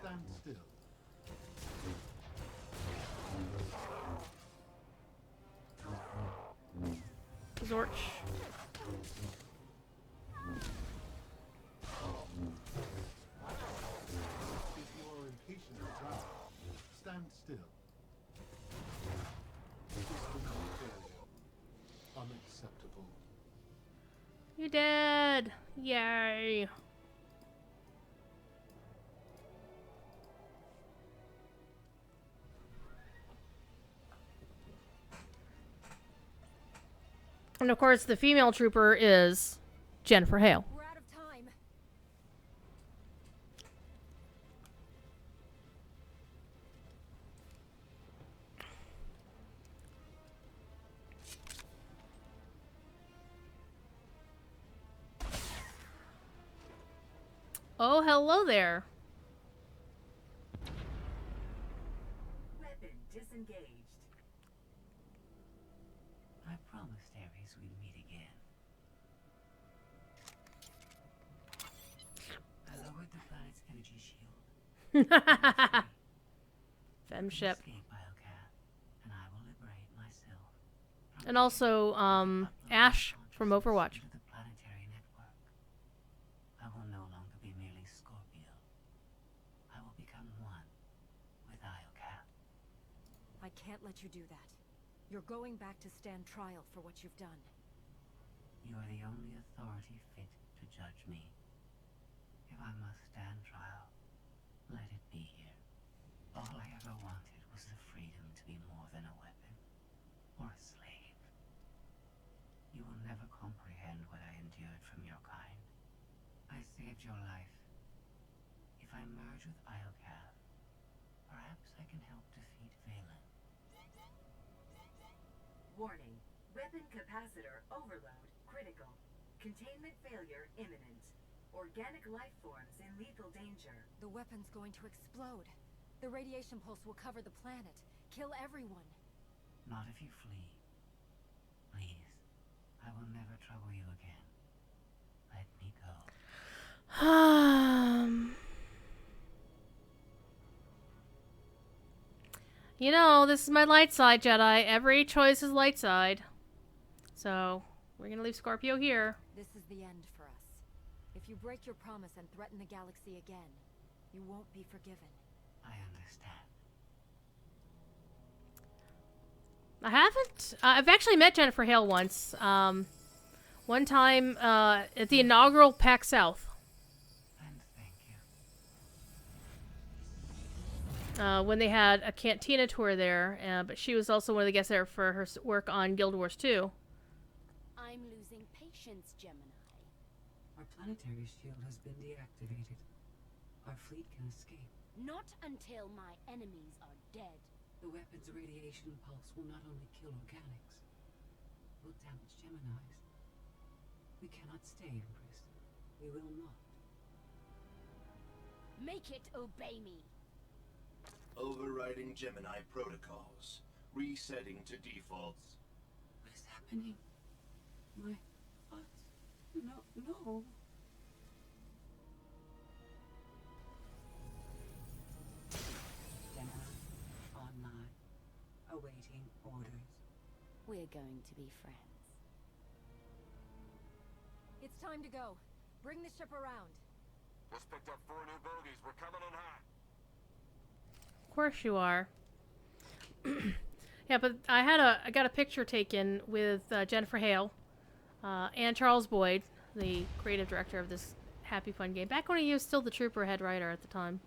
stand still. Zorch. If you are impatient to die, stand still. Unacceptable. You dead! Yay! And of course, the female trooper is Jennifer Hale. We're out of time. Oh, hello there. Weapon disengaged. I promised Ares we'd meet again. I lowered the planet's energy shield. Femship. Escape Iocath, and I will liberate myself. And also, Ash from Overwatch. The planetary network. I will no longer be merely Scorpio. I will become one with Iocath. I can't let you do that. You're going back to stand trial for what you've done. You are the only authority fit to judge me. If I must stand trial, let it be here. All I ever wanted was the freedom to be more than a weapon or a slave. You will never comprehend what I endured from your kind. I saved your life. If I merge with Iocath, perhaps I can help defeat Valen. Warning. Weapon capacitor overload critical. Containment failure imminent. Organic life forms in lethal danger. The weapon's going to explode. The radiation pulse will cover the planet. Kill everyone. Not if you flee. Please. I will never trouble you again. Let me go. You know, this is my light side, Jedi. Every choice is light side. So, we're gonna leave Scorpio here. This is the end for us. If you break your promise and threaten the galaxy again, you won't be forgiven. I understand. I haven't. I've actually met Jennifer Hale once. One time at the inaugural PAX South. When they had a Cantina tour there, but she was also one of the guests there for her work on Guild Wars 2. I'm losing patience, Gemini. Our planetary shield has been deactivated. Our fleet can escape. Not until my enemies are dead. The weapon's radiation pulse will not only kill organics, it will damage Geminis. We cannot stay, Empress. We will not. Make it obey me. Overriding Gemini protocols. Resetting to defaults. What is happening? My thoughts. No. Gemini, online, awaiting orders. We're going to be friends. It's time to go. Bring the ship around. Just picked up 4 new bogies. We're coming in hot. Of course you are. Yeah, but I got a picture taken with Jennifer Hale and Charles Boyd, the creative director of this Happy Fun game, back when he was still the Trooper head writer at the time,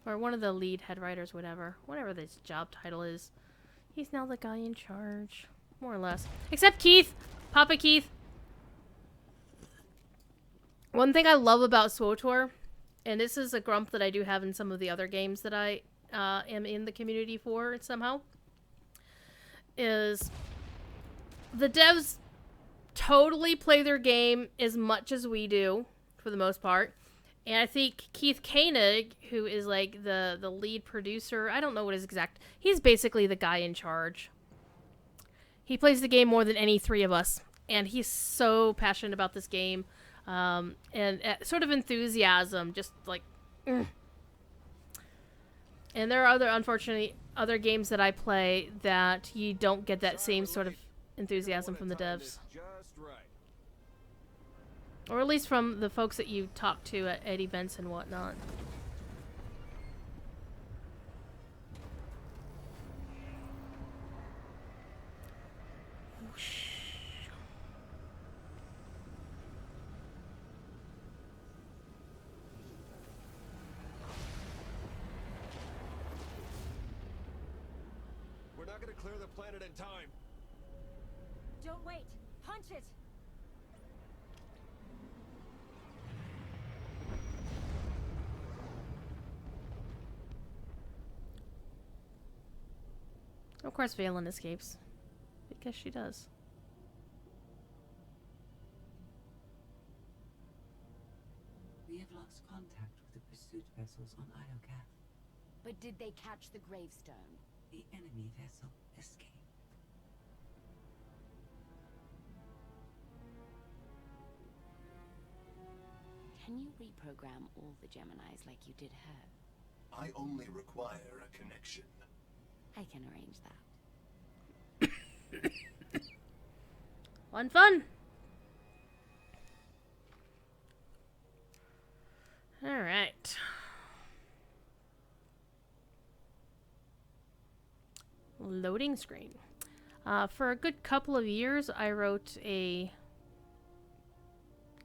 or one of the lead head writers, whatever this job title is. He's now the guy in charge, more or less. Except Keith, Papa Keith. One thing I love about SWTOR, and this is a grump that I do have in some of the other games that I am in the community for somehow, is the devs totally play their game as much as we do, for the most part. And I think Keith Koenig, who is like the lead producer, I don't know what his exact... He's basically the guy in charge. He plays the game more than any three of us. And he's so passionate about this game. And sort of enthusiasm, just like... And there are unfortunately, other games that I play that you don't get that same sort of enthusiasm from the devs. Or at least from the folks that you talk to at events and whatnot. We're not gonna clear the planet in time. Don't wait. Punch it. Of course Valen escapes. Because she does. We have lost contact with the pursuit vessels on Iokath. But did they catch the gravestone? The enemy vessel escaped. Can you reprogram all the Geminis like you did her? I only require a connection. I can arrange that. Fun! Alright. Loading screen. For a good couple of years, I wrote a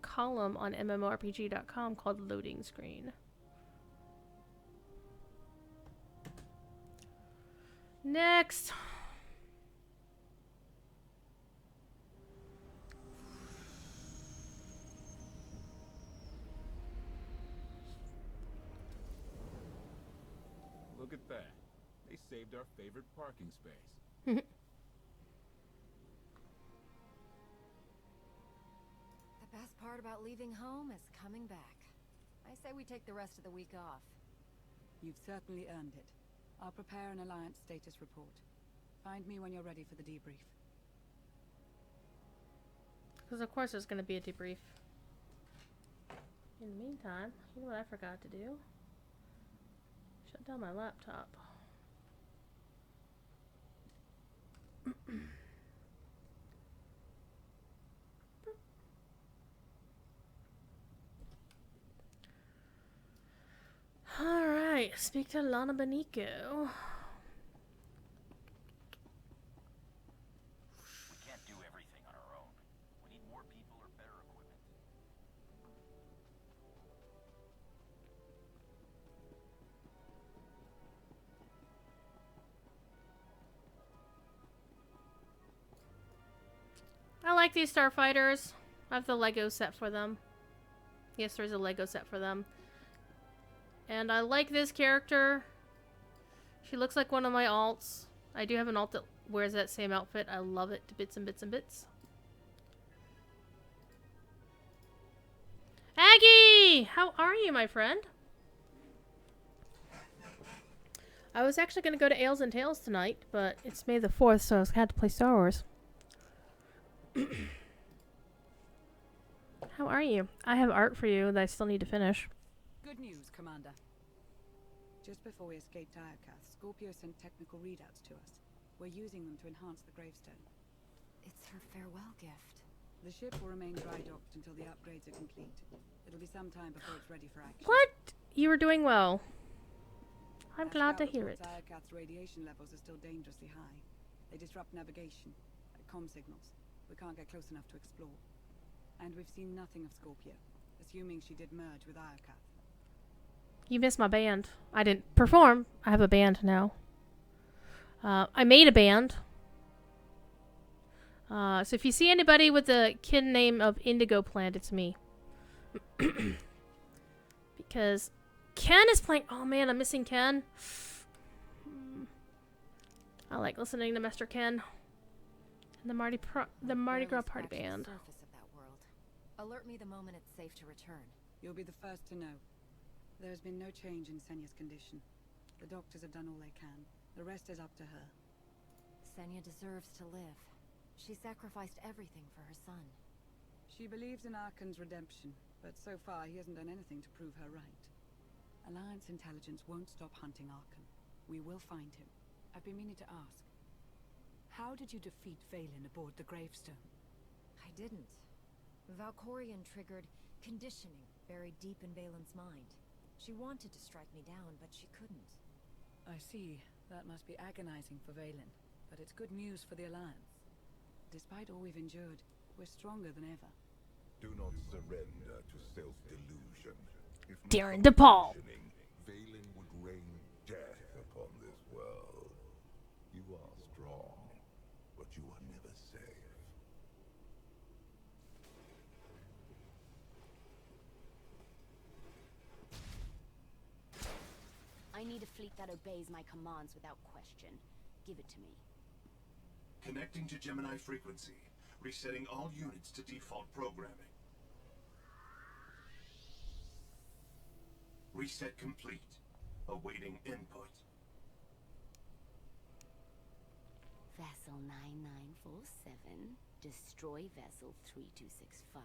column on MMORPG.com called Loading Screen. Next. Look at that. They saved our favorite parking space. The best part about leaving home is coming back. I say we take the rest of the week off. You've certainly earned it. I'll prepare an Alliance status report. Find me when you're ready for the debrief. Because of course there's going to be a debrief. In the meantime, you know what I forgot to do? Shut down my laptop. Alright, speak to Lana Benico. We can't do everything on our own. We need more people or better equipment. I like these starfighters. I have the Lego set for them. Yes, there's a Lego set for them. And I like this character. She looks like one of my alts. I do have an alt that wears that same outfit. I love it to bits and bits and bits. Aggie! How are you, my friend? I was actually going to go to Ales and Tales tonight, but it's May the 4th, so I had to play Star Wars. How are you? I have art for you that I still need to finish. Good news, Commander. Just before we escaped Iokath, Scorpio sent technical readouts to us. We're using them to enhance the gravestone. It's her farewell gift. The ship will remain dry docked until the upgrades are complete. It'll be some time before it's ready for action. What? You were doing well. I'm Our glad to scout hear it. reports Iokath's radiation levels are still dangerously high. They disrupt navigation, comm signals. We can't get close enough to explore. And we've seen nothing of Scorpio, assuming she did merge with Iokath. You missed my band. I didn't perform. I have a band now. I made a band. So if you see anybody with the kin name of Indigo Plant, it's me. Because Ken is playing... Oh man, I'm missing Ken. I like listening to Mr. Ken. The Mardi Gras party band. Surface of that world. Alert me the moment it's safe to return. You'll be the first to know. There's been no change in Senya's condition. The doctors have done all they can. The rest is up to her. Senya deserves to live. She sacrificed everything for her son. She believes in Arkan's redemption, but so far he hasn't done anything to prove her right. Alliance intelligence won't stop hunting Arkan. We will find him. I've been meaning to ask. How did you defeat Valen aboard the gravestone? I didn't. Valkorion triggered conditioning buried deep in Valen's mind. She wanted to strike me down, but she couldn't. I see. That must be agonizing for Valen, but it's good news for the Alliance. Despite all we've endured, we're stronger than ever. Do not surrender to self-delusion. If not Darren for DePaul. conditioning, Valen would rain death upon this world. You are strong, but you are never safe. I need a fleet that obeys my commands without question. Give it to me. Connecting to Gemini frequency. Resetting all units to default programming. Reset complete. Awaiting input. Vessel 9947, destroy Vessel 3265.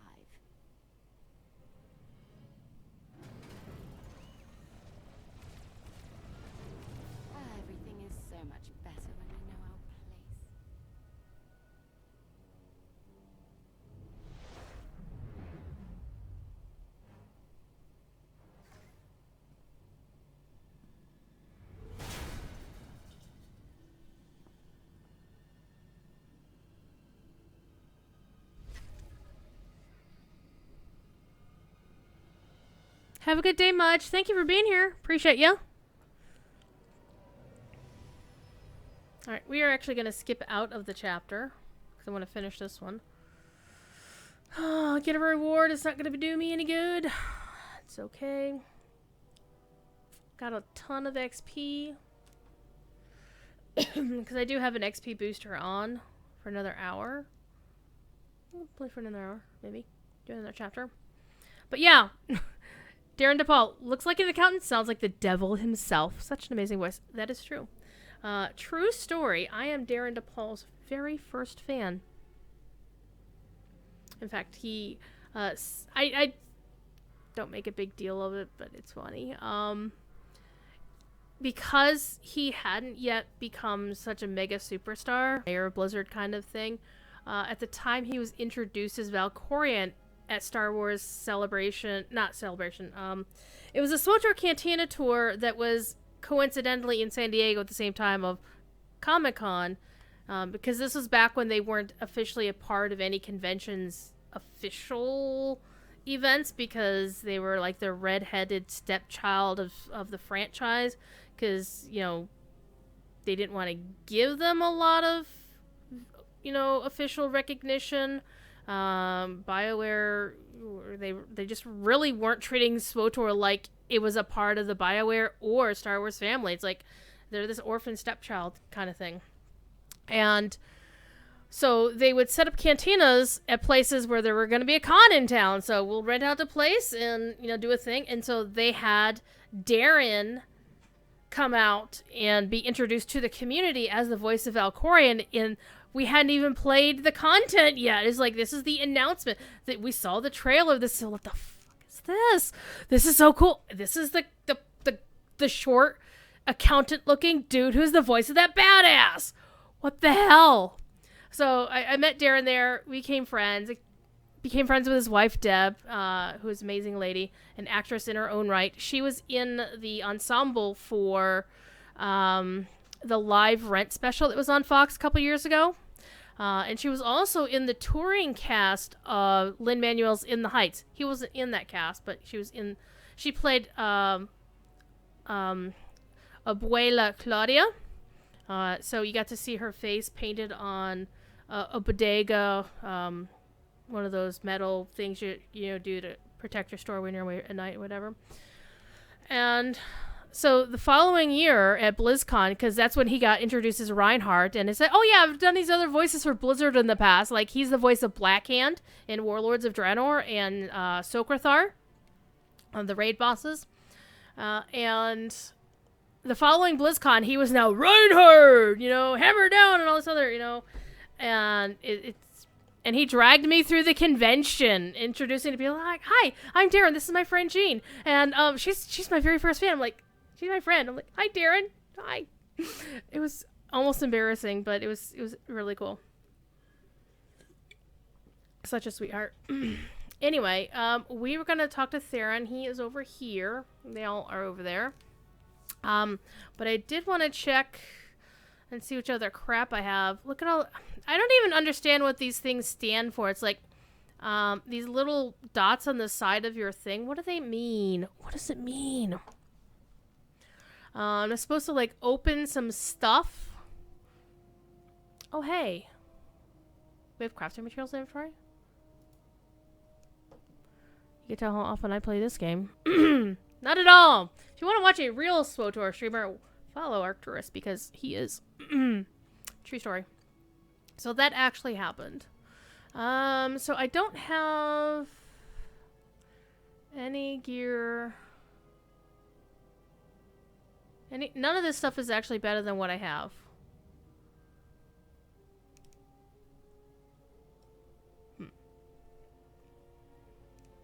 Everything is so much better when we know our place. Have a good day, Mudge. Thank you for being here. Appreciate you. Alright, we are actually going to skip out of the chapter, because I want to finish this one. Get a reward. It's not going to do me any good. It's okay. Got a ton of XP. Because I do have an XP booster on for another hour. I'll play for another hour, maybe. Do another chapter. But yeah. Darren DePaul looks like an accountant, sounds like the devil himself. Such an amazing voice. That is true. True story. I am Darren DePaul's very first fan. In fact, he, I don't make a big deal of it, but it's funny. Because he hadn't yet become such a mega superstar, Mayor Blizzard kind of thing, at the time he was introduced as Valkorion at Star Wars Celebration, it was a SWTOR Cantina tour that was coincidentally in San Diego at the same time of Comic-Con, because this was back when they weren't officially a part of any convention's official events, because they were like the red-headed stepchild of the franchise, because, you know, they didn't want to give them a lot of, you know, official recognition. BioWare, they just really weren't treating SWTOR like it was a part of the BioWare or Star Wars family. It's like they're this orphan stepchild kind of thing. And so they would set up cantinas at places where there were going to be a con in town. So we'll rent out the place and, you know, do a thing. And so they had Darren come out and be introduced to the community as the voice of Valkorion in... We hadn't even played the content yet. It's like, this is the announcement that we saw the trailer of this. So what the fuck is this? This is so cool. This is the short accountant looking dude who's the voice of that badass. What the hell? So I met Darren there. We became friends. I became friends with his wife, Deb, who's an amazing lady, an actress in her own right. She was in the ensemble for... the live Rent special that was on Fox a couple years ago. And she was also in the touring cast of Lin-Manuel's In the Heights. He wasn't in that cast, but she was in... She played Abuela Claudia. So you got to see her face painted on a bodega, one of those metal things you know do to protect your store when you're away at night or whatever. And So the following year at BlizzCon, because that's when he got introduced as Reinhardt, and he said, "Oh yeah, I've done these other voices for Blizzard in the past. Like he's the voice of Blackhand in Warlords of Draenor and Sokrathar, the raid bosses." And the following BlizzCon, he was now Reinhardt, hammer down and all this other, and and he dragged me through the convention, introducing to people like, "Hi, I'm Darren. This is my friend Jean, and she's my very first fan." I'm like, "She's my friend." I'm like, "Hi, Darren. Hi." It was almost embarrassing, but it was really cool. Such a sweetheart. Anyway, we were gonna talk to Theron. He is over here. They all are over there. But I did want to check and see which other crap I have. Look at all. I don't even understand what these things stand for. It's like these little dots on the side of your thing. What do they mean? What does it mean? I'm supposed to like open some stuff. Oh hey, we have crafting materials inventory. You can tell how often I play this game. Not at all. If you want to watch a real SWTOR streamer, follow Arcturus because he is true story. So that actually happened. So I don't have any gear. None of this stuff is actually better than what I have.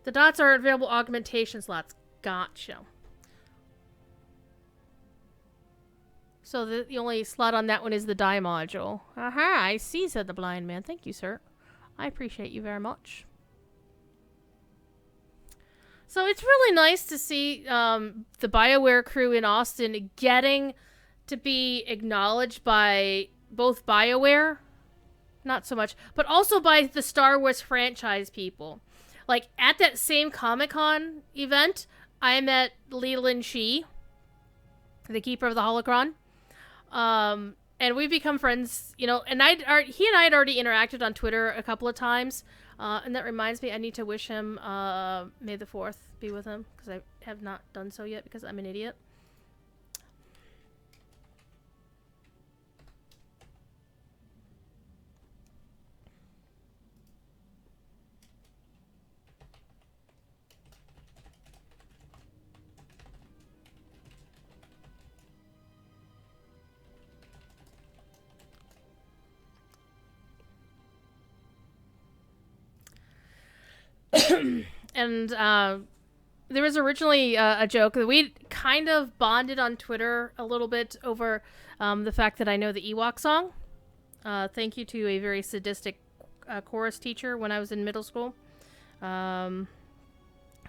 The dots are available augmentation slots. Gotcha. So the only slot on that one is the die module. Aha, I see, said the blind man. Thank you, sir. I appreciate you very much. So it's really nice to see the BioWare crew in Austin getting to be acknowledged by both BioWare, not so much, but also by the Star Wars franchise people. Like, at that same Comic-Con event, I met Leland Shee, the Keeper of the Holocron. And we've become friends, and he and I had already interacted on Twitter a couple of times. And that reminds me, I need to wish him May the 4th be with him, because I have not done so yet because I'm an idiot. And there was originally a joke that we kind of bonded on Twitter a little bit over the fact that I know the Ewok song. Thank you to a very sadistic chorus teacher when I was in middle school, who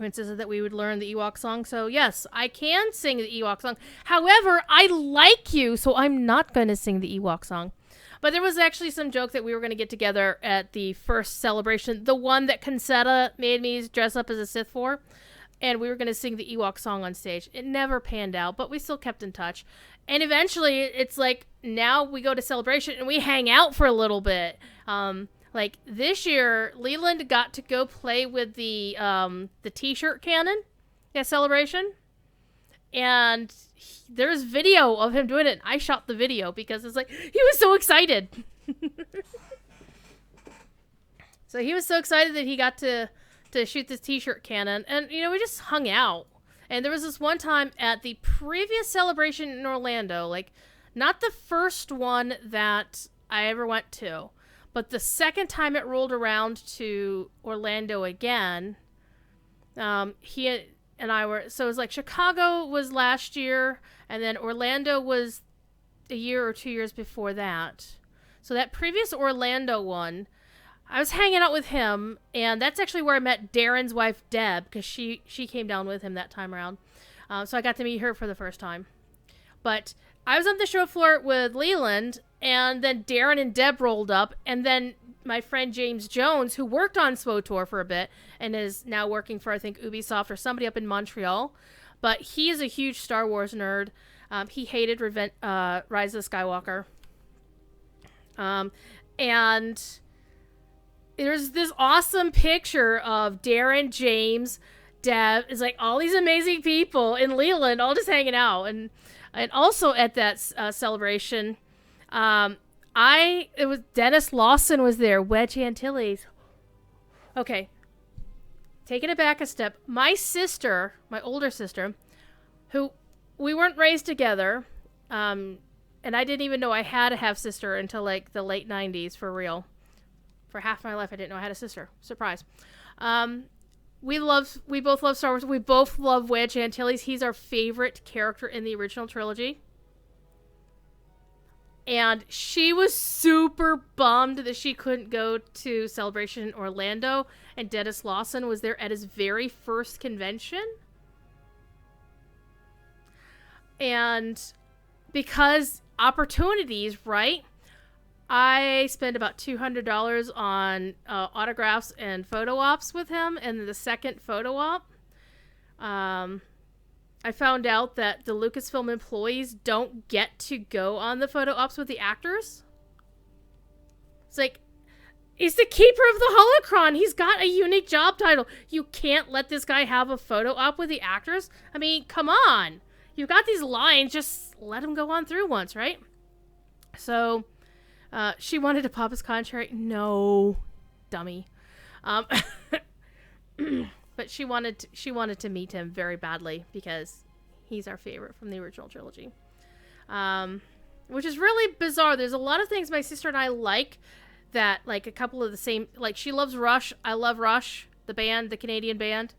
insisted that we would learn the Ewok song. So yes, I can sing the Ewok song. However, I like you, so I'm not going to sing the Ewok song. But there was actually some joke that we were going to get together at the first celebration, the one that Concetta made me dress up as a Sith for, and we were going to sing the Ewok song on stage. It never panned out, but we still kept in touch. And eventually, it's like, now we go to celebration and we hang out for a little bit. Like, this year, Leland got to go play with the T-shirt cannon at celebration. And there's video of him doing it. And I shot the video because it's like, he was so excited. So he was so excited that he got to shoot this T-shirt cannon. And, we just hung out. And there was this one time at the previous celebration in Orlando, like, not the first one that I ever went to, but the second time it rolled around to Orlando again, he and I were, so it was like Chicago was last year, and then Orlando was a year or 2 years before that. So that previous Orlando one, I was hanging out with him, and that's actually where I met Darren's wife, Deb, because she came down with him that time around. So I got to meet her for the first time. But I was on the show floor with Leland, and then Darren and Deb rolled up, and then my friend James Jones, who worked on SWTOR for a bit and is now working for, I think, Ubisoft or somebody up in Montreal. But he is a huge Star Wars nerd. He hated Rise of Skywalker. And there's this awesome picture of Darren, James, Dev. It's like all these amazing people in Leland all just hanging out. And also at that celebration, it was Dennis Lawson was there, Wedge Antilles. Okay. Taking it back a step, my sister, my older sister, who we weren't raised together, and I didn't even know I had a half-sister until like the late 90s, for real. For half my life, I didn't know I had a sister. Surprise. We both love Star Wars. We both love Wedge Antilles. He's our favorite character in the original trilogy. And she was super bummed that she couldn't go to Celebration in Orlando, and Dennis Lawson was there at his very first convention. And because opportunities, right? I spent about $200 on autographs and photo ops with him, and the second photo op, I found out that the Lucasfilm employees don't get to go on the photo ops with the actors. It's like, he's the keeper of the holocron. He's got a unique job title. You can't let this guy have a photo op with the actors? I mean, come on. You've got these lines. Just let him go on through once, right? So, she wanted to pop his contract. No, dummy. But she wanted to meet him very badly because he's our favorite from the original trilogy. Which is really bizarre. There's a lot of things my sister and I like that, like a couple of the same, like she loves Rush. I love Rush, the band, the Canadian band.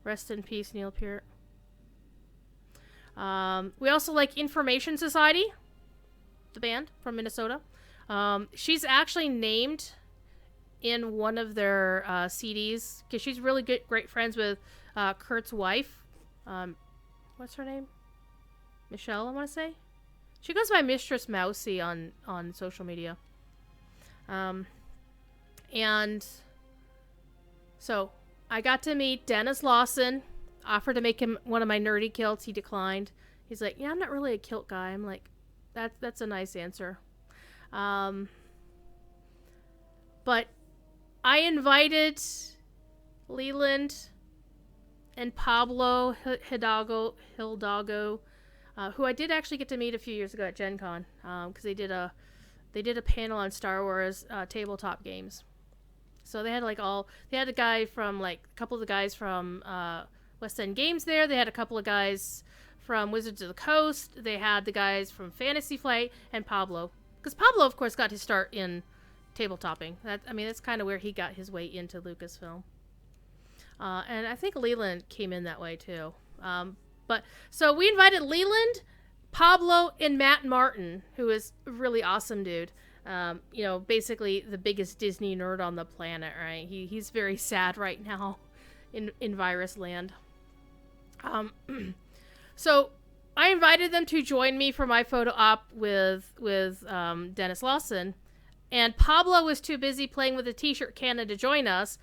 Rest in peace, Neil Peart. We also like Information Society, the band from Minnesota. She's actually named in one of their CDs because she's really great friends with Kurt's wife. What's her name? Michelle, I want to say. She goes by Mistress Mousy on social media. And so I got to meet Dennis Lawson. Offered to make him one of my nerdy kilts. He declined. He's like, yeah, I'm not really a kilt guy. I'm like, that's a nice answer. But I invited Leland and Pablo Hidalgo, who I did actually get to meet a few years ago at Gen Con, because they did a panel on Star Wars tabletop games. So they had a guy from a couple of the guys from West End Games there. They had a couple of guys from Wizards of the Coast. They had the guys from Fantasy Flight and Pablo. Because Pablo, of course, got his start in tabletopping. That's kind of where he got his way into Lucasfilm. And I think Leland came in that way, too. So we invited Leland, Pablo, and Matt Martin, who is a really awesome dude. Basically the biggest Disney nerd on the planet, right? He's very sad right now in Virus Land. So I invited them to join me for my photo op with Dennis Lawson, and Pablo was too busy playing with a t-shirt cannon to join us,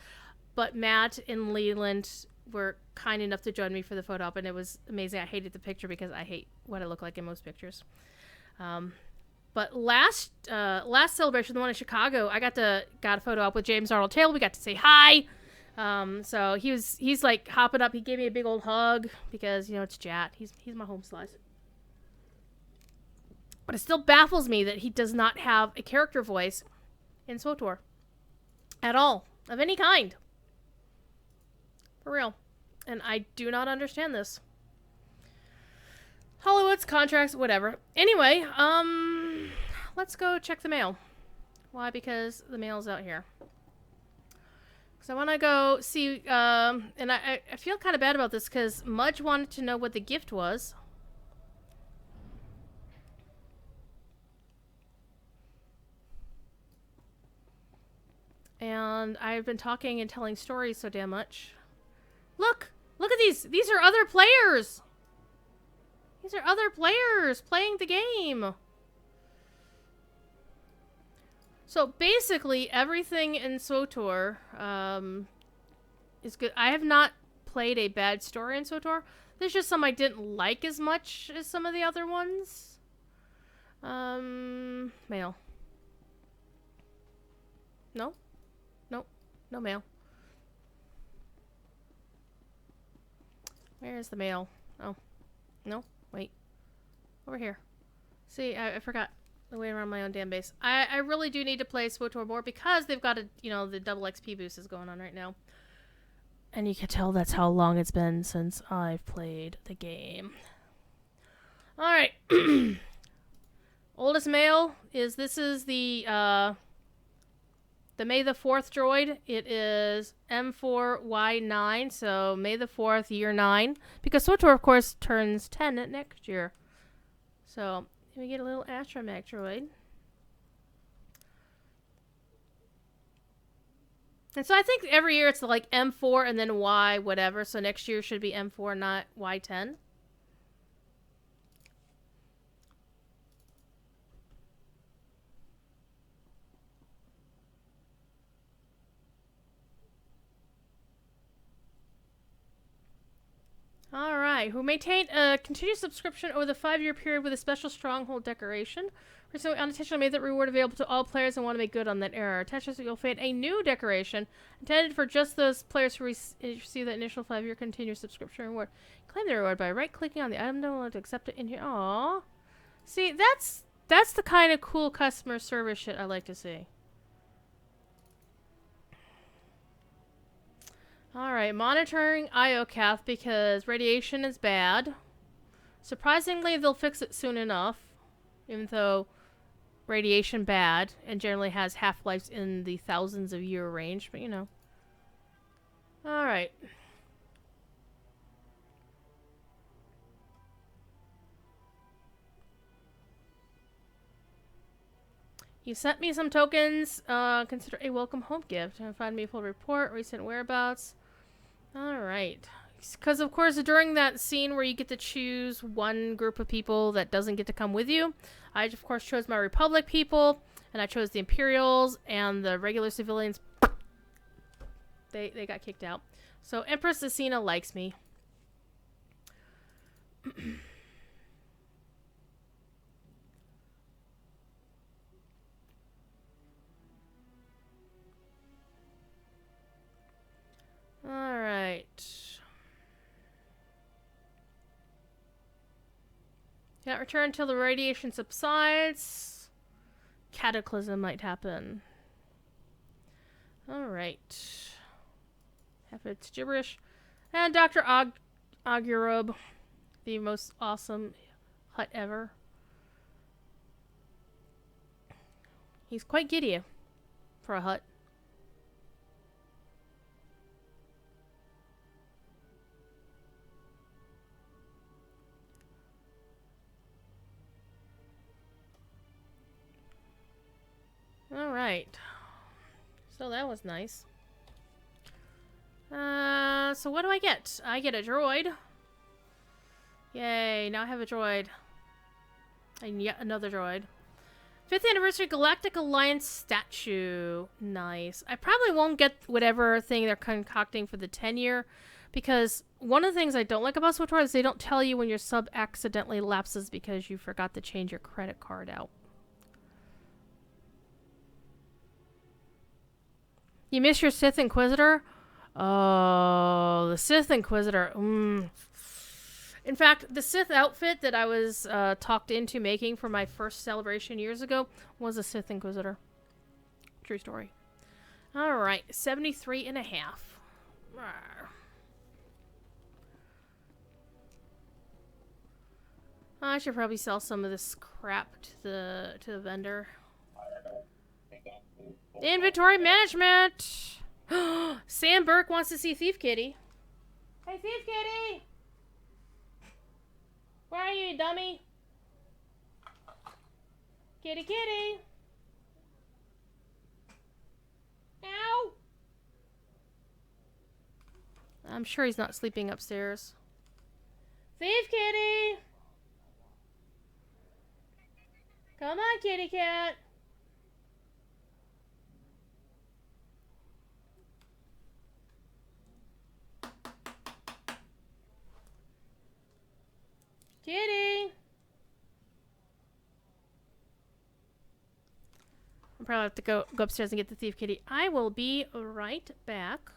but Matt and Leland were kind enough to join me for the photo op, and it was amazing. I hated the picture because I hate what I look like in most pictures. But last celebration, the one in Chicago, I got a photo op with James Arnold Taylor. We got to say hi. So he's like hopping up. He gave me a big old hug because, it's Jat. He's my home slice. But it still baffles me that he does not have a character voice in SWTOR at all, of any kind. For real. And I do not understand this. Hollywood's contracts, whatever. Anyway, let's go check the mail. Why? Because the mail's out here. So I want to go see, and I feel kind of bad about this because Mudge wanted to know what the gift was. And I've been talking and telling stories so damn much. Look at these. These are other players. These are other players playing the game. So basically, everything in SWTOR is good. I have not played a bad story in SWTOR. There's just some I didn't like as much as some of the other ones. Mail. No? Nope. No mail. Where's the mail? Oh. No. Wait. Over here. See, I forgot the way around my own damn base. I really do need to play SWTOR more because they've got the double XP boost is going on right now. And you can tell that's how long it's been since I've played the game. Alright. Oldest mail is this is the May the 4th droid. It is M4Y9, so May the 4th, year 9. Because SWTOR, of course, turns 10 next year. So, we get a little astromech droid. And so I think every year it's like M4 and then Y whatever. So next year should be M4, not Y10. Alright, who maintained a continued subscription over the 5-year period with a special stronghold decoration. Recently unintentionally made that reward available to all players and want to make good on that error. Attached you'll find a new decoration intended for just those players who receive the initial 5-year continued subscription reward. Claim the reward by right-clicking on the item download to accept it in here. Aww. See, that's the kind of cool customer service shit I like to see. Alright, monitoring IOCAF because radiation is bad. Surprisingly, they'll fix it soon enough. Even though radiation bad and generally has half-lives in the thousands of year range, but you know. Alright. You sent me some tokens. Consider a welcome home gift. And find me a full report, recent whereabouts. Alright. Because, of course, during that scene where you get to choose one group of people that doesn't get to come with you, I, of course, chose my Republic people, and I chose the Imperials, and the regular civilians, they got kicked out. So, Empress Asina likes me. Alright. Can't return until the radiation subsides. Cataclysm might happen. Alright. Half it's gibberish. And Dr. Agurub, the most awesome hut ever. He's quite giddy for a hut. Alright. So that was nice. So what do I get? I get a droid. Yay, now I have a droid. And yet another droid. 5th Anniversary Galactic Alliance statue. Nice. I probably won't get whatever thing they're concocting for the 10-year. Because one of the things I don't like about SWTOR is they don't tell you when your sub accidentally lapses because you forgot to change your credit card out. You miss your Sith Inquisitor? Oh, the Sith Inquisitor. In fact, the Sith outfit that I was talked into making for my first celebration years ago was a Sith Inquisitor. True story. Alright, 73 and a half. I should probably sell some of this crap to the vendor. Inventory management! Sam Burke wants to see Thief Kitty. Hey, Thief Kitty! Where are you, dummy? Kitty, kitty! Ow! I'm sure he's not sleeping upstairs. Thief Kitty! Come on, kitty cat! Kitty! I'll probably have to go upstairs and get the Thief Kitty. I will be right back.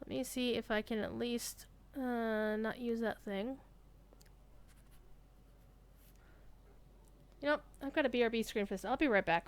Let me see if I can at least not use that thing. You know, I've got a BRB screen for this. I'll be right back.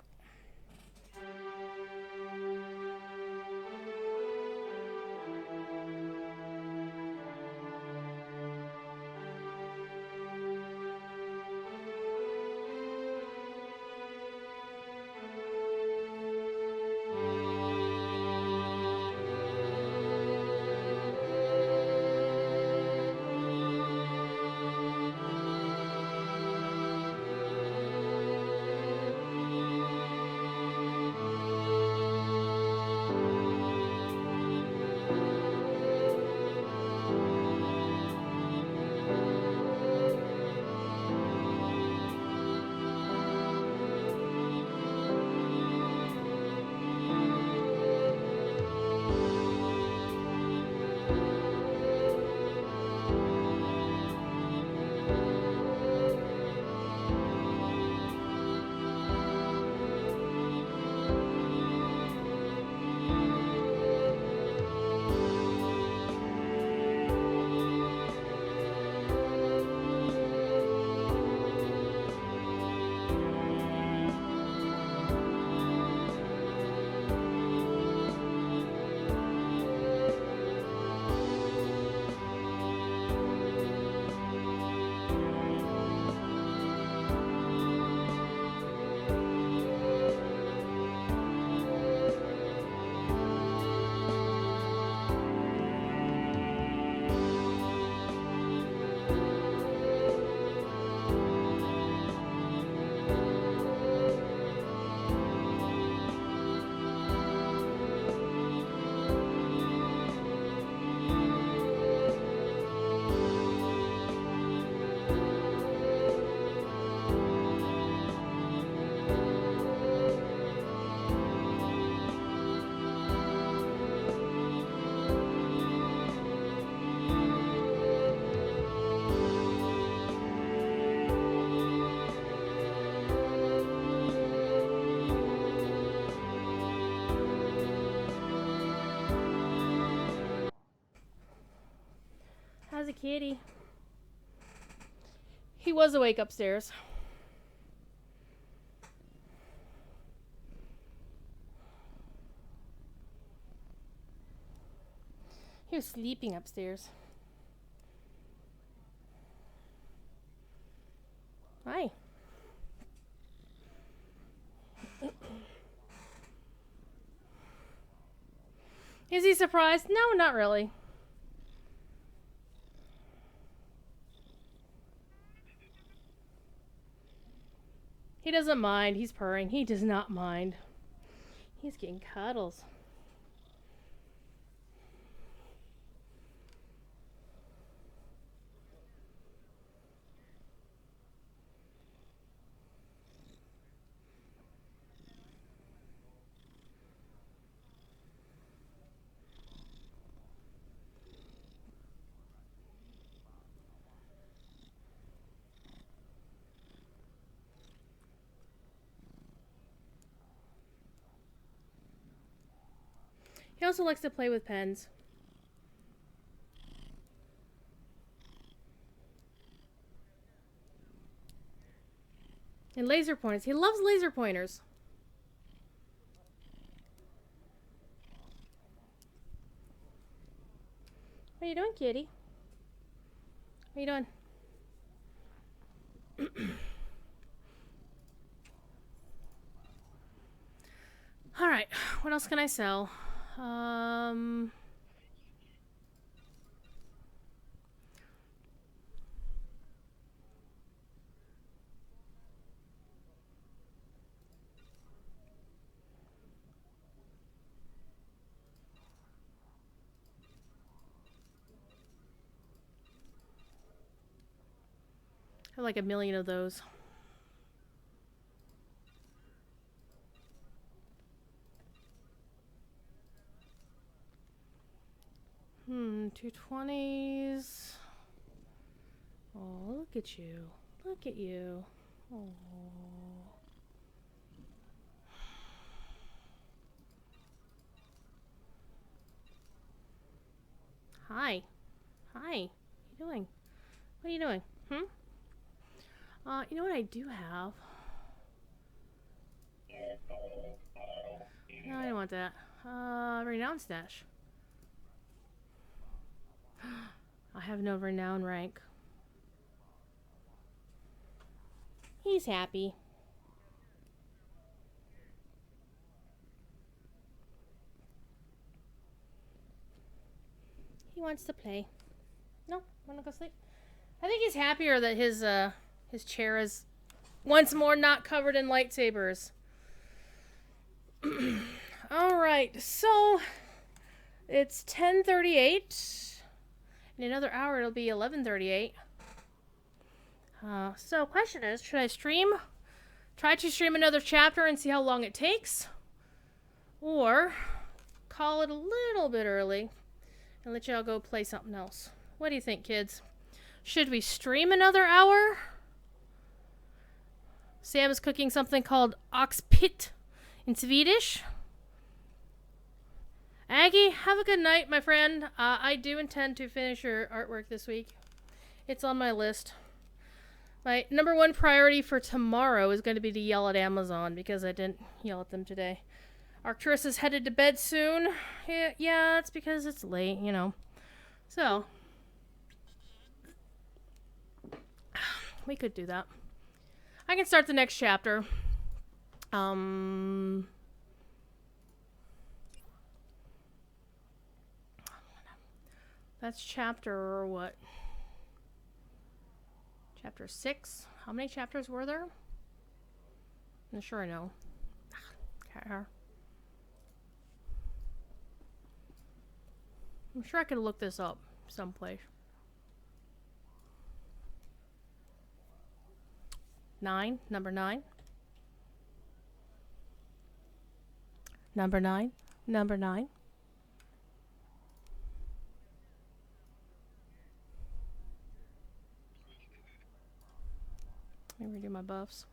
How's a kitty? He was awake upstairs. He was sleeping upstairs. Hi. Is he surprised? No, not really. He doesn't mind. He's purring. He does not mind. He's getting cuddles. He also likes to play with pens. And laser pointers. He loves laser pointers. What are you doing, kitty? What are you doing? Alright, what else can I sell? I have like a million of those. Two 20s. Oh, look at you. Look at you. Oh. Hi. Hi. Hi. What are you doing? What are you doing? You know what I do have? No, I don't want that. Renown stash. I have no renown rank. He's happy. He wants to play. No, wanna go sleep? I think he's happier that his chair is once more not covered in lightsabers. Alright, so it's 10:38. In another hour it'll be 11:38. So question is, should I try to stream another chapter and see how long it takes? Or call it a little bit early and let y'all go play something else? What do you think, kids? Should we stream another hour? Sam is cooking something called oxpit in Swedish. Aggie, have a good night, my friend. I do intend to finish your artwork this week. It's on my list. My number one priority for tomorrow is going to be to yell at Amazon because I didn't yell at them today. Arcturus is headed to bed soon. Yeah, it's because it's late, you know. So, we could do that. I can start the next chapter. That's chapter what? Chapter 6? How many chapters were there? I'm not sure I know. I'm sure I could look this up someplace. 9? Number 9? Number 9? Number 9? Let me redo my buffs.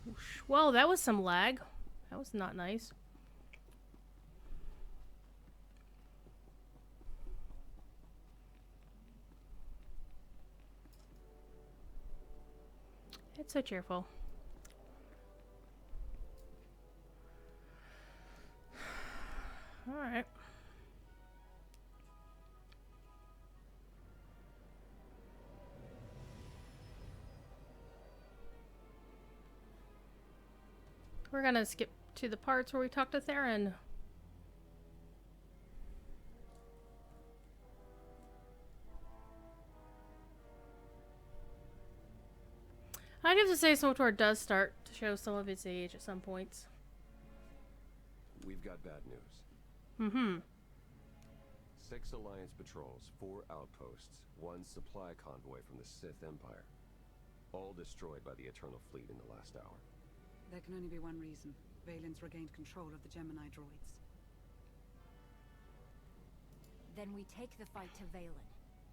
Whoosh. Whoa, that was some lag. That was not nice. It's so cheerful. All right. We're gonna skip to the parts where we talk to Theron. I'd have to say SWTOR does start to show some of its age at some points. We've got bad news. 6 Alliance patrols, 4 outposts, 1 supply convoy from the Sith Empire. All destroyed by the Eternal Fleet in the last hour. There can only be one reason. Valen's regained control of the Gemini droids. Then we take the fight to Valen.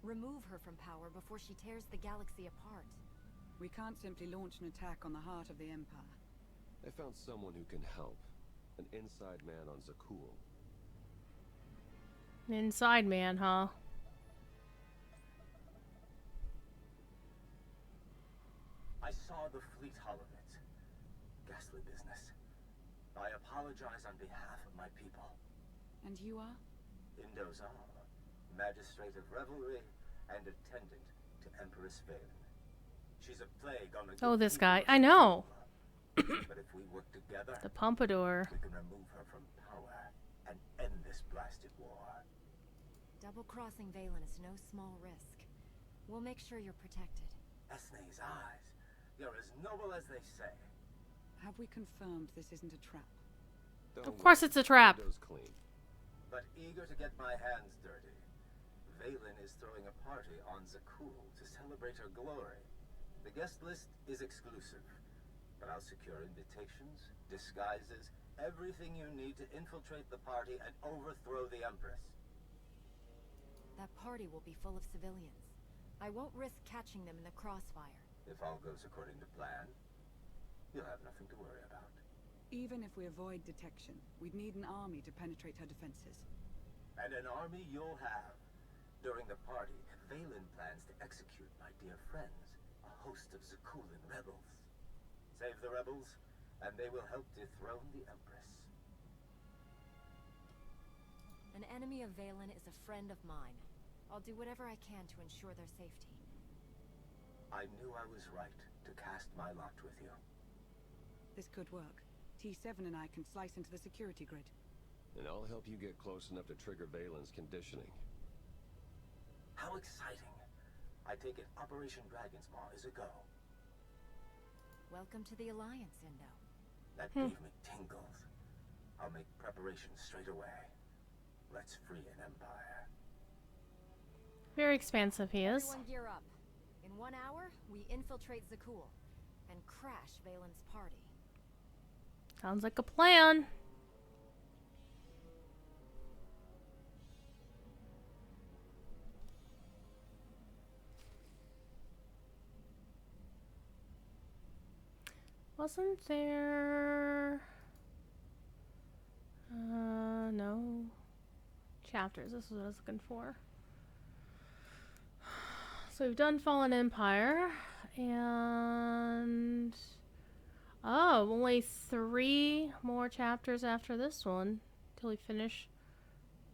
Remove her from power before she tears the galaxy apart. We can't simply launch an attack on the heart of the Empire. I found someone who can help. An inside man on Zakul. An inside man, huh? I saw the fleet holonet. Ghastly business. I apologize on behalf of my people. And you are? Indozal, Magistrate of Revelry and attendant to Empress Valen. She's a plague on the Oh, this guy. I know. But if we work together, The Pompadour. we can remove her from power and end this blasted war. Double-crossing Valen is no small risk. We'll make sure you're protected. Esne's eyes. You're as noble as they say. Have we confirmed this isn't a trap? Of course it's a trap. Clean. But eager to get my hands dirty, Valen is throwing a party on Zakul to celebrate her glory. The guest list is exclusive, but I'll secure invitations, disguises, everything you need to infiltrate the party and overthrow the Empress. That party will be full of civilians. I won't risk catching them in the crossfire. If all goes according to plan, you'll have nothing to worry about. Even if we avoid detection, we'd need an army to penetrate her defenses. And an army you'll have. During the party, Valen plans to execute my dear friends, a host of Zakuulan rebels. Save the rebels, and they will help dethrone the Empress. An enemy of Valen is a friend of mine. I'll do whatever I can to ensure their safety. I knew I was right to cast my lot with you. This could work. T7 and I can slice into the security grid. And I'll help you get close enough to trigger Valen's conditioning. How exciting! I take it Operation Dragon's Maw is a go. Welcome to the Alliance, Indo. That gave me tingles. I'll make preparations straight away. Let's free an empire. Very expansive he is. Everyone gear up. In 1 hour, we infiltrate Zakuul and crash Valen's party. Sounds like a plan. Wasn't there... no. Chapters, this is what I was looking for. So we've done Fallen Empire, and... oh, only 3 more chapters after this one, till we finish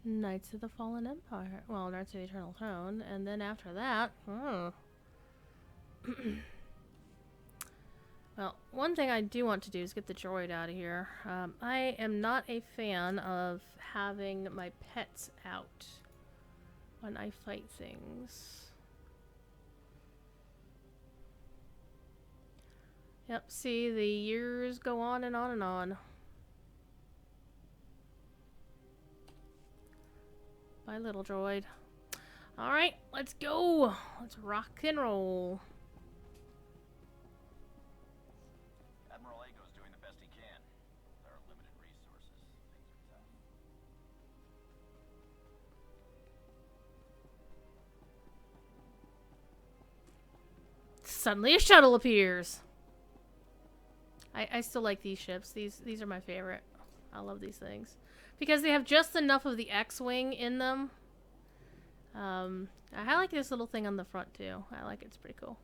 Knights of the Fallen Empire. Well, Knights of the Eternal Throne, and then after that... Well, one thing I do want to do is get the droid out of here. I am not a fan of having my pets out when I fight things. Yep, see, the years go on and on and on. Bye, little droid. Alright, let's go! Let's rock and roll. Admiral Ago's doing the best he can. There are limited resources. Things are tough. Suddenly a shuttle appears. I still like these ships. These are my favorite. I love these things. Because they have just enough of the X-Wing in them. I like this little thing on the front too. I like it. It's pretty cool.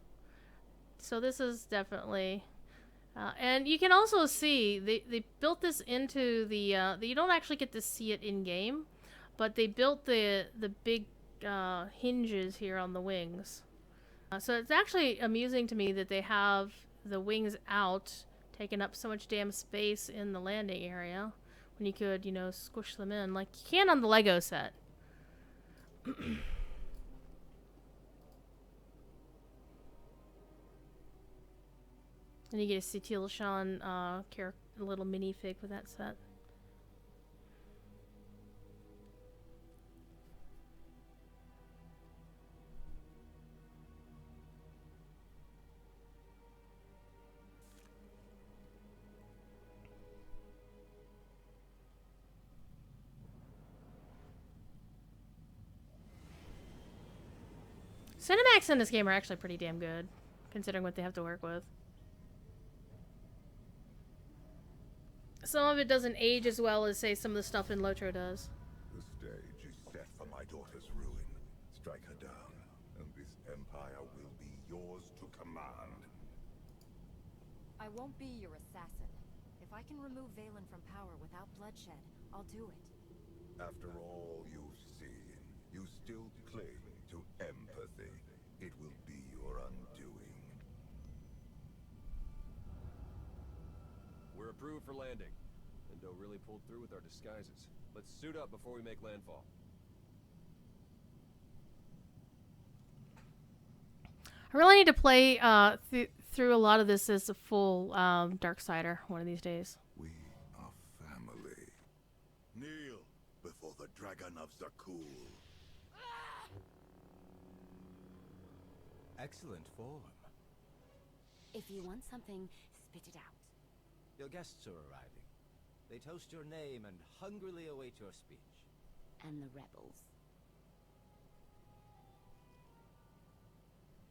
So this is definitely... and you can also see, they built this into the... you don't actually get to see it in-game. But they built the big hinges here on the wings. So it's actually amusing to me that they have the wings out, taking up so much damn space in the landing area, when you could, you know, squish them in like you can on the Lego set. And you get a Satil Shan little minifig with that set. Cinematics in this game are actually pretty damn good, considering what they have to work with. Some of it doesn't age as well as, say, some of the stuff in Lotro does. The stage is set for my daughter's ruin. Strike her down, and this empire will be yours to command. I won't be your assassin. If I can remove Valen from power without bloodshed, I'll do it. After all you've seen, you still cling to empathy. It will be your undoing. We're approved for landing. Indo really pulled through with our disguises. Let's suit up before we make landfall. I really need to play through a lot of this as a full Darksider one of these days. We are family. Kneel before the Dragon of Zakuul. Excellent form. If you want something, spit it out. Your guests are arriving. They toast your name and hungrily await your speech. And the rebels.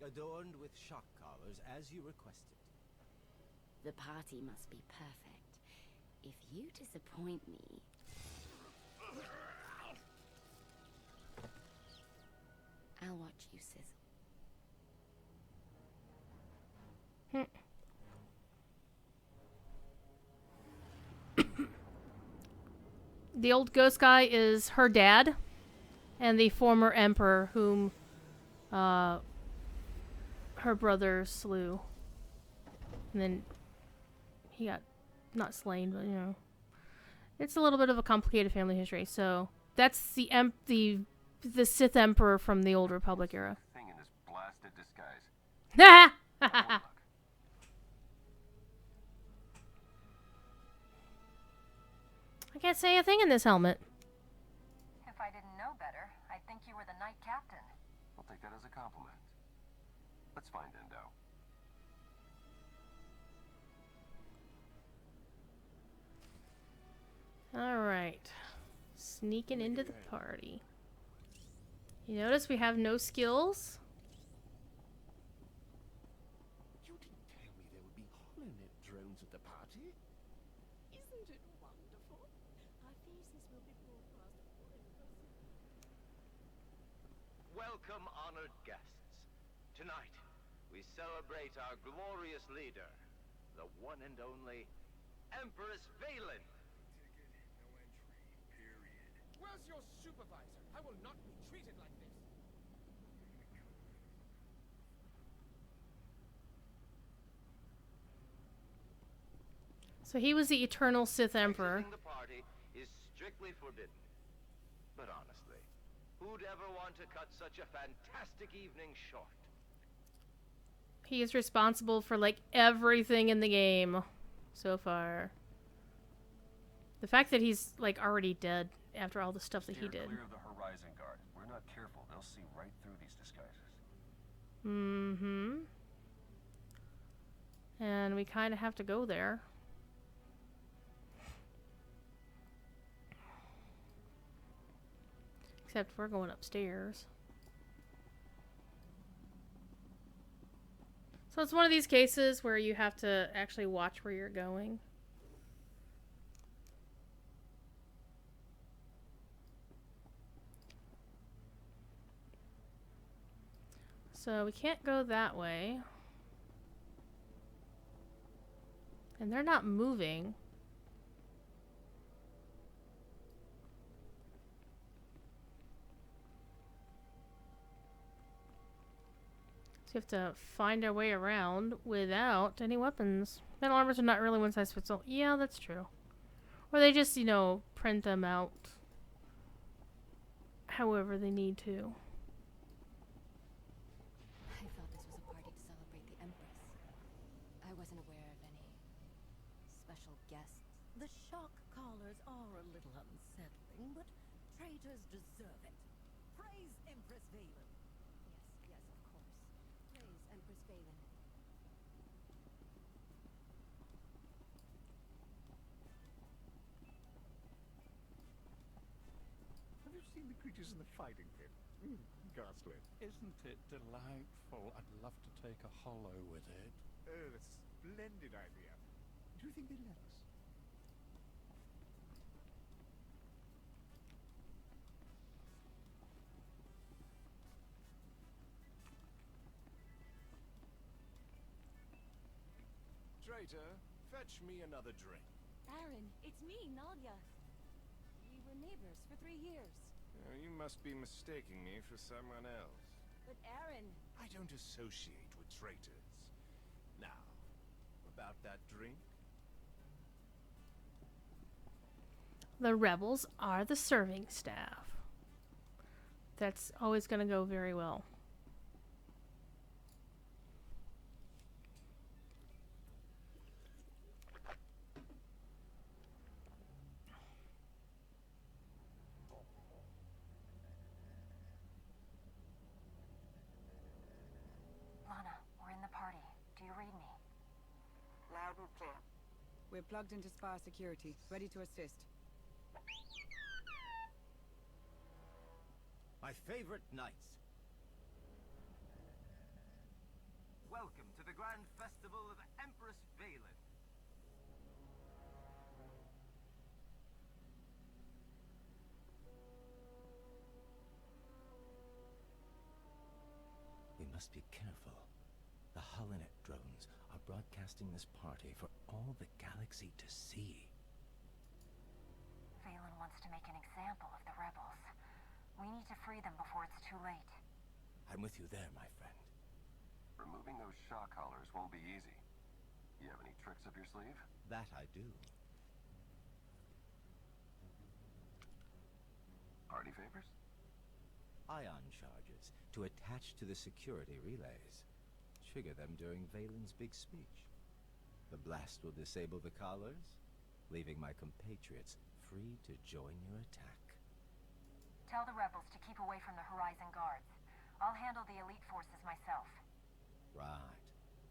Adorned with shock collars as you requested. The party must be perfect. If you disappoint me... I'll watch you sizzle. The old ghost guy is her dad, and the former emperor whom her brother slew. And then he got not slain, but you know, it's a little bit of a complicated family history. So that's the Sith Emperor from the Old Republic era. Thing in this blasted disguise. I can't say a thing in this helmet. If I didn't know better, I'd think you were the Knight Captain. I'll take that as a compliment. Let's find Endo. Alright. Sneaking into the party. You notice we have no skills? You didn't tell me there would be HoloNet drones at the party. Isn't it wonderful? Our faces will be broadcast forever. Welcome, honored guests. Tonight, we celebrate our glorious leader, the one and only Empress Valen. Where's your supervisor? I will not be treated like this. So he was the eternal Sith Emperor. Exiting the party is strictly forbidden. But honestly, who'd ever want to cut such a fantastic evening short? He is responsible for like everything in the game so far. The fact that he's like already dead after all the stuff that he did. Clear of the Horizon Guard. If we're not careful, they'll see right through these disguises. Mm-hmm. And we kind of have to go there. Except we're going upstairs. So it's one of these cases where you have to actually watch where you're going. So we can't go that way. And they're not moving. So we have to find our way around without any weapons. Metal armors are not really one size fits all. Yeah, that's true. Or they just, you know, print them out however they need to. I thought this was a party to celebrate the Empress. I wasn't aware of any special guests. The shock collars are a little unsettling, but traitors deserve it. Praise Empress Valen. Yes, of course. Praise Empress Valen. Have you seen the creatures in the fighting pit? Ghastly. Isn't it delightful? I'd love to take a holo with it. Oh, that's a splendid idea. Do you think they'd let us? Traitor, fetch me another drink. Aaron, it's me, Nadia. We were neighbors for 3 years. Oh, you must be mistaking me for someone else. But Aaron... I don't associate with traitors. Now, about that drink? The rebels are the serving staff. That's always going to go very well. Lana, we're in the party. Do you read me? Loud and clear. We're plugged into Spire security, ready to assist. My favorite knights. Welcome to the grand festival of Empress Valen. must be careful. The Holonet drones are broadcasting this party for all the galaxy to see. Valen wants to make an example of the rebels. We need to free them before it's too late. I'm with you there, my friend. Removing those shock collars won't be easy. You have any tricks up your sleeve? That I do. Party favors? Ion charges to attach to the security relays. Trigger them during Valen's big speech. The blast will disable the collars, leaving my compatriots free to join your attack. Tell the rebels to keep away from the Horizon Guards. I'll handle the elite forces myself. Right.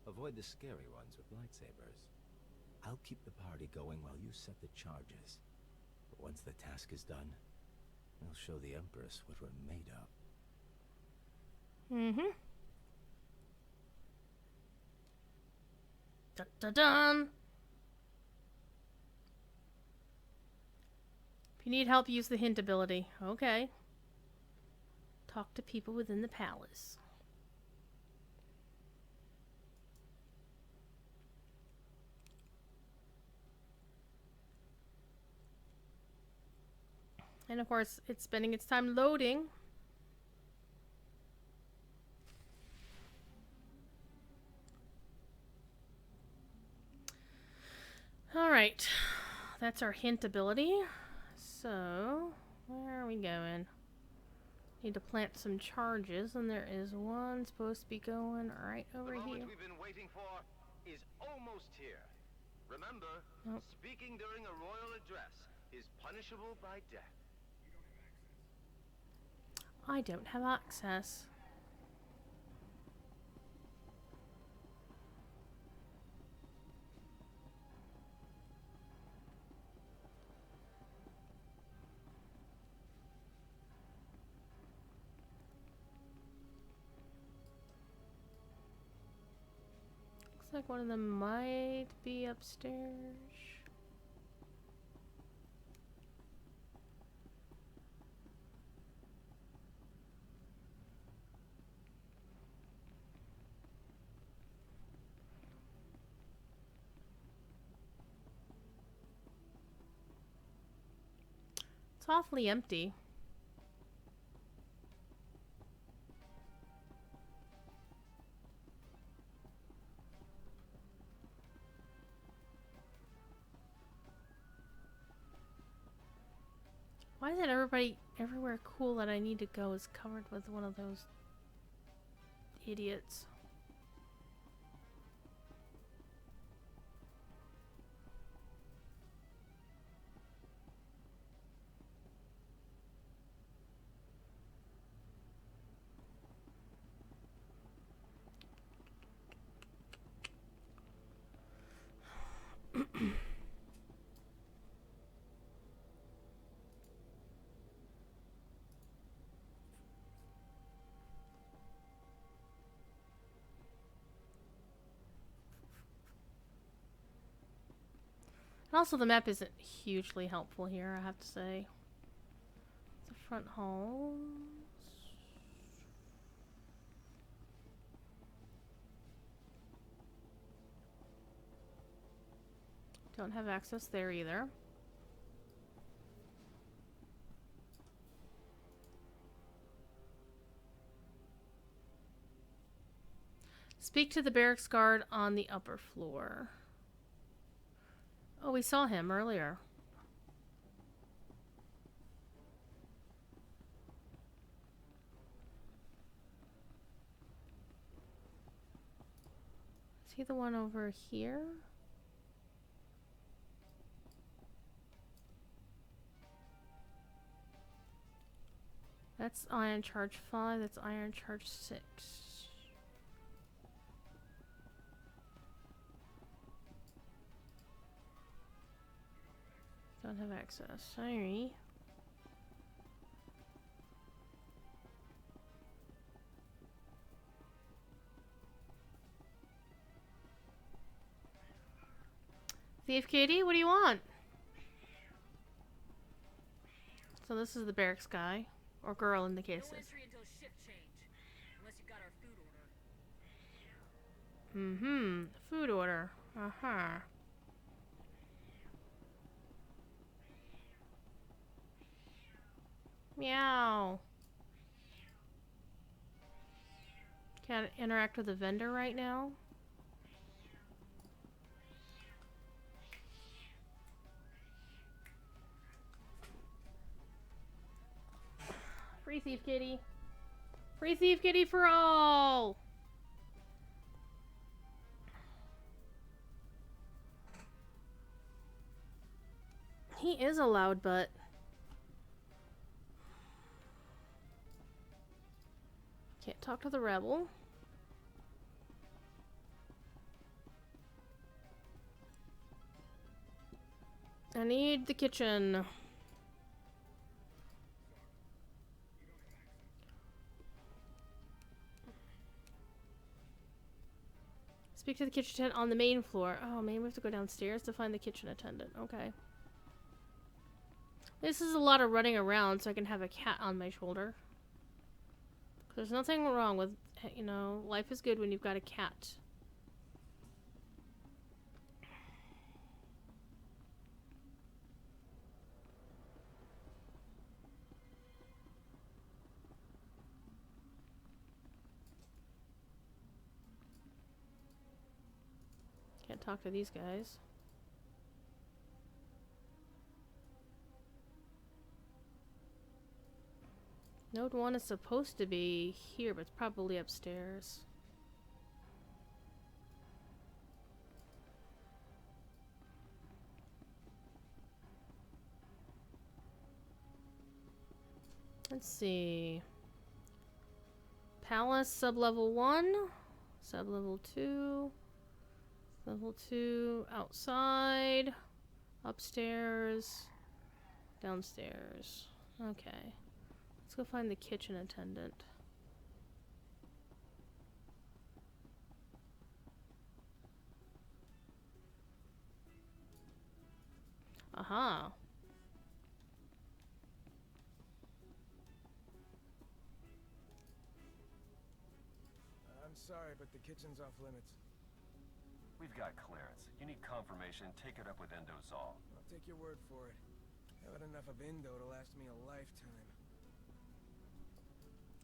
Avoid the scary ones with lightsabers. I'll keep the party going while you set the charges. But once the task is done, we'll show the Empress what we're made of. Mm-hmm. Dun dun dun! If you need help, use the hint ability. Okay. Talk to people within the palace. And of course, it's spending its time loading. Alright. That's our hint ability. So, where are we going? Need to plant some charges, and there is one supposed to be going right over The here. moment we've been waiting for is almost here. Remember, Nope. speaking during a royal address is punishable by death. I don't have access. Looks like one of them might be upstairs. It's awfully empty. Why is it everywhere cool that I need to go is covered with one of those idiots? And also, the map isn't hugely helpful here, I have to say. The front halls. Don't have access there either. Speak to the barracks guard on the upper floor. Oh, we saw him earlier. Is he the one over here? That's Ion Charge 5, that's Ion Charge 6. Don't have access. Sorry. Thief Katie, what do you want? So this is the barracks guy. Or girl in the cases. No entry until shift change. Unless you got our food order. Mm-hmm. Food order. Uh-huh. Meow. Can't interact with the vendor right now. Free Thief Kitty. Free Thief Kitty for all! He is a loud butt. Can't talk to the rebel. I need the kitchen. Speak to the kitchen attendant on the main floor. Oh man, we have to go downstairs to find the kitchen attendant. Okay. This is a lot of running around so I can have a cat on my shoulder. There's nothing wrong with, you know, life is good when you've got a cat. Can't talk to these guys. Node 1 is supposed to be here, but it's probably upstairs. Let's see. Palace, sub-level 1, sub-level 2, level 2, outside, upstairs, downstairs. Okay. Let's go find the kitchen attendant. Aha. I'm sorry, but the kitchen's off limits. We've got clearance. You need confirmation, take it up with Endozol. I'll take your word for it. I have enough of Endo to last me a lifetime.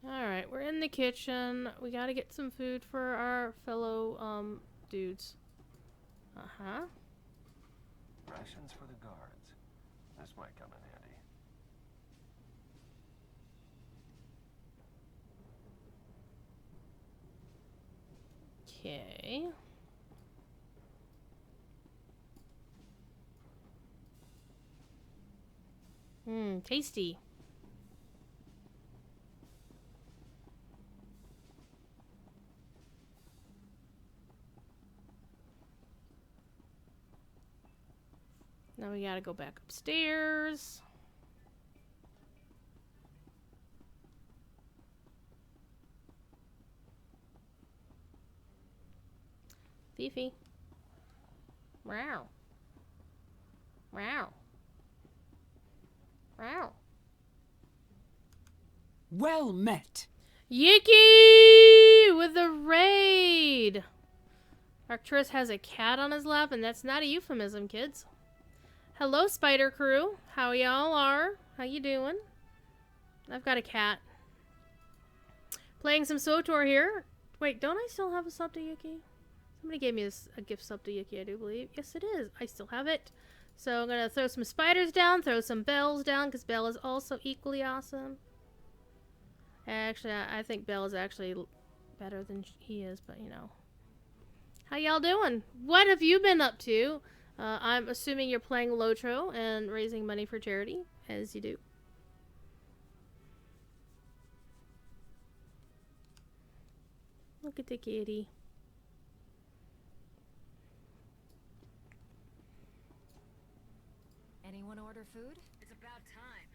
Alright, we're in the kitchen. We gotta get some food for our fellow, dudes. Uh-huh. Rations for the guards. This might come in handy. Okay. Tasty. Now we gotta go back upstairs. Fifi. Meow. Meow. Meow. Well met. Yicky with the raid. Arcturus has a cat on his lap, and that's not a euphemism, kids. Hello, Spider Crew. How y'all are? How you doing? I've got a cat. Playing some SWTOR here. Wait, don't I still have a sub to Yuki? Somebody gave me a gift sub to Yuki, I do believe. Yes, it is. I still have it. So I'm going to throw some spiders down, throw some bells down, because Belle is also equally awesome. Actually, I think Belle is actually better than he is, but you know. How y'all doing? What have you been up to? I'm assuming you're playing Lotro and raising money for charity, as you do. Look at the kitty. Anyone order food? It's about time.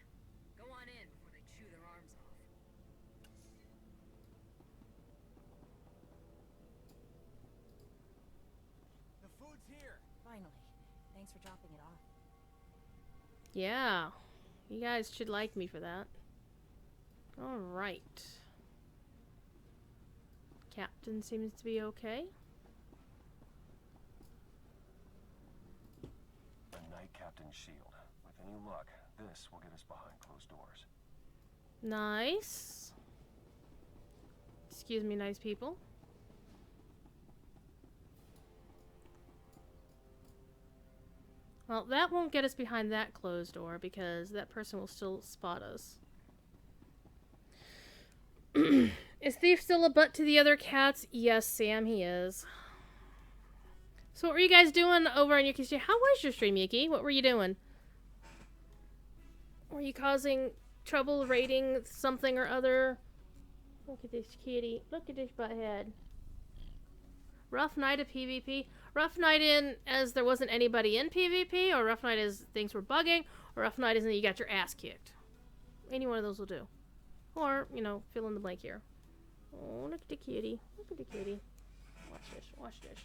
Go on in before they chew their arms off. The food's here. Finally. Thanks for dropping it off. Yeah. You guys should like me for that. Alright. Captain seems to be okay. Captain's shield. With any luck, this will get us behind closed doors. Nice. Excuse me, nice people. Well, that won't get us behind that closed door because that person will still spot us. Is Thief still a butt to the other cats? Yes, Sam, he is. So what were you guys doing over on Yuki's stream? How was your stream, Yuki? What were you doing? Were you causing trouble raiding something or other? Look at this kitty. Look at this butthead. Rough night of PvP. Rough night in as there wasn't anybody in PvP, or rough night as things were bugging, or rough night as in you got your ass kicked. Any one of those will do. Or, you know, fill in the blank here. Oh, look at the kitty. Look at the kitty. Watch this. Watch this.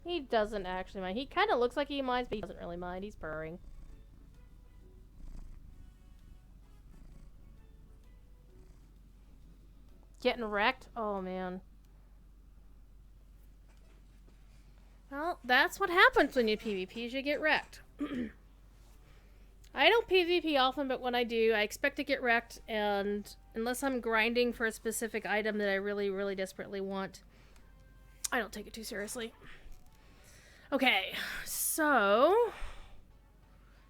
He doesn't actually mind. He kind of looks like he minds, but he doesn't really mind. He's purring. Getting wrecked? Oh, man. Well, that's what happens when you PvP. You get wrecked. I don't PvP often, but when I do, I expect to get wrecked, and unless I'm grinding for a specific item that I really, really desperately want, I don't take it too seriously. Okay, so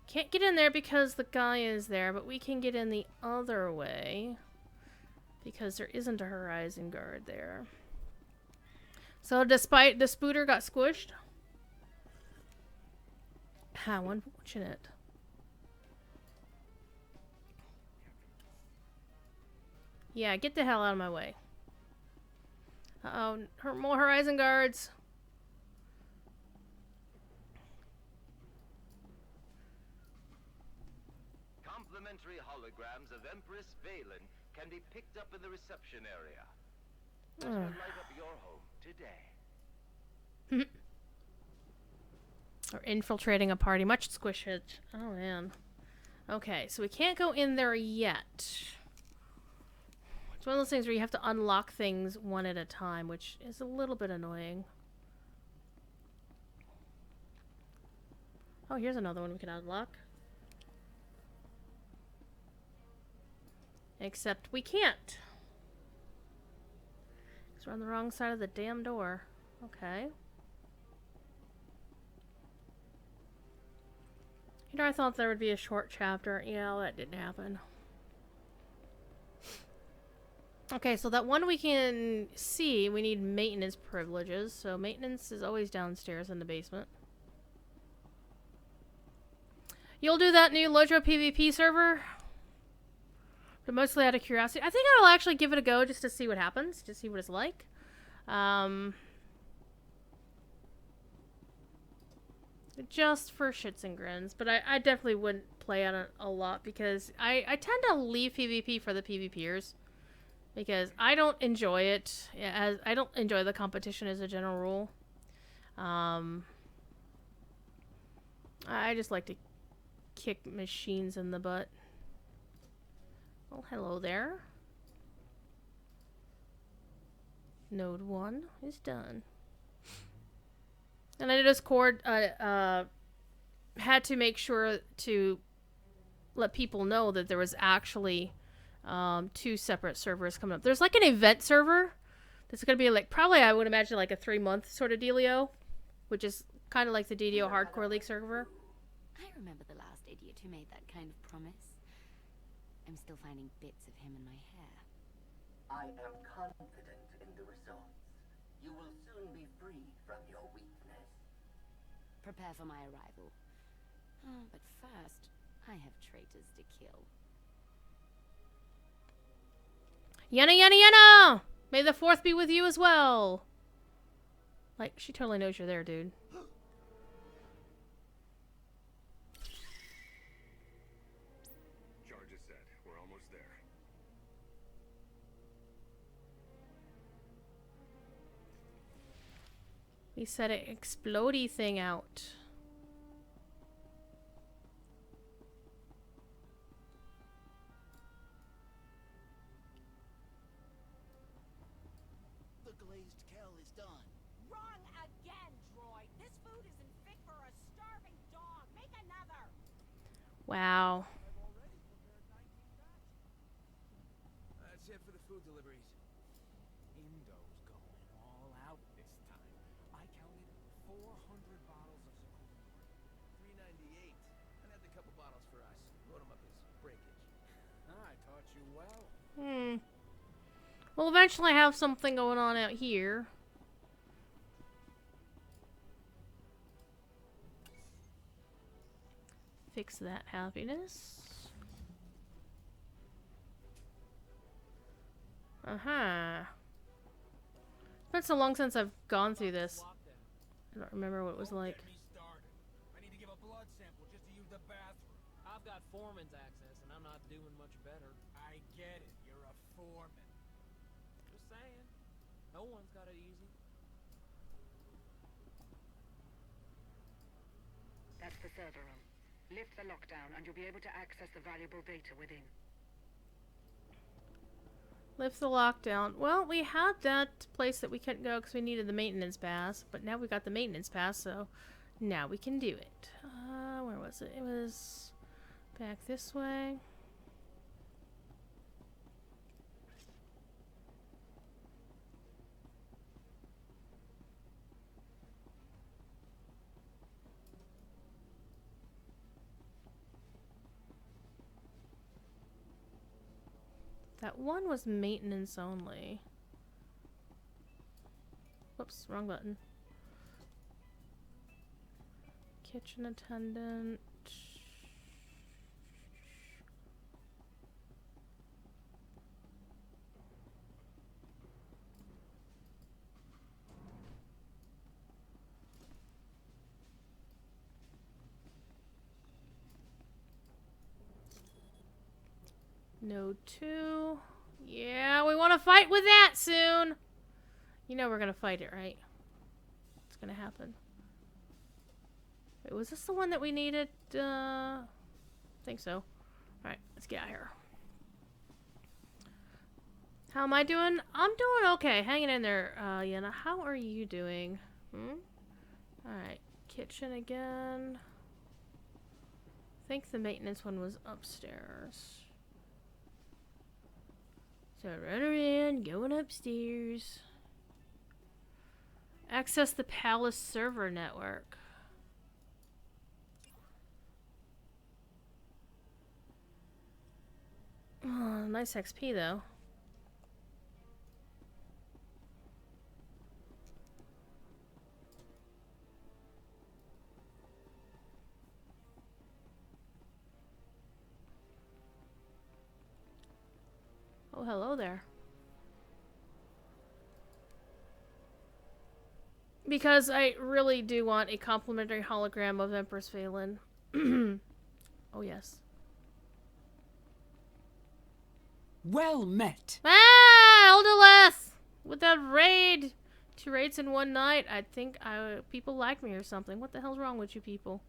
can't get in there because the guy is there, but we can get in the other way because there isn't a Horizon Guard there. So despite the Spooter got squished. How unfortunate. Yeah, get the hell out of my way. Uh-oh, more Horizon Guards. Complimentary holograms of Empress Valen can be picked up in the reception area. Let her light up your home today. Or infiltrating a party. Much squish it. Oh, man. Okay, so we can't go in there yet. It's one of those things where you have to unlock things one at a time, which is a little bit annoying. Oh, here's another one we can unlock. Except we can't. Because we're on the wrong side of the damn door. Okay. You know, I thought there would be a short chapter. Yeah, that didn't happen. Okay, so that one we can see, we need maintenance privileges. So maintenance is always downstairs in the basement. You'll do that new Lojro PvP server? But mostly out of curiosity. I think I'll actually give it a go just to see what happens. To see what it's like. Just for shits and grins. But I definitely wouldn't play on it a lot because I tend to leave PvP for the PvPers. Because I don't enjoy it. I don't enjoy the competition as a general rule. I just like to kick machines in the butt. Well, hello there. Node 1 is done. And I noticed Cord had to make sure to let people know that there was actually 2 separate servers coming up. There's like an event server that's going to be like, probably I would imagine like a 3-month sort of dealio, which is kind of like the DDO Hardcore League server. I remember the last idiot who made that kind of promise. I'm still finding bits of him in my hair. I am confident in the results. You will soon be freed from your weakness. Prepare for my arrival. Oh, but first, I have traitors to kill. Yenna, Yenna, Yenna! May the 4th be with you as well. Like, she totally knows you're there, dude. Charge is set. We're almost there. We set an explodey thing out. glazed Kell is done. Wrong again, droid. This food isn't fit for a starving dog. Make another. Wow. That's it for the food deliveries. Indo's going all out this time. I counted 400 bottles of Zakul. $3.98. And had a couple bottles for us. Wrote them up as breakage. I taught you well. We'll eventually have something going on out here. Fix that happiness. It's been so long since I've gone through this. I don't remember what it was like. I need to give a blood sample just to use the bathroom. I've got foreman's access, and I'm not doing much better. I get it. You're a foreman. Just saying. No one's got it easy. That's the server room. Lift the lockdown and you'll be able to access the valuable data within. Lift the lockdown. Well, we had that place that we couldn't go because we needed the maintenance pass, but now we got the maintenance pass, so now we can do it. Where was it? It was back this way. That one was maintenance only. Whoops, wrong button. Kitchen attendant. Node 2. Yeah, we want to fight with that soon. You know we're going to fight it, right? It's going to happen. Wait, was this the one that we needed? I think so. Alright, let's get out of here. How am I doing? I'm doing okay. Hanging in there. Yenna, how are you doing? Alright, kitchen again. I think the maintenance one was upstairs. So run around, going upstairs. Access the palace server network. Oh, nice XP though. Oh, hello there. Because I really do want a complimentary hologram of Empress Valen. Oh, yes. Well met. Ah, Eldoleth! With that raid. 2 raids in one night. I think people like me or something. What the hell's wrong with you people?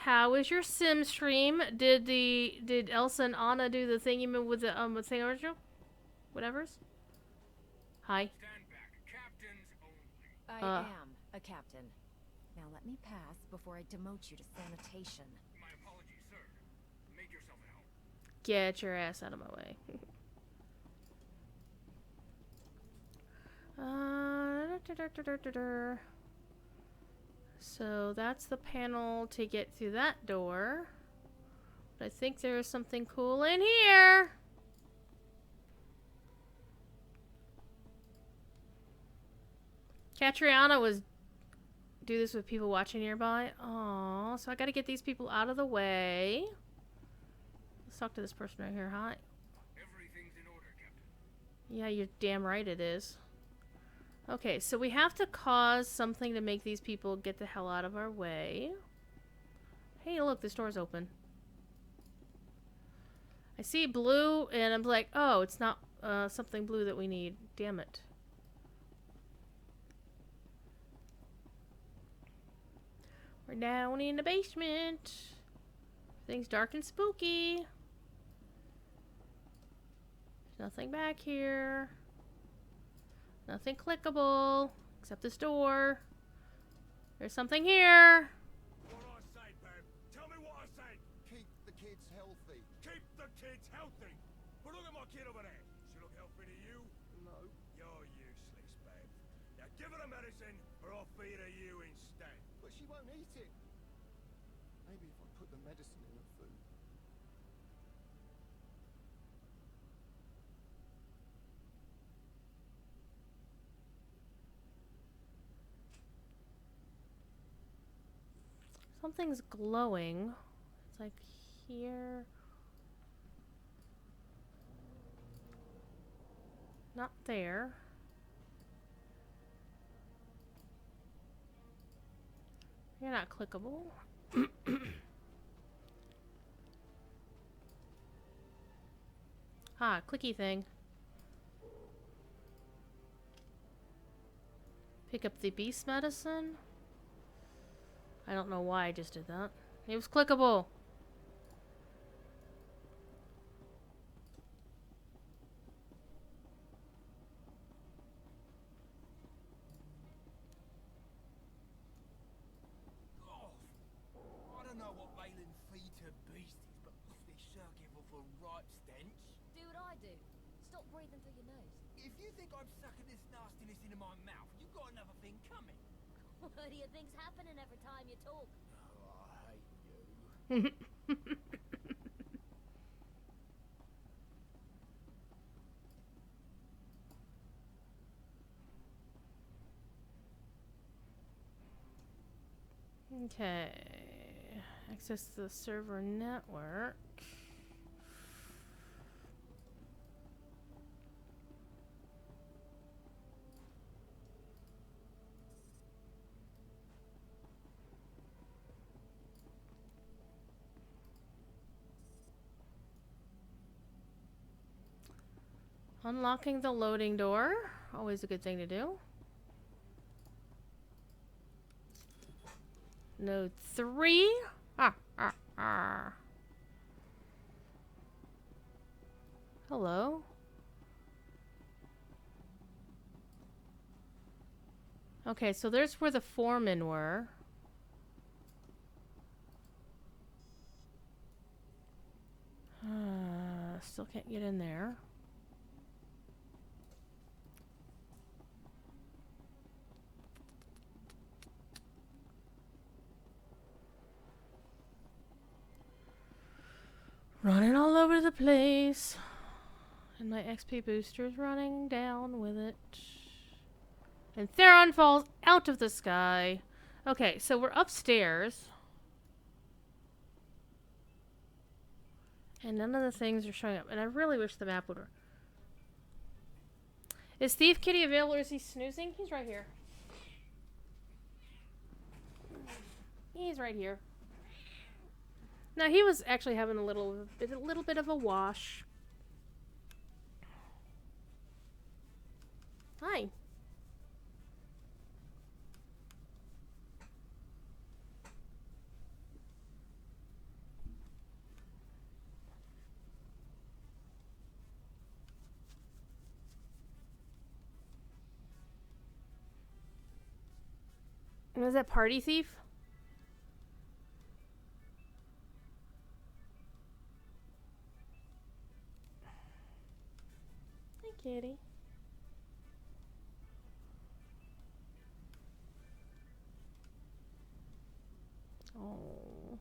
How is your sim stream? Did Elsa and Anna do the thingy with the thing original? Whatever's? Hi. I am a captain. Now let me pass before I demote you to sanitation. My apologies, sir. Make yourself at home. Get your ass out of my way. So that's the panel to get through that door. But I think there's something cool in here. Catriona was do this with people watching nearby. Aww, so I gotta get these people out of the way. Let's talk to this person right here. Hi. Everything's in order, Captain. Yeah, you're damn right it is. Okay, so we have to cause something to make these people get the hell out of our way. Hey, look, this door's open. I see blue, and I'm like, oh, it's not something blue that we need. Damn it. We're down in the basement. Things dark and spooky. Nothing back here. Nothing clickable. Except this door. There's something here. What I say, Bam? Tell me what I say. Keep the kids healthy. Keep the kids healthy. But look at my kid over there. She look healthy to you? No. You're useless, Bam. Now give her the medicine, or I'll feed her you instead. But she won't eat it. Maybe if I put the medicine in her food. Something's glowing. It's like here. Not there. You're not clickable. Ah, clicky thing. Pick up the beast medicine. I don't know why I just did that. It was clickable. Oh, I don't know what Valen feed to beasties, but they're sure give off a right stench. Do what I do. Stop breathing through your nose. If you think I'm sucking this nastiness into my mouth, you've got another thing coming. What do you think's happening every time you talk? Oh, I hate you. Okay. Access the server network. Unlocking the loading door. Always a good thing to do. Node 3. Hello. Okay, so there's where the foremen were. Still can't get in there. Running all over the place. And my XP booster's running down with it. And Theron falls out of the sky. Okay, so we're upstairs. And none of the things are showing up. And I really wish the map would work. Is Thief Kitty available or is he snoozing? He's right here. He's right here. Now he was actually having a little bit of a wash. Hi. Was that Party Thief? Hi, kitty. Oh.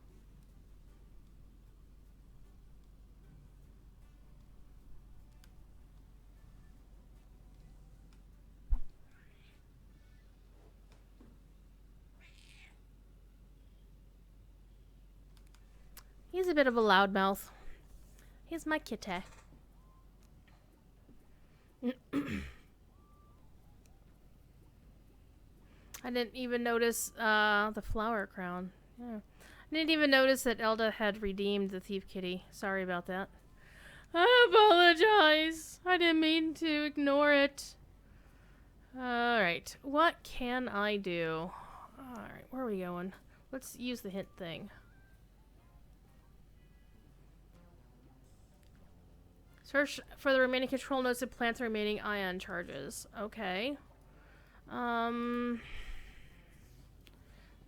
He's a bit of a loudmouth. Here's my kitty. I didn't even notice the flower crown. Yeah. I didn't even notice that Elda had redeemed the Thief Kitty. Sorry about that. I apologize. I didn't mean to ignore it. Alright. What can I do? Alright, where are we going? Let's use the hint thing. Search for the remaining control nodes and plant the remaining ion charges. Okay. There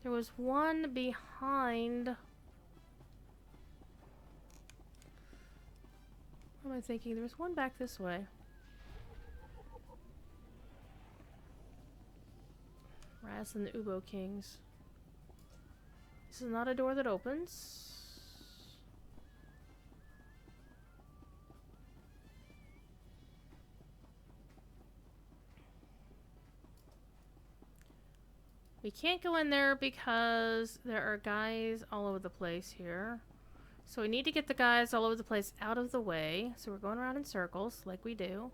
was one behind... What am I thinking? There was one back this way. Raz and the Ubo Kings. This is not a door that opens. We can't go in there because there are guys all over the place here. So we need to get the guys all over the place out of the way. So we're going around in circles like we do.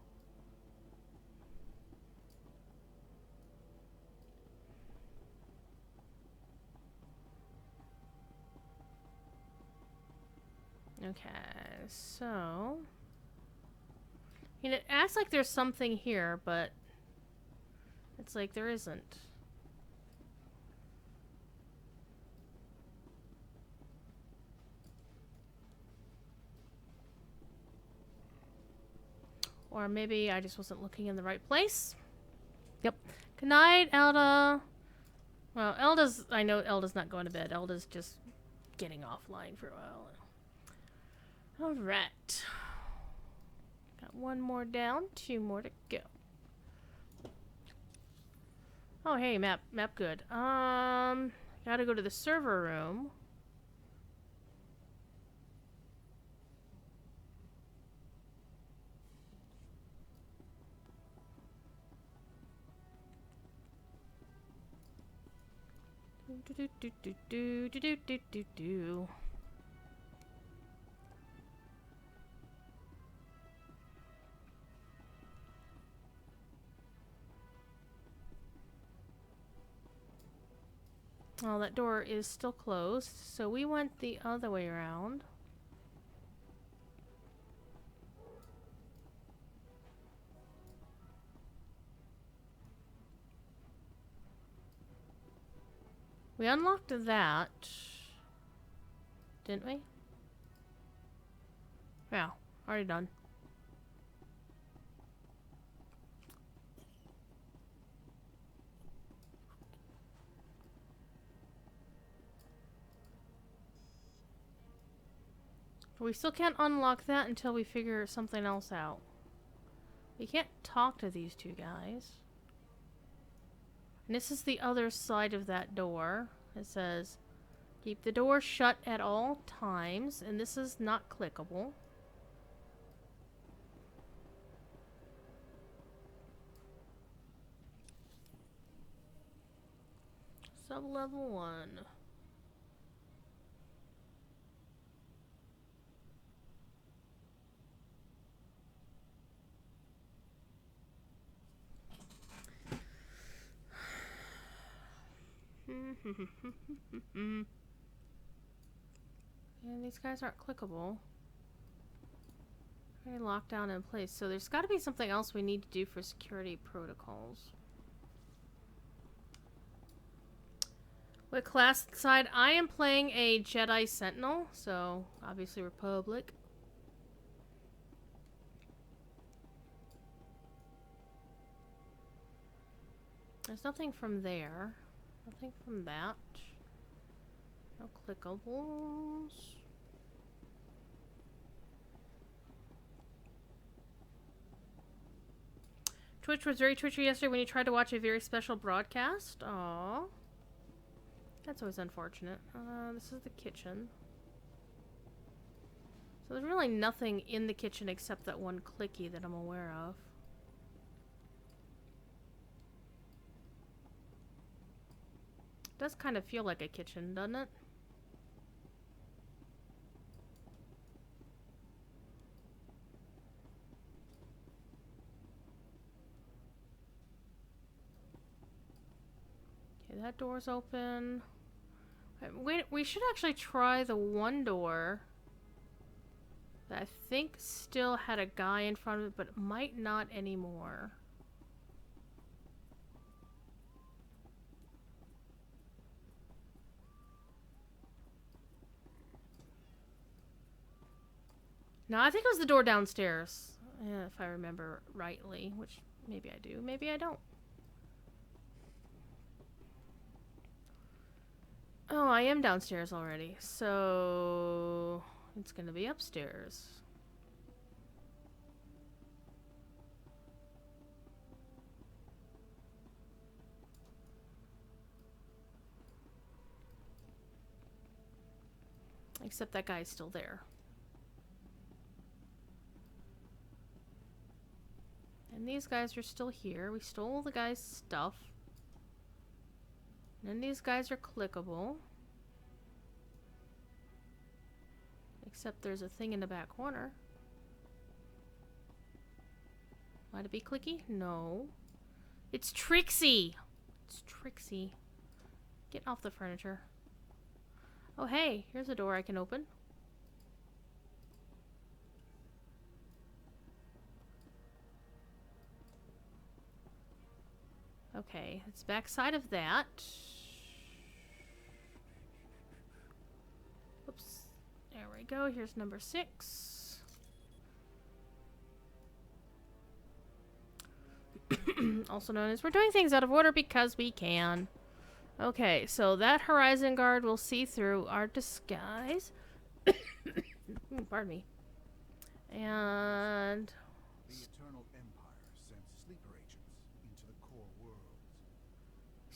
Okay, so... I mean, it acts like there's something here, but... It's like there isn't. Or maybe I just wasn't looking in the right place. Yep. Good night, Elda. Well, Elda's... I know Elda's not going to bed. Elda's just getting offline for a while. Alright. Got one more down. 2 more to go. Oh, hey, map good. Gotta go to the server room. Do. Well, that door is still closed, so we went the other way around. We unlocked that, didn't we? Yeah, already done. We still can't unlock that until we figure something else out. We can't talk to these two guys. And this is the other side of that door. It says, keep the door shut at all times. And this is not clickable. Sub-level 1. And these guys aren't clickable. Very locked down in place. So there's got to be something else we need to do for security protocols. What class side? I am playing a Jedi Sentinel, so obviously Republic. There's nothing from there. Nothing from that. No clickables. Twitch was very twitchy yesterday when you tried to watch a very special broadcast. Aww. That's always unfortunate. This is the kitchen. So there's really nothing in the kitchen except that one clicky that I'm aware of. Does kind of feel like a kitchen, doesn't it? Okay, that door's open. Wait, we should actually try the one door that I think still had a guy in front of it, but might not anymore. No, I think it was the door downstairs. If I remember rightly, which maybe I do, maybe I don't. Oh, I am downstairs already, so it's gonna be upstairs. Except that guy's still there. And these guys are still here. We stole the guy's stuff. And these guys are clickable. Except there's a thing in the back corner. Might it be clicky? No. It's Trixie! It's Trixie. Get off the furniture. Oh hey, here's a door I can open. Okay, it's backside of that. Oops. There we go. Here's number 6. Also known as we're doing things out of order because we can. Okay, so that Horizon Guard will see through our disguise. Pardon me. And The Eternal Empire sends sleeper agents into the core worlds.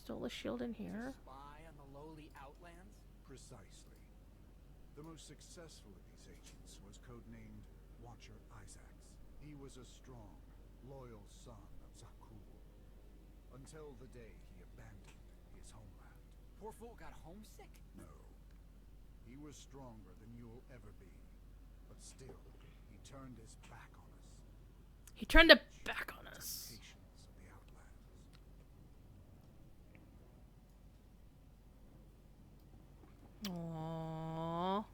stole a shield in here. Spy on the lowly Outlands? Precisely. The most successful of these agents was codenamed Watcher Isaacs. He was a strong, loyal son of Zakul. Until the day he abandoned his homeland. Poor fool got homesick? No. He was stronger than you'll ever be. But still, he turned his back on us. He turned it back on us. Patience of the Outlands. Aww.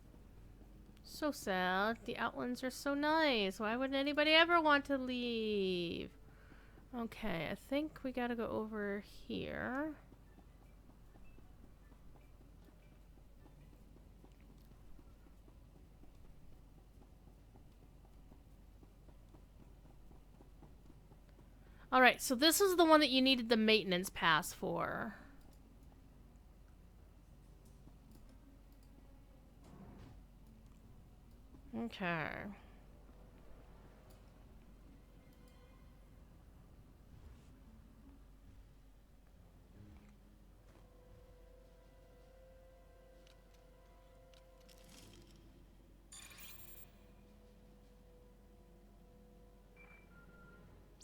So sad. The Outlands are so nice. Why would anybody ever want to leave? Okay, I think we gotta go over here. Alright, so this is the one that you needed the maintenance pass for. Okay.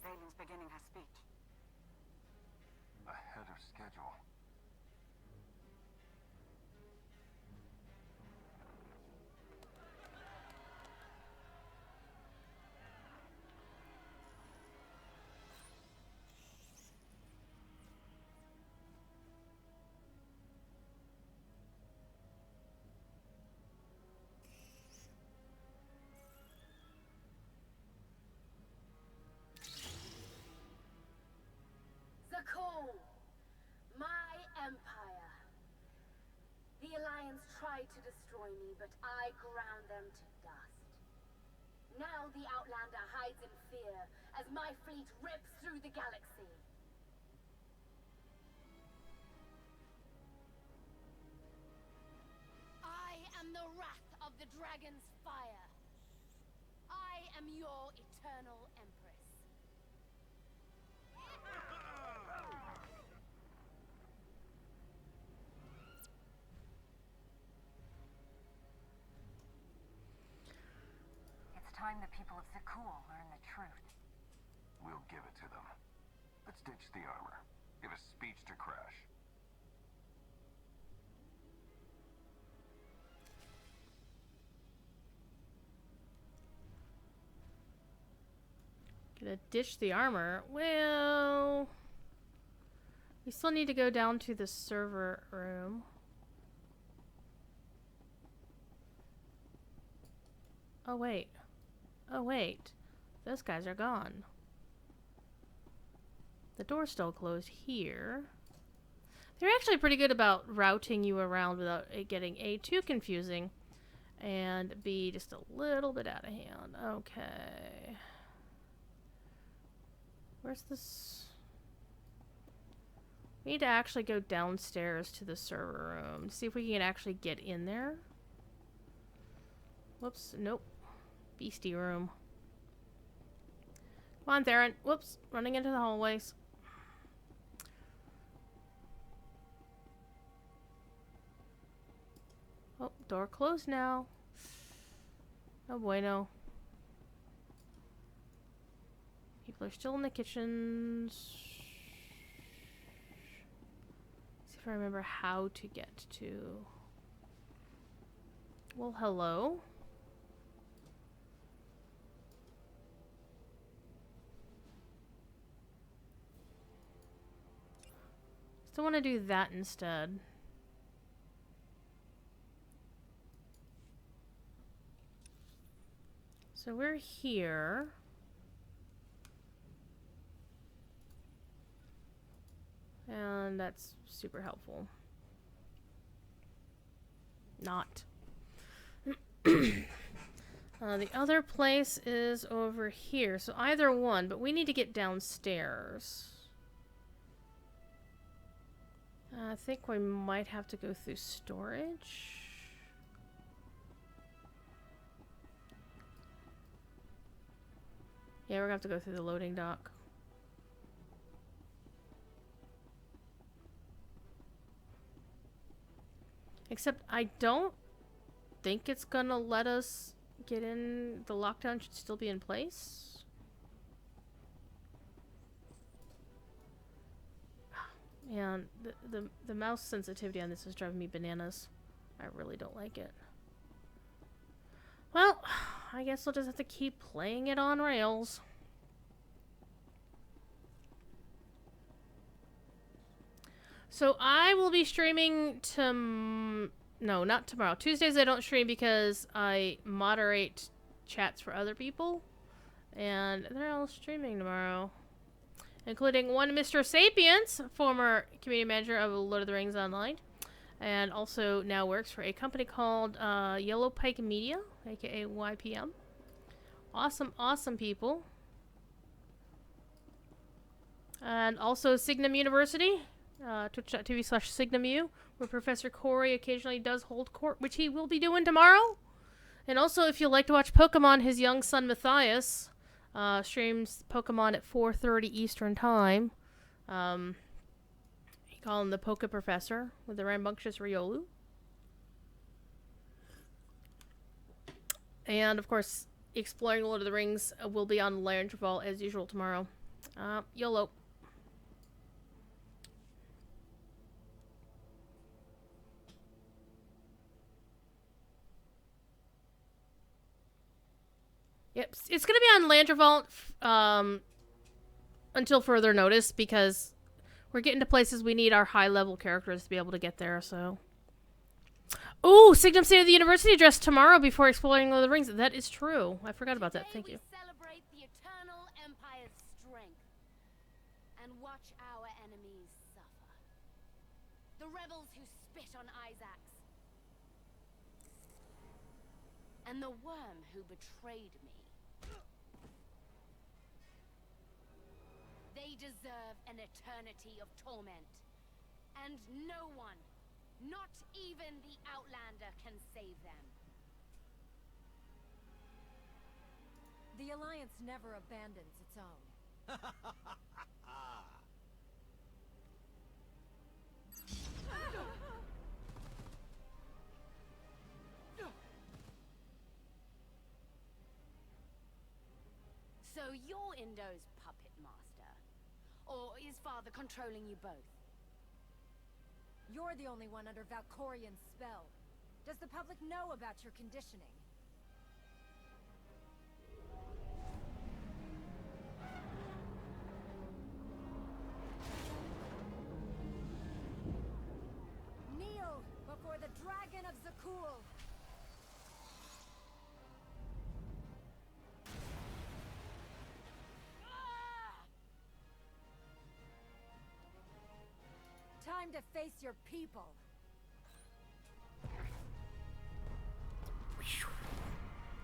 Valen's beginning her speech. Ahead of schedule. Zakul, my empire. The Alliance tried to destroy me, but I ground them to dust. Now the Outlander hides in fear as my fleet rips through the galaxy. I am the wrath of the dragon's fire. I am your eternal empress. It's time the people of Zakul learn the truth. We'll give it to them. Let's ditch the armor. Give a speech to Crash. Gonna ditch the armor. Well, we still need to go down to the server room. Oh wait. Oh wait. Those guys are gone. The door's still closed here. They're actually pretty good about routing you around without it getting too confusing. and be just a little bit out of hand. Okay. Where's this? We need to actually go downstairs to the server room. See if we can actually get in there. Whoops. Nope. Beastie room. Come on, Theron. Whoops. Running into the hallways. Oh, door closed now. Oh bueno. People are still in the kitchens. See if I remember how to get to... Well, hello. Still want to do that instead. So we're here. And that's super helpful. Not. The other place is over here. So either one, but we need to get downstairs. I think we might have to go through storage. Yeah, we're gonna have to go through the loading dock. Except I don't think it's gonna let us get in. The lockdown should still be in place. Man, the mouse sensitivity on this is driving me bananas. I really don't like it. Well, I guess we'll just have to keep playing it on rails. So I will be streaming no, not tomorrow. Tuesdays I don't stream because I moderate chats for other people. And they're all streaming tomorrow. Including one Mr. Sapiens, former community manager of Lord of the Rings Online. And also now works for a company called Yellow Pike Media, aka YPM. Awesome, awesome people. And also Signum University, twitch.tv/SignumU, where Professor Corey occasionally does hold court, which he will be doing tomorrow. And also, if you like to watch Pokemon, his young son Matthias streams Pokemon at 4:30 Eastern Time. You call him the Poke Professor with the rambunctious Riolu. And of course, Exploring Lord of the Rings will be on Large Vault as usual tomorrow. YOLO. Yep, it's gonna be on Lantern Vault until further notice because we're getting to places we need our high-level characters to be able to get there. So, ooh, Signum State of the University address tomorrow before Exploring Lord of the Rings. That is true. I forgot about that. Thank you. Celebrate the eternal empire's strength and watch our enemies suffer. The rebels who spit on Isaacs, and the worm who betrayed me. They deserve an eternity of torment, and no one, not even the Outlander, can save them. The Alliance never abandons its own. So you're Indo's puppet master? Or is Father controlling you both? You're the only one under Valkorian's spell. Does the public know about your conditioning? Kneel before the Dragon of Zakul! Time to face your people.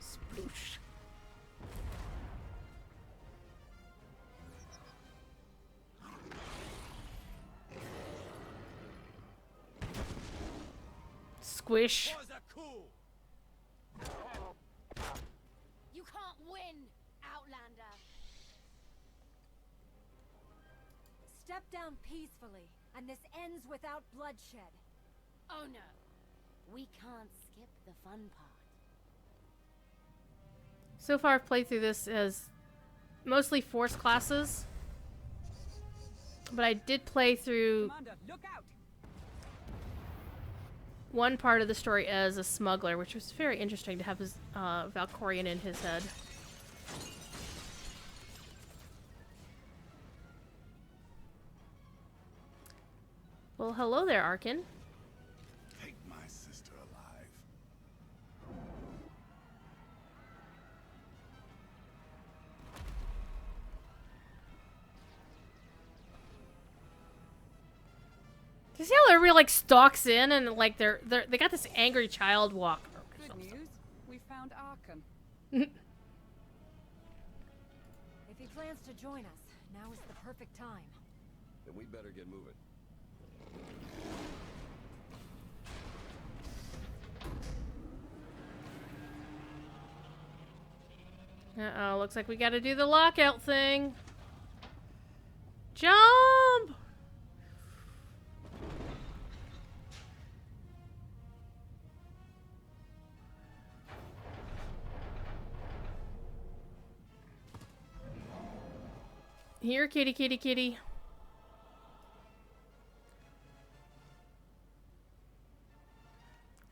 Sploosh. Squish. You can't win, Outlander. Step down peacefully, and this ends without bloodshed. Oh no. We can't skip the fun part. So far, I've played through this as mostly Force classes, but I did play through one part of the story as a smuggler, which was very interesting to have his Valkorian in his head. Well, hello there, Arkin. Take my sister alive. Do you see how everybody like stalks in and like they got this angry child walk? Good news. We found Arkan. If he plans to join us, now is the perfect time. Then we better get moving. Uh-oh, looks like we gotta do the lockout thing. Jump! Here, kitty, kitty, kitty.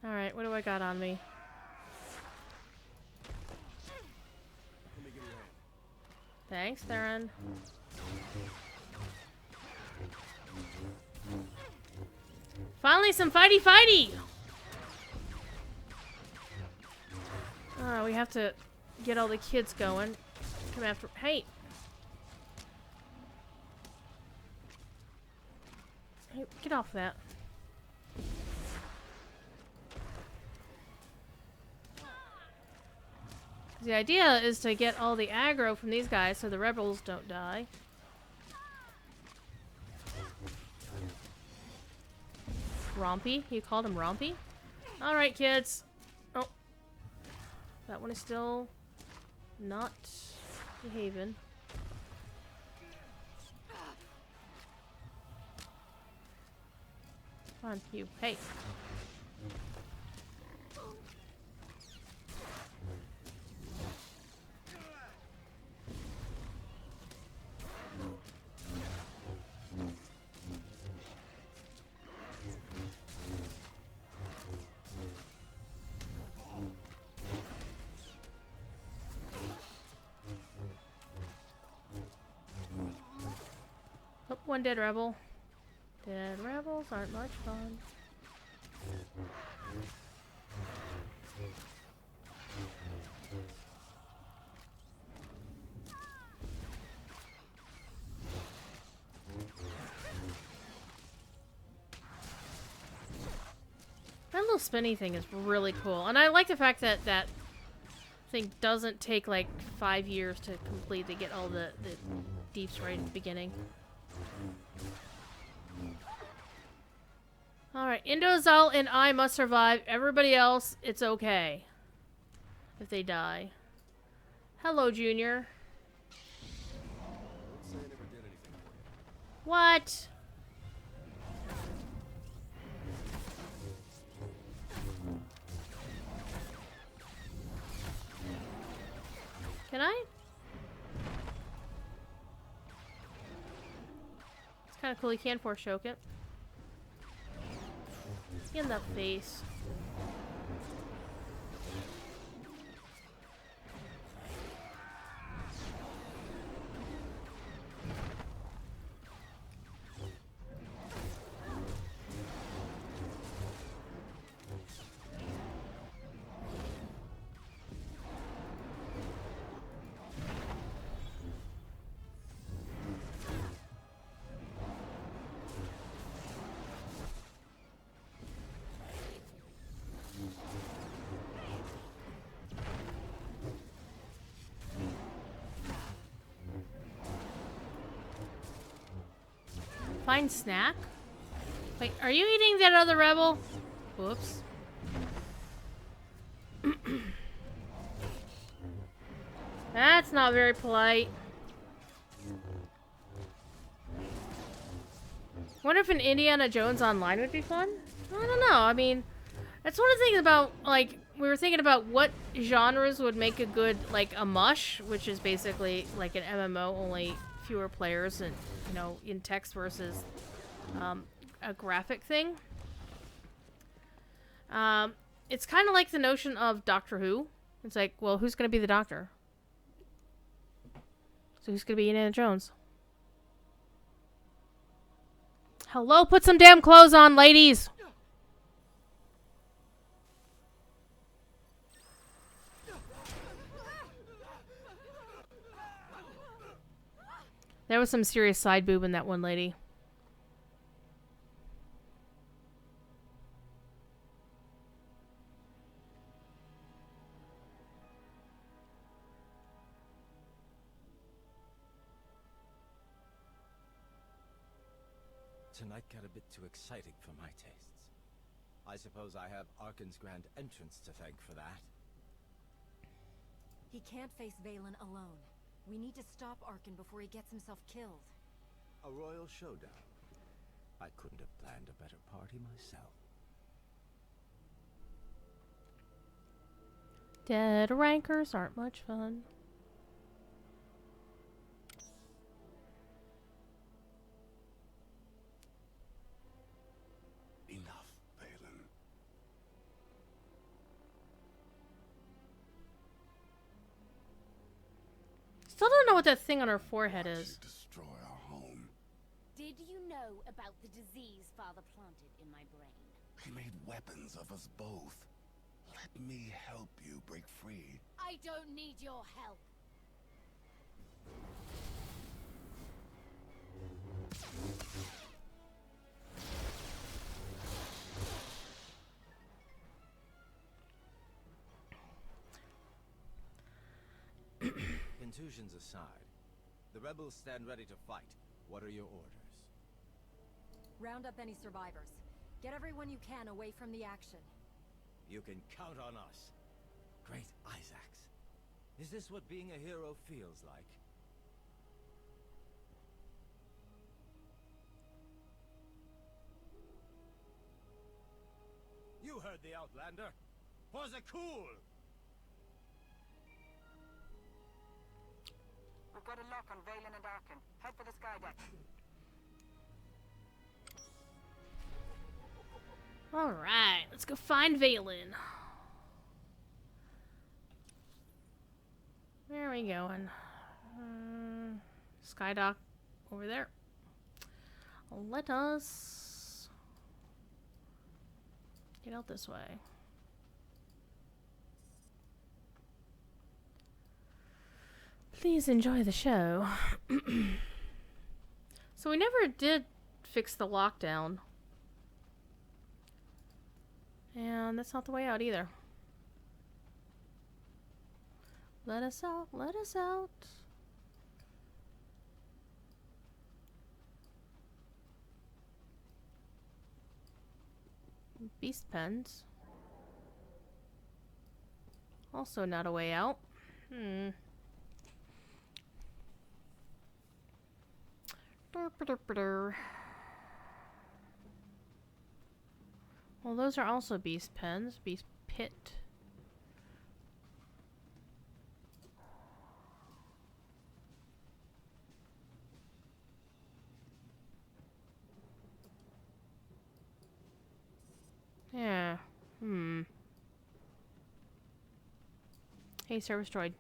Alright, what do I got on me? Thanks, Theron. Finally, some fighty-fighty! We have to get all the kids going. Come after- Hey! Hey, get off that. The idea is to get all the aggro from these guys so the rebels don't die. Rompy? You called him Rompy? Alright, kids. Oh. That one is still not behaving. Come on, you. Hey. Oh, one dead rebel. Dead rebels aren't much fun. That little spinny thing is really cool. And I like the fact that that thing doesn't take like 5 years to complete to get all the deeps right at the beginning. Alright, Indozal and I must survive. Everybody else, it's okay. If they die. Hello, Junior. What? Can I? It's kind of cool. You can force choke it. In the face. Find snack? Wait, are you eating that other rebel? Whoops. That's not very polite. Wonder if an Indiana Jones online would be fun? I don't know. I mean, that's one of the things about, like, we were thinking about what genres would make a good, like, a mush, which is basically like an MMO, only fewer players and, you know, in text versus a graphic thing. It's kind of like the notion of Doctor Who. It's like, well, who's going to be the Doctor? So who's going to be Indiana Jones? Hello, put some damn clothes on, ladies! There was some serious side boob in that one lady. Tonight got a bit too exciting for my tastes. I suppose I have Arkan's grand entrance to thank for that. He can't face Valen alone. We need to stop Arkan before he gets himself killed. A royal showdown. I couldn't have planned a better party myself. Dead rankers aren't much fun. Enough, Valen. Still don't know what that thing on her forehead is. Destroy our home. Did you know about the disease Father planted in my brain? He made weapons of us both. Let me help you break free. I don't need your help. Contusions aside, the rebels stand ready to fight. What are your orders? Round up any survivors. Get everyone you can away from the action. You can count on us. Great Isaacs. Is this what being a hero feels like? You heard the Outlander. For Zakuul! We've got a lock on Valen and Arkan. Head for the skydeck. Alright, let's go find Valen. Where are we going? Skydock over there. Let us get out this way. Please enjoy the show. So we never did fix the lockdown. And that's not the way out either. Let us out, let us out. Beast pens. Also not a way out. Well, those are also beast pens. Beast pit. Yeah. Hey, service droid.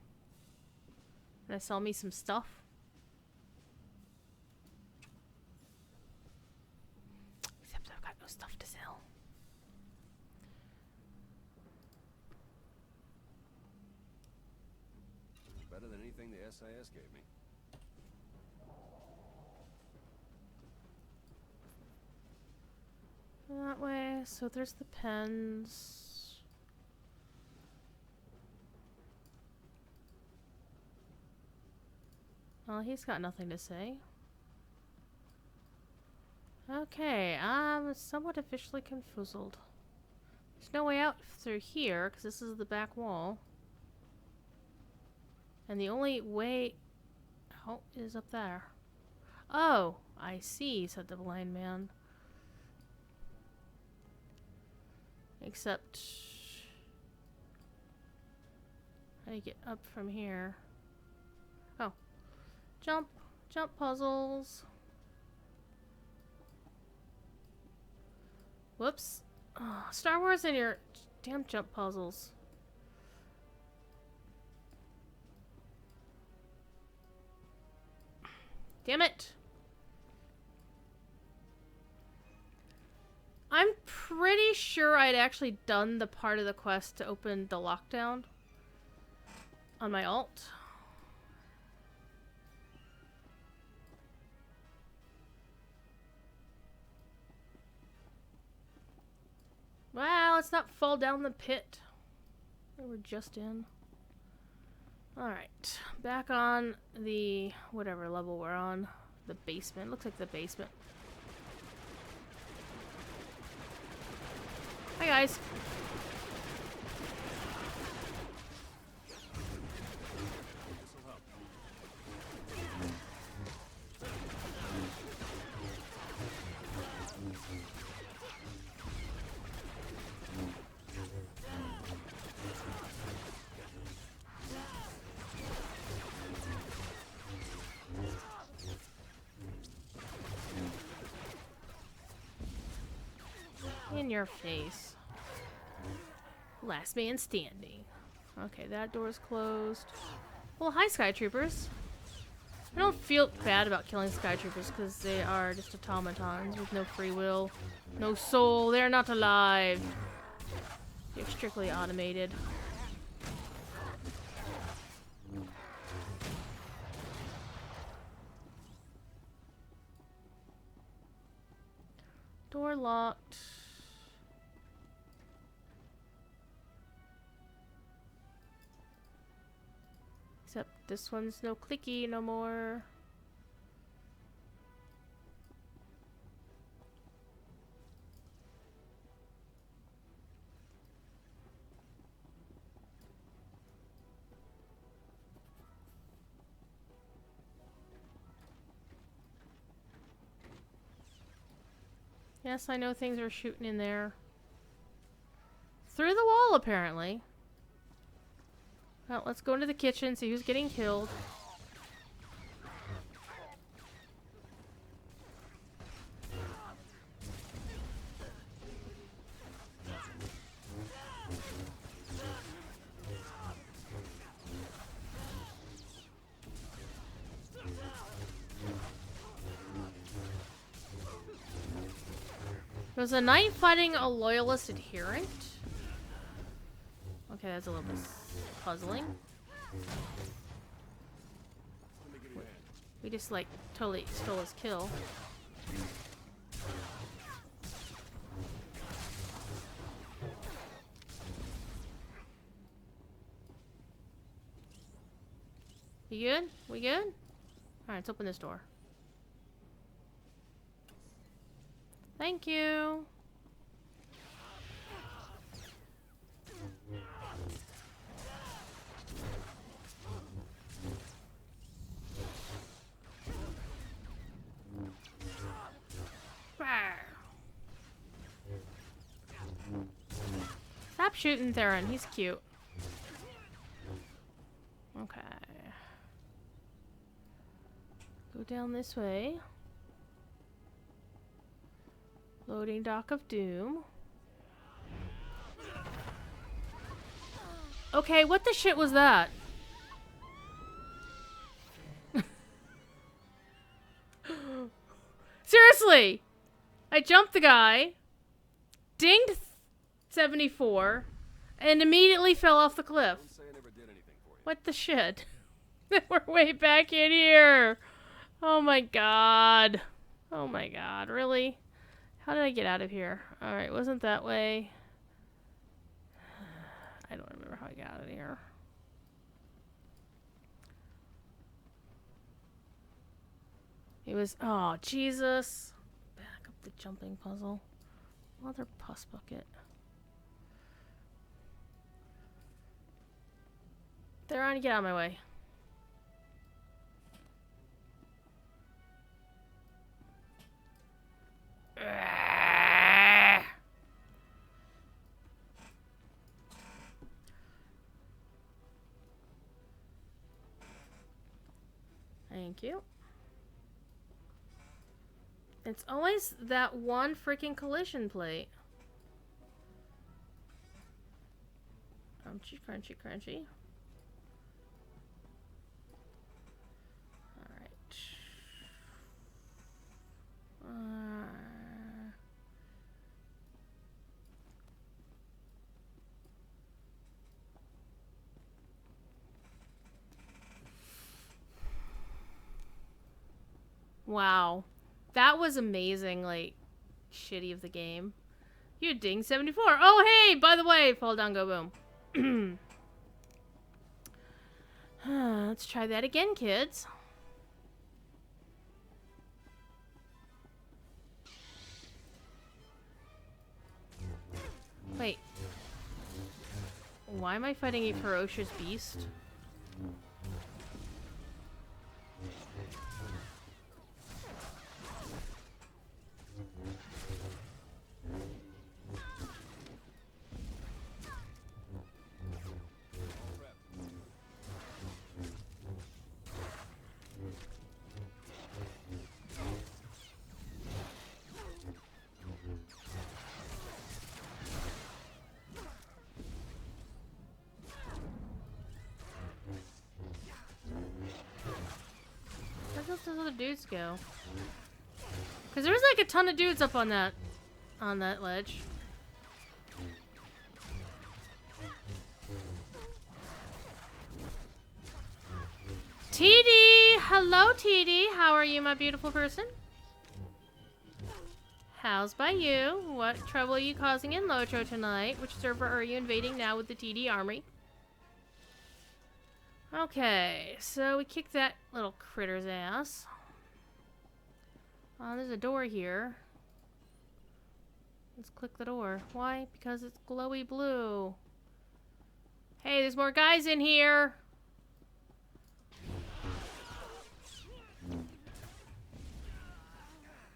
Wanna sell me some stuff? Except I've got no stuff to sell. Better than anything the SIS gave me. That way, so there's the pens. Well, he's got nothing to say. Okay, I'm somewhat officially confuzzled. There's no way out through here, because this is the back wall. And the only way out is up there. Oh, I see, said the blind man. Except... how do you get up from here? Oh. Jump. Jump puzzles. Whoops. Oh, Star Wars and your damn jump puzzles. Damn it. I'm pretty sure I'd actually done the part of the quest to open the lockdown on my alt. Wow, let's not fall down the pit that we're just in. Alright, back on the whatever level we're on. The basement. Looks like the basement. Hi guys. In your face. Last man standing. Okay, that door's closed. Well, hi, Sky Troopers. I don't feel bad about killing Sky Troopers because they are just automatons with no free will, no soul. They're not alive. They're strictly automated. Door locked. Except this one's no clicky no more. Yes, I know things are shooting in there. Through the wall, apparently. Well, let's go into the kitchen, see who's getting killed. Was a knight fighting a loyalist adherent? Okay, that's a little bit puzzling. We just like totally stole his kill. You good? We good? Alright, let's open this door. Thank you. Stop shooting Theron, he's cute. Okay. Go down this way. Loading Dock of Doom. Okay, what the shit was that? Seriously! I jumped the guy, dinged 74, and immediately fell off the cliff. What the shit? We're way back in here. Oh my god. Oh my god, really? How did I get out of here? Alright, wasn't that way. I don't remember how I got out of here. It was, oh, Jesus. Back up the jumping puzzle. Mother puss bucket. They're on to get out of my way. Thank you. It's always that one freaking collision plate. Crunchy, crunchy, crunchy. Alright. Wow. That was amazing, like, shitty of the game. You ding 74. Oh, hey, by the way, fall down, go boom. Let's try that again, kids. Wait. Why am I fighting a ferocious beast? Where those other dudes go? Because there's like a ton of dudes up on that ledge. TD! Hello, TD. How are you, my beautiful person? How's by you? What trouble are you causing in Lotro tonight? Which server are you invading now with the TD army? Okay, so we kicked that little critter's ass. There's a door here. Let's click the door. Why? Because it's glowy blue. Hey, there's more guys in here!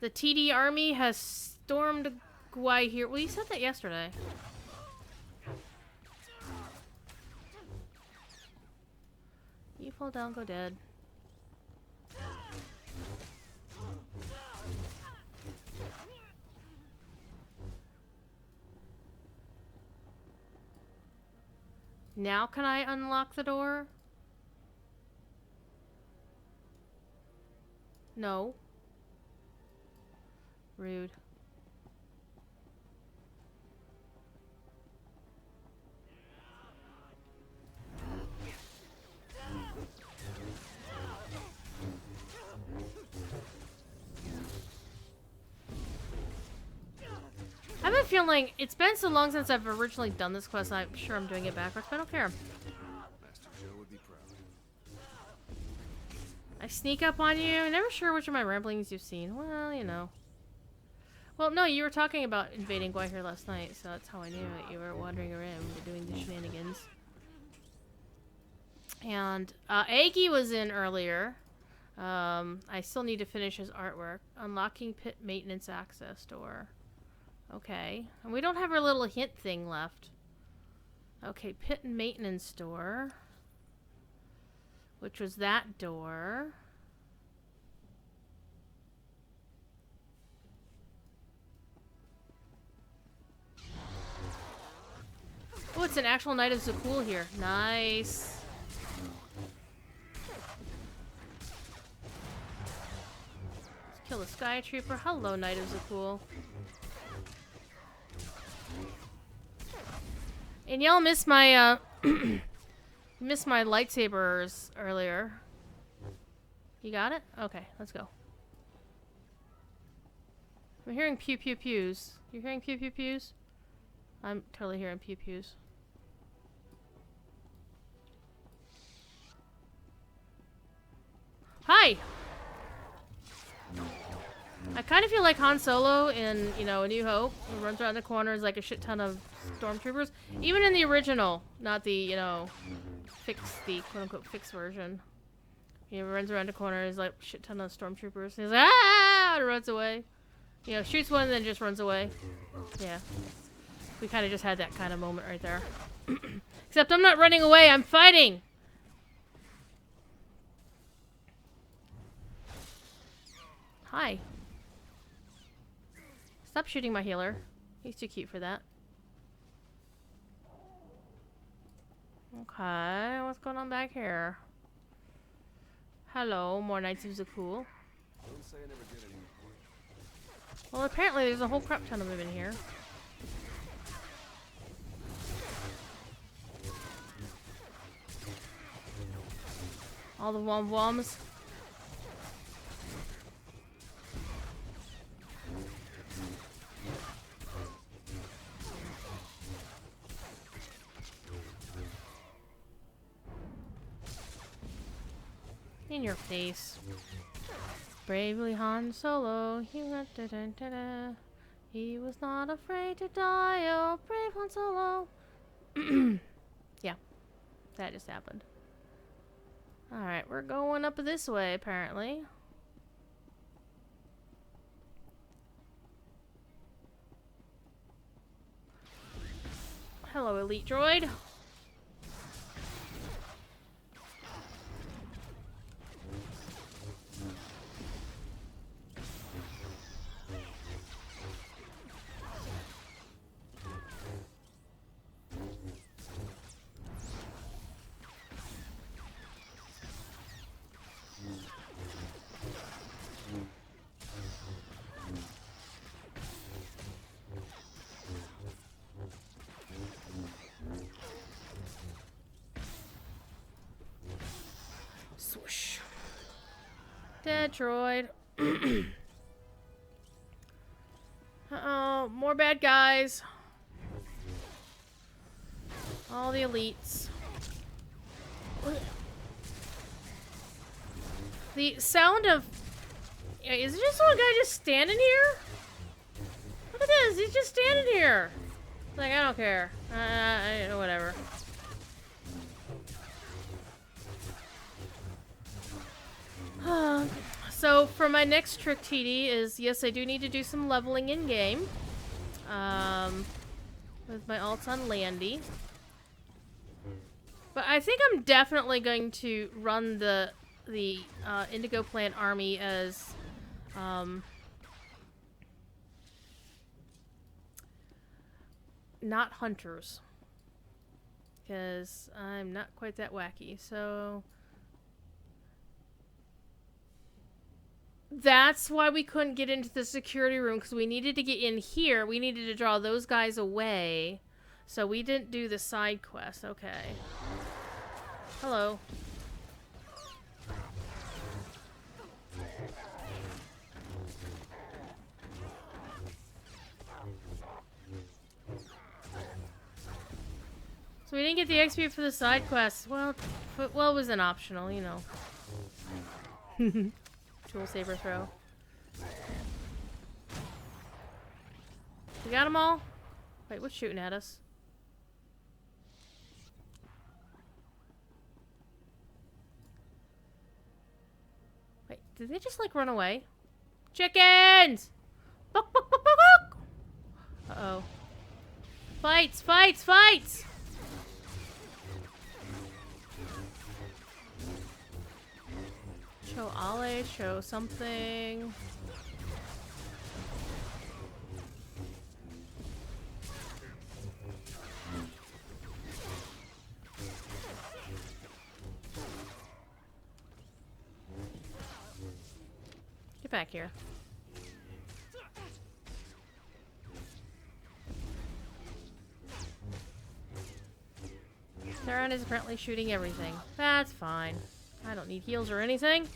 The TD army has stormed Gwai here. Well, you said that yesterday. You fall down, go dead. Now can I unlock the door? No. Rude. I have a feeling it's been so long since I've originally done this quest, I'm sure I'm doing it backwards, but I don't care. Master Joe would be proud. I sneak up on you. I'm never sure which of my ramblings you've seen. Well, you know. Well, no, you were talking about invading Gwai here last night, so that's how I knew it. You were wandering around doing the shenanigans. And Aggie was in earlier. I still need to finish his artwork. Unlocking pit maintenance access door. Okay. And we don't have our little hint thing left. Okay, pit and maintenance door. Which was that door. Oh, it's an actual Knight of Zakul here. Nice. Let's kill the Sky Trooper. Hello, Knight of Zakul. And y'all missed my, missed my lightsabers earlier. You got it? Okay, let's go. I'm hearing pew pew pews. You hearing pew pew pews? I'm totally hearing pew pews. Hi! I kind of feel like Han Solo in, you know, A New Hope. He runs around the corners like a shit ton of stormtroopers. Even in the original, not the, you know, quote-unquote fixed version. He runs around the corners like a shit ton of stormtroopers. He's like, ah! And runs away. You know, shoots one and then just runs away. Yeah. We kind of just had that kind of moment right there. Except I'm not running away, I'm fighting! Hi. Stop shooting my healer. He's too cute for that. Okay, what's going on back here? Hello, more Knights of Zakul. Don't say I never did anything. Well, apparently there's a whole crap ton of them in here. All the wom-woms. In your face. Bravely Han Solo, he went da-da-da-da. He was not afraid to die, oh brave Han Solo. Yeah, that just happened. Alright, we're going up this way, apparently. Hello, elite droid. Swoosh. Dead droid. Uh-oh, more bad guys. All the elites. The sound of... Is it just one guy just standing here? Look at this, he's just standing here. Like, I don't care. Whatever. So for my next trick, TD, is yes, I do need to do some leveling in game. With my alts on Landy. But I think I'm definitely going to run the Indigo Plant army as not hunters, because I'm not quite that wacky. So that's why we couldn't get into the security room, because we needed to get in here. We needed to draw those guys away. So we didn't do the side quest. Okay. Hello. So we didn't get the XP for the side quests. Well, it was an optional, you know. Tool saber throw. We got them all? Wait, what's shooting at us? Wait, did they just like run away? Chickens! Buck, buck, buck, buck, buck! Uh-oh. Fights, fights, fights! Show Ale, show something. Get back here. Theron is apparently shooting everything. That's fine. I don't need heals or anything.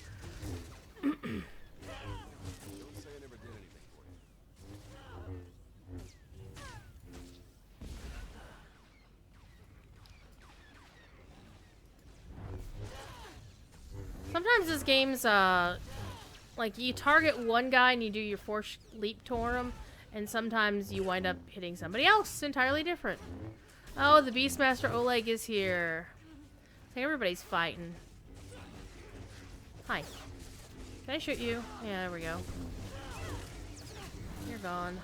Sometimes this game's like, you target one guy and you do your force leap toward him, and sometimes you wind up hitting somebody else entirely different. Oh, the Beastmaster Oleg is here. I think everybody's fighting. Hi. Can I shoot you? Yeah, there we go. You're gone.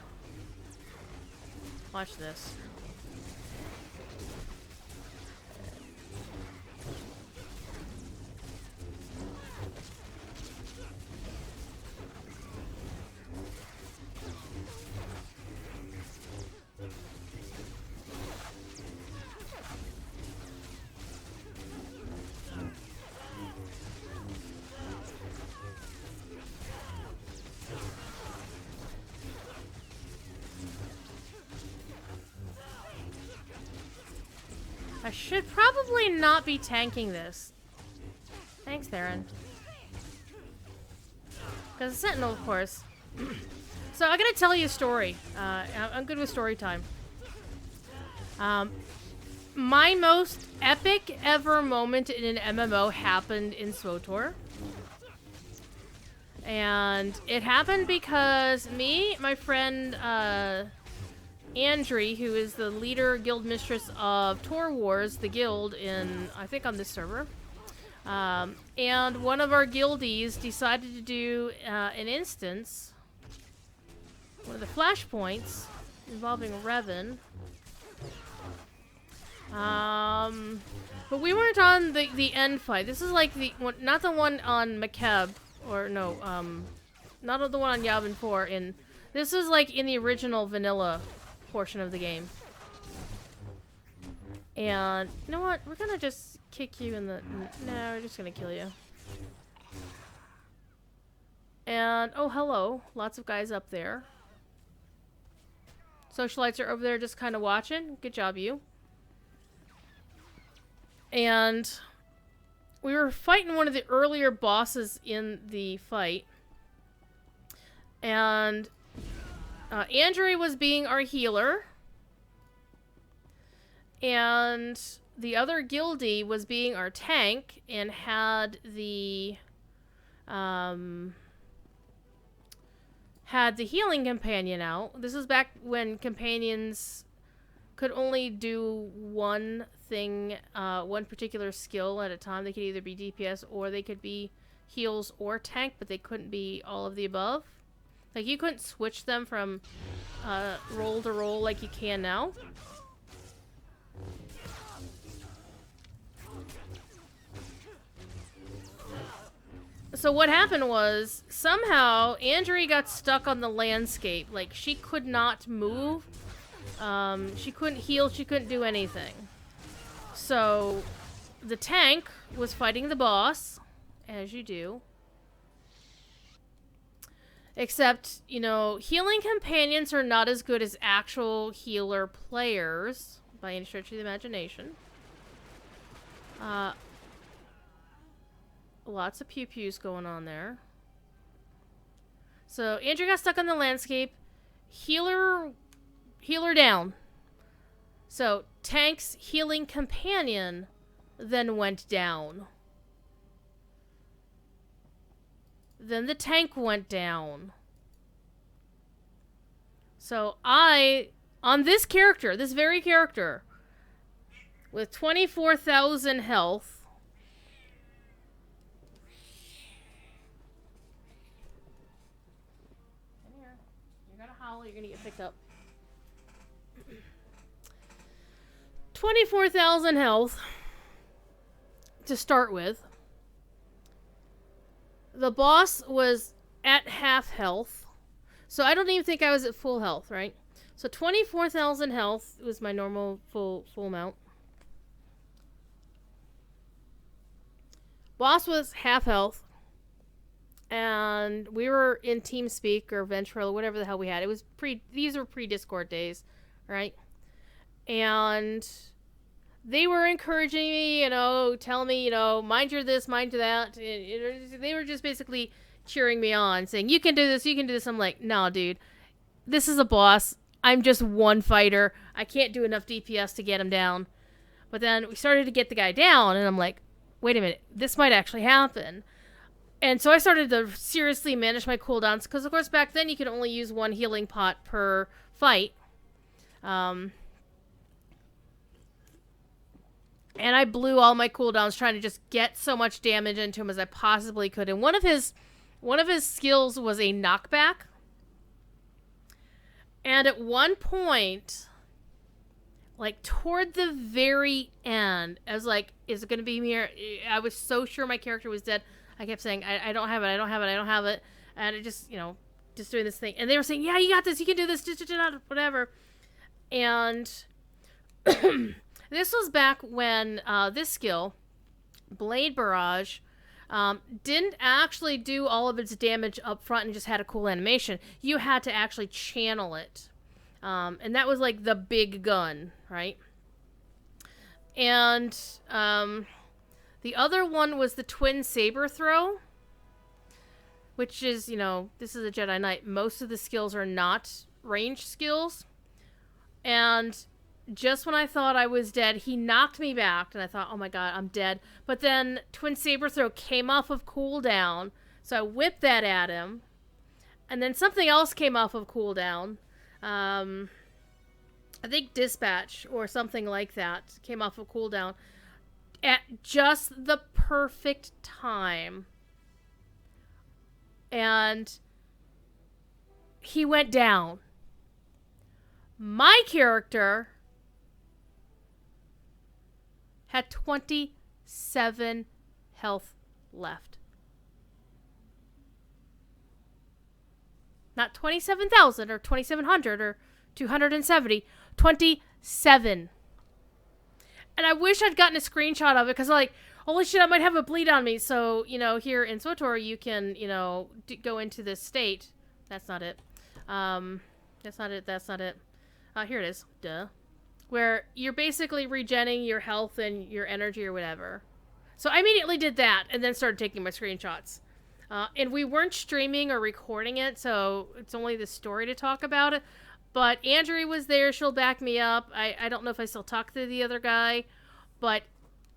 Watch this. I should probably not be tanking this. Thanks, Theron. Because the Sentinel, of course. So I gotta tell you a story. I'm good with story time. My most epic ever moment in an MMO happened in SWTOR. And it happened because me, my friend, Andri, who is the leader guild mistress of Tor Wars, the guild in, I think, on this server. And one of our guildies decided to do an instance, one of the flashpoints, involving Revan. But we weren't on the end fight. This is like the one, not the one on Makeb, or no, not the one on Yavin 4. This is like in the original vanilla portion of the game. And you know what? We're gonna just kick you in the... No, we're just gonna kill you. And oh, hello, lots of guys up there. Socialites are over there just kind of watching. Good job, you. And we were fighting one of the earlier bosses in the fight. And Andri was being our healer. And the other guildie was being our tank and had the healing companion out. This was back when companions could only do one thing, one particular skill at a time. They could either be DPS or they could be heals or tank, but they couldn't be all of the above. Like, you couldn't switch them from role to role like you can now. So what happened was, somehow, Andri got stuck on the landscape. Like, she could not move. She couldn't heal. She couldn't do anything. So, the tank was fighting the boss, as you do. Except, you know, healing companions are not as good as actual healer players, by any stretch of the imagination. Lots of pew-pews going on there. So, Andrew got stuck on the landscape. Healer down. So, tank's healing companion then went down. Then the tank went down. So, on this character, this very character, with 24,000 health, you're gonna get picked up. 24,000 health to start with. The boss was at half health, so I don't even think I was at full health, right? So 24,000 health was my normal full amount. Boss was half health. And we were in TeamSpeak or Ventrilo, whatever the hell we had. It was these were pre-Discord days, right? And they were encouraging me, you know, telling me, you know, mind your this, mind your that. They were just basically cheering me on, saying, you can do this, you can do this. I'm like, nah, dude. This is a boss. I'm just one fighter. I can't do enough DPS to get him down. But then we started to get the guy down, and I'm like, wait a minute. This might actually happen. And so I started to seriously manage my cooldowns, because of course back then you could only use 1 healing pot per fight. And I blew all my cooldowns trying to just get so much damage into him as I possibly could. And one of his skills was a knockback. And at one point, like toward the very end, I was like, is it going to be me? I was so sure my character was dead. I kept saying, I don't have it, I don't have it, I don't have it. And it just, just doing this thing. And they were saying, yeah, you got this, you can do this, whatever. And this was back when this skill, Blade Barrage, didn't actually do all of its damage up front and just had a cool animation. You had to actually channel it. And that was like the big gun, right? And the other one was the Twin Saber Throw, which is, this is a Jedi Knight. Most of the skills are not range skills. And just when I thought I was dead, he knocked me back, and I thought, oh my god, I'm dead. But then Twin Saber Throw came off of cooldown, so I whipped that at him. And then something else came off of cooldown. I think Dispatch or something like that came off of cooldown at just the perfect time. And he went down. My character had 27 health left. Not 27,000 or 2,700 or 270. 27. And I wish I'd gotten a screenshot of it, because like, holy shit, I might have a bleed on me. So, here in SWTOR, you can, go into this state. That's not it. That's not it. Here it is. Duh. Where you're basically regenning your health and your energy or whatever. So I immediately did that and then started taking my screenshots. And we weren't streaming or recording it, so it's only the story to talk about it. But Andrea was there. She'll back me up. I don't know if I still talk to the other guy, but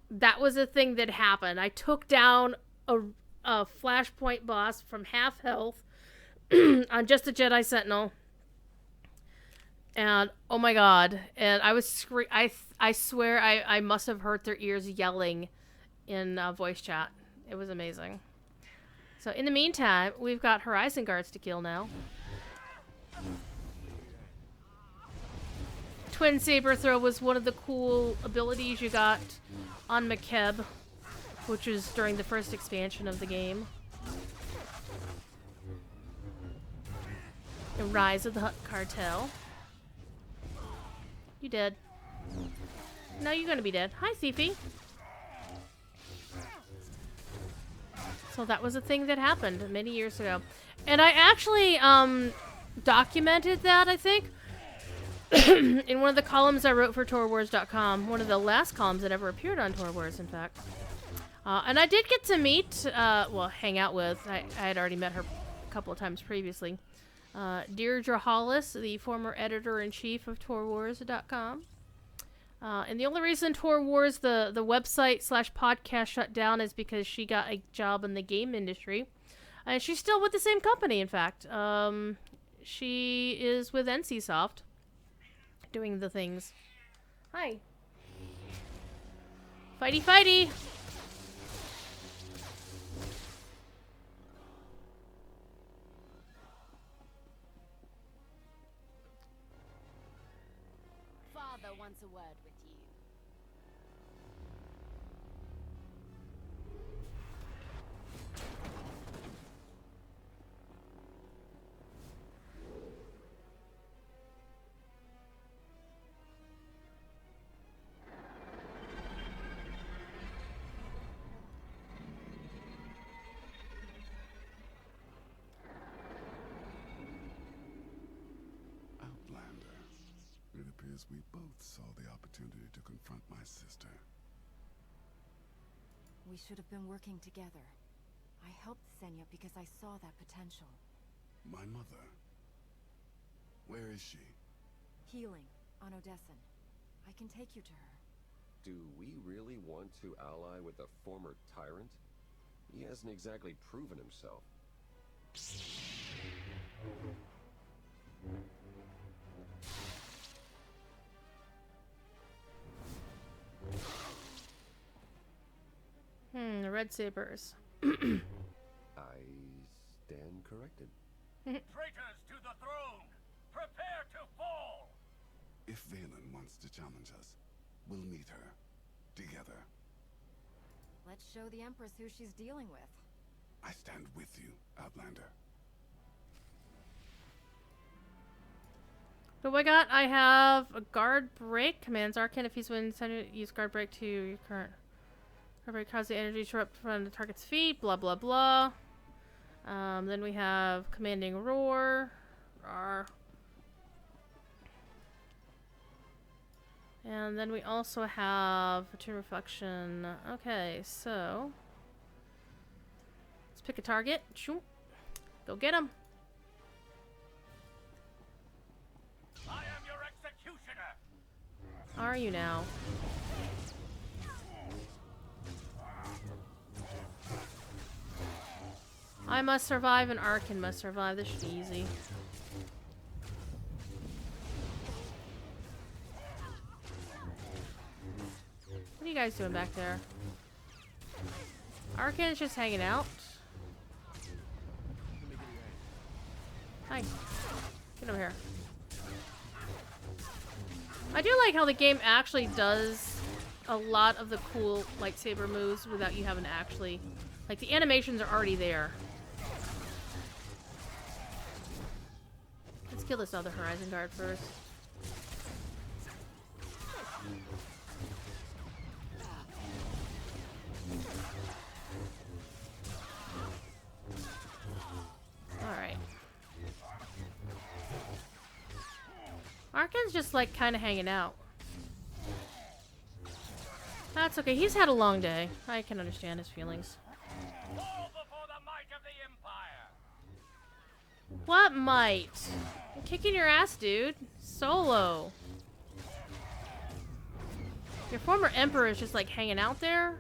that was a thing that happened. I took down a Flashpoint boss from half health on just a Jedi Sentinel. And, oh my god. And I was I swear I must have hurt their ears yelling in voice chat. It was amazing. So, in the meantime, we've got Horizon Guards to kill now. Twin Saber Throw was one of the cool abilities you got on Makeb, which was during the first expansion of the game. The Rise of the Hutt Cartel. You dead. No, you're gonna be dead. Hi, Thiefy. So that was a thing that happened many years ago. And I actually documented that, I think, in one of the columns I wrote for TorWars.com. One of the last columns that ever appeared on Tor Wars, in fact. And I did get to meet, hang out with, I had already met her a couple of times previously, Deirdre Hollis, the former editor-in-chief of TorWars.com. And the only reason Tor Wars, the website / podcast shut down is because she got a job in the game industry. And she's still with the same company, in fact. She is with NCSoft, doing the things. Hi. Fighty, fighty! Father wants a word with you. We both saw the opportunity to confront my sister. We should have been working together. I helped Senya because I saw that potential. My mother. Where is she? Healing on Odessen. I can take you to her. Do we really want to ally with a former tyrant? He hasn't exactly proven himself. The red sabers. I stand corrected. Traitors to the throne! Prepare to fall! If Valen wants to challenge us, we'll meet her. Together. Let's show the Empress who she's dealing with. I stand with you, Outlander. What do I got? I have a guard break. Commands Arcan if he's within use guard break to your current. Guard break causes the energy to erupt from the target's feet. Blah blah blah. Then we have commanding roar. Rawr. And then we also have return reflection. Okay, so let's pick a target. Shoot. Go get him. I am your executioner. Are you now? I must survive and Arcan must survive. This should be easy. What are you guys doing back there? Arcan's just hanging out. Hi. Get over here. I do like how the game actually does a lot of the cool lightsaber moves without you having to actually... Like, the animations are already there. Let's kill this other Horizon Guard first. Alright. Arcan's just, like, kind of hanging out. That's okay. He's had a long day. I can understand his feelings. What might? I'm kicking your ass, dude. Solo. Your former emperor is just, like, hanging out there?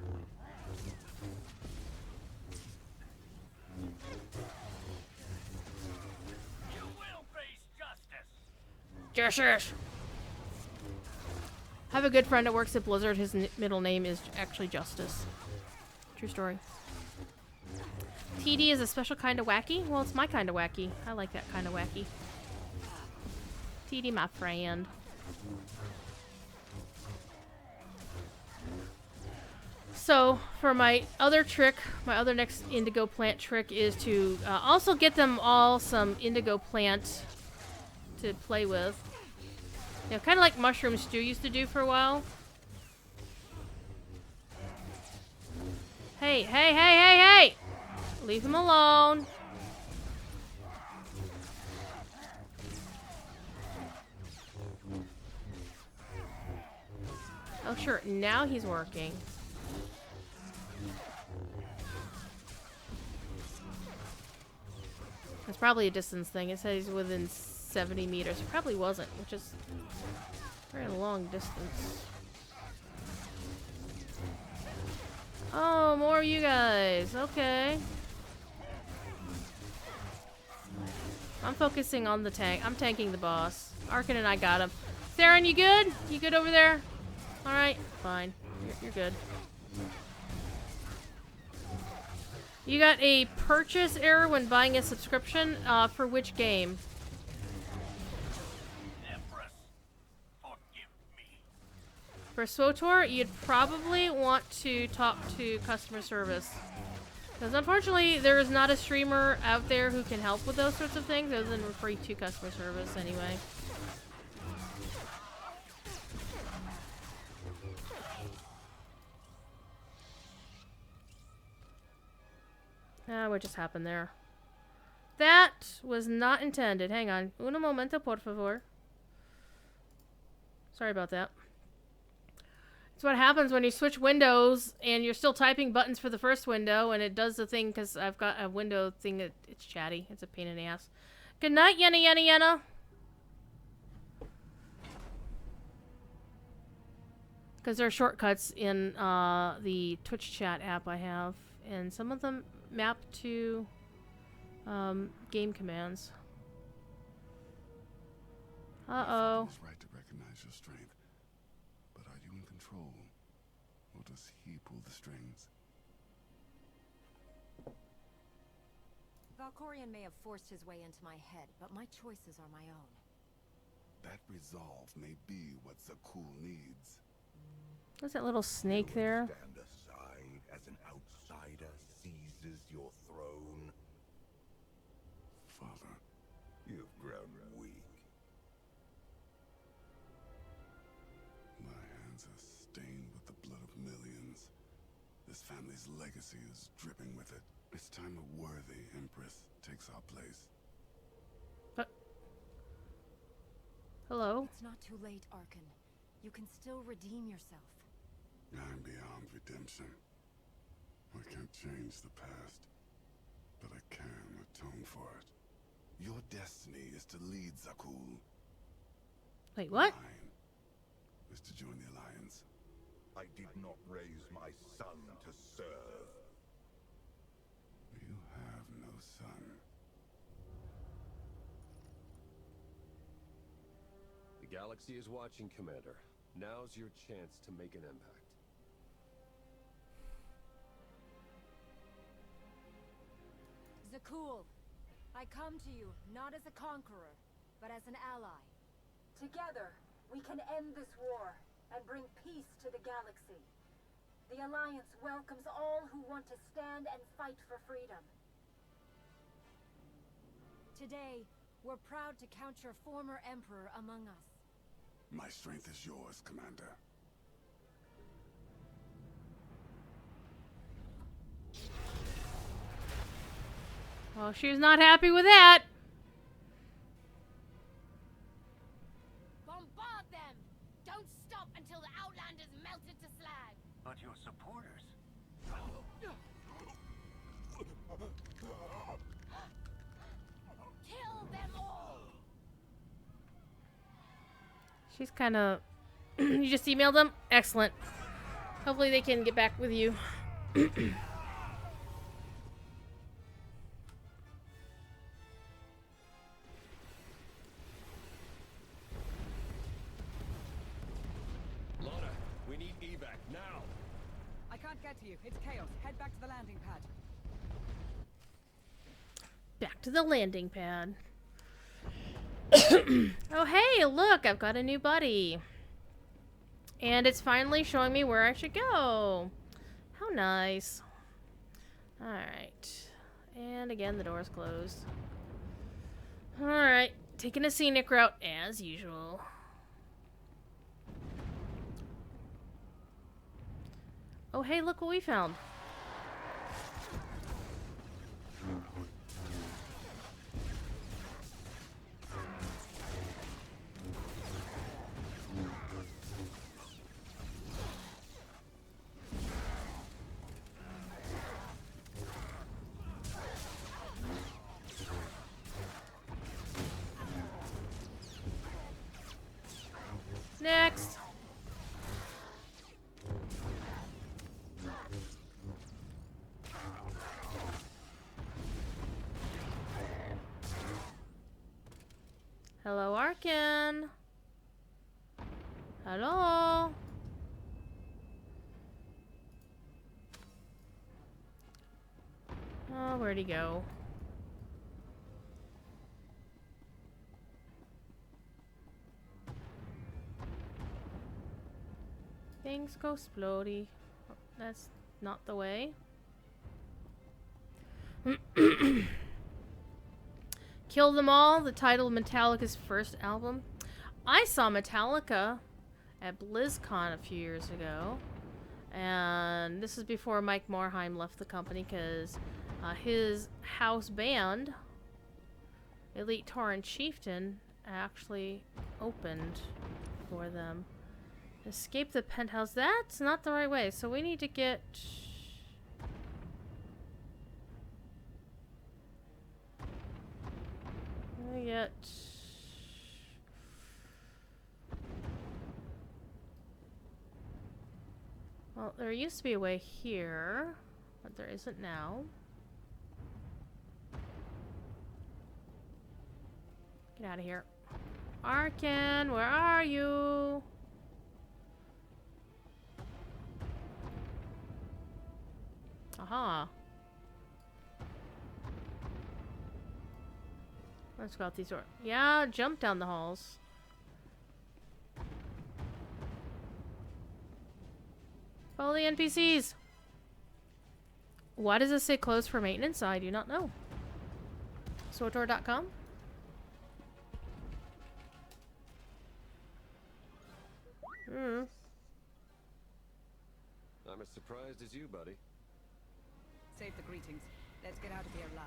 You will face justice. Justice! I have a good friend that works at Blizzard. His middle name is actually Justice. True story. TD is a special kind of wacky? Well, it's my kind of wacky. I like that kind of wacky. TD, my friend. So, for my other trick, my other next indigo plant trick is to also get them all some indigo plant to play with. You know, kind of like Mushroom Stew used to do for a while. Hey, hey, hey, hey, hey! Leave him alone. Oh, sure. Now he's working. It's probably a distance thing. It says he's within 70 meters. It probably wasn't, which is very long distance. Oh, more of you guys. Okay. I'm focusing on the tank. I'm tanking the boss. Arcan and I got him. Theron, you good? You good over there? Alright, fine. You're good. You got a purchase error when buying a subscription? For which game? Empress, forgive me. For SWTOR, you'd probably want to talk to customer service. Because unfortunately, there is not a streamer out there who can help with those sorts of things other than refer you to customer service anyway. What just happened there? That was not intended. Hang on. Un momento, por favor. Sorry about that. It's what happens when you switch windows and you're still typing buttons for the first window and it does the thing because I've got a window thing that it's chatty. It's a pain in the ass. Good night, Yenna, Yenna, Yenna. Because there are shortcuts in the Twitch chat app I have. and some of them map to game commands. Uh-oh. He's right to recognize your strength, but are you in control, or does he pull the strings? Valkorion may have forced his way into my head, but my choices are my own. That resolve may be what Zakul needs. What's that little snake there? Stand aside as an outsider seizes your throne. Father, You've grown weak. my hands are stained with the blood of millions. This family's legacy is dripping with it. It's time a worthy empress takes our place. Hello? It's not too late, Arkan. You can still redeem yourself. I'm beyond redemption. I can't change the past, but I can atone for it. Your destiny is to lead Zakul. Wait, what? Mine is to join the Alliance. I did not raise my son to serve. You have no son. The galaxy is watching, Commander. Now's your chance to make an impact. Zakul, I come to you not as a conqueror, but as an ally. Together, we can end this war and bring peace to the galaxy. The Alliance welcomes all who want to stand and fight for freedom. Today, we're proud to count your former emperor among us. My strength is yours, Commander. Well, she was not happy with that. Bombard them! Don't stop until the Outlanders melted to slag! But your supporters. Kill them all! She's kind of... You just emailed them? Excellent. Hopefully they can get back with you. Lana, we need evac now. I can't get to you. It's chaos. Head back to the landing pad. Back to the landing pad. Oh, hey, look, I've got a new buddy. And it's finally showing me where I should go. How nice. Alright. And again, the door's closed. Alright, taking a scenic route as usual. Oh, hey, look what we found. Next. Hello, Arkan. Hello. Oh, where'd he go? Things go splody. Oh, that's not the way. Kill Them All, the title of Metallica's first album. I saw Metallica at BlizzCon a few years ago. And this is before Mike Morhaime left the company because his house band, Elite Tauren Chieftain, actually opened for them. Escape the penthouse. That's not the right way. So we need to get... Well, there used to be a way here. But there isn't now. Get out of here. Arkan, where are you? Aha. Let's go out these doors. Yeah, jump down the halls. Follow the NPCs. Why does this say closed for maintenance? I do not know. SWTOR.com. I'm as surprised as you, buddy. Save the greetings. Let's get out of here alive.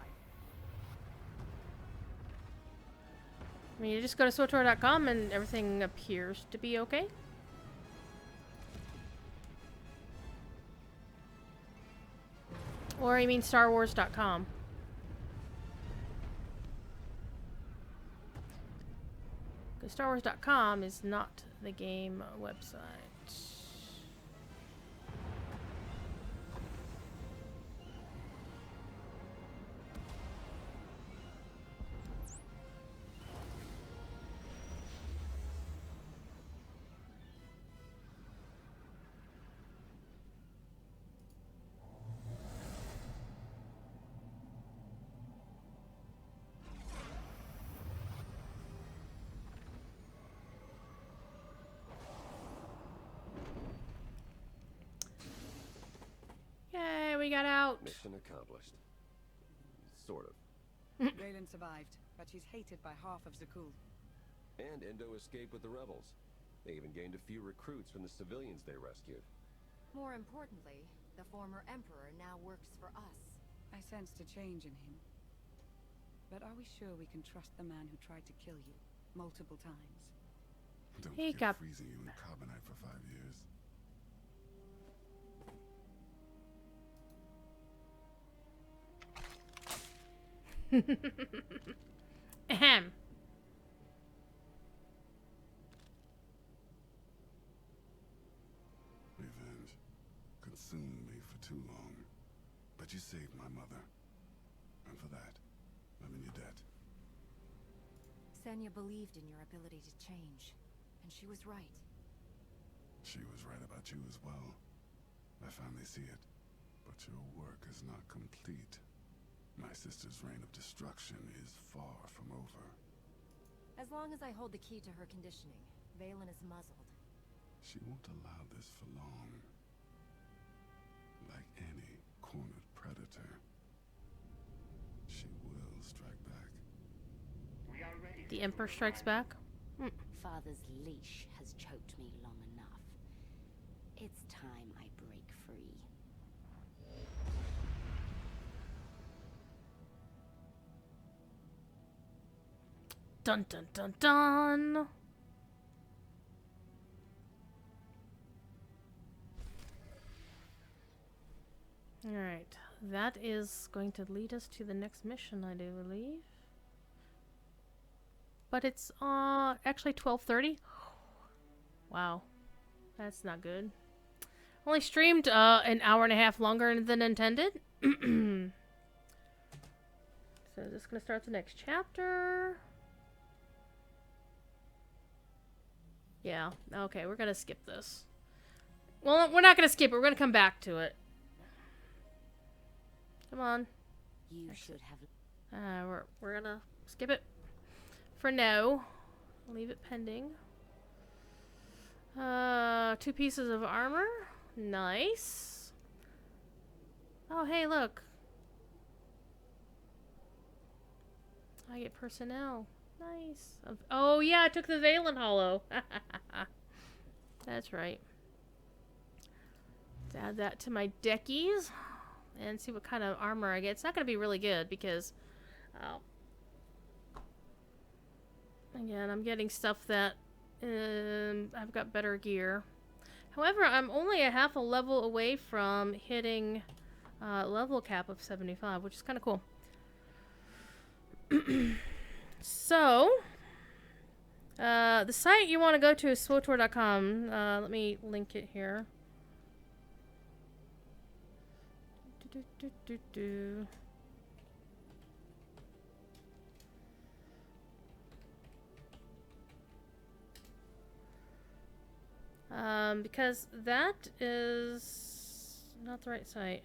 I mean, you just go to SWTOR.com and everything appears to be okay. Or you mean StarWars.com. Because StarWars.com is not the game website. Yay, we got out. Mission accomplished. Sort of. Raylan survived, but she's hated by half of Zakul. And Endo escaped with the rebels. They even gained a few recruits from the civilians they rescued. More importantly, the former Emperor now works for us. I sensed a change in him. But are we sure we can trust the man who tried to kill you multiple times? Don't Hey, forget Cap. freezing you in carbonite for 5 years. Ahem. Revenge consumed me for too long. But you saved my mother. And for that, I'm in your debt. Senya believed in your ability to change, and she was right. She was right about you as well. I finally see it. But your work is not complete. My sister's reign of destruction is far from over. As long as I hold the key to her conditioning, Valen is muzzled. She won't allow this for long. Like any cornered predator, she will strike back. We are ready. The Emperor strikes back. Father's leash has choked me long enough. It's time I break free. Dun dun dun dun. Alright, that is going to lead us to the next mission, I do believe. But it's actually 12:30. Wow, that's not good. Only streamed an hour and a half longer than intended. So just gonna start the next chapter. Yeah, okay, we're gonna skip this. Well, we're not gonna skip it, we're gonna come back to it. Come on. You should have. We're gonna skip it for now. Leave it pending. 2 pieces of armor. Nice. Oh, hey, look. I get personnel. Nice. Oh, yeah, I took the Valen Hollow. That's right. Let's add that to my deckies and see what kind of armor I get. It's not going to be really good because, again, I'm getting stuff that I've got better gear. However, I'm only a half a level away from hitting level cap of 75, which is kind of cool. So, the site you want to go to is SWTOR.com. Let me link it here. Because that is not the right site.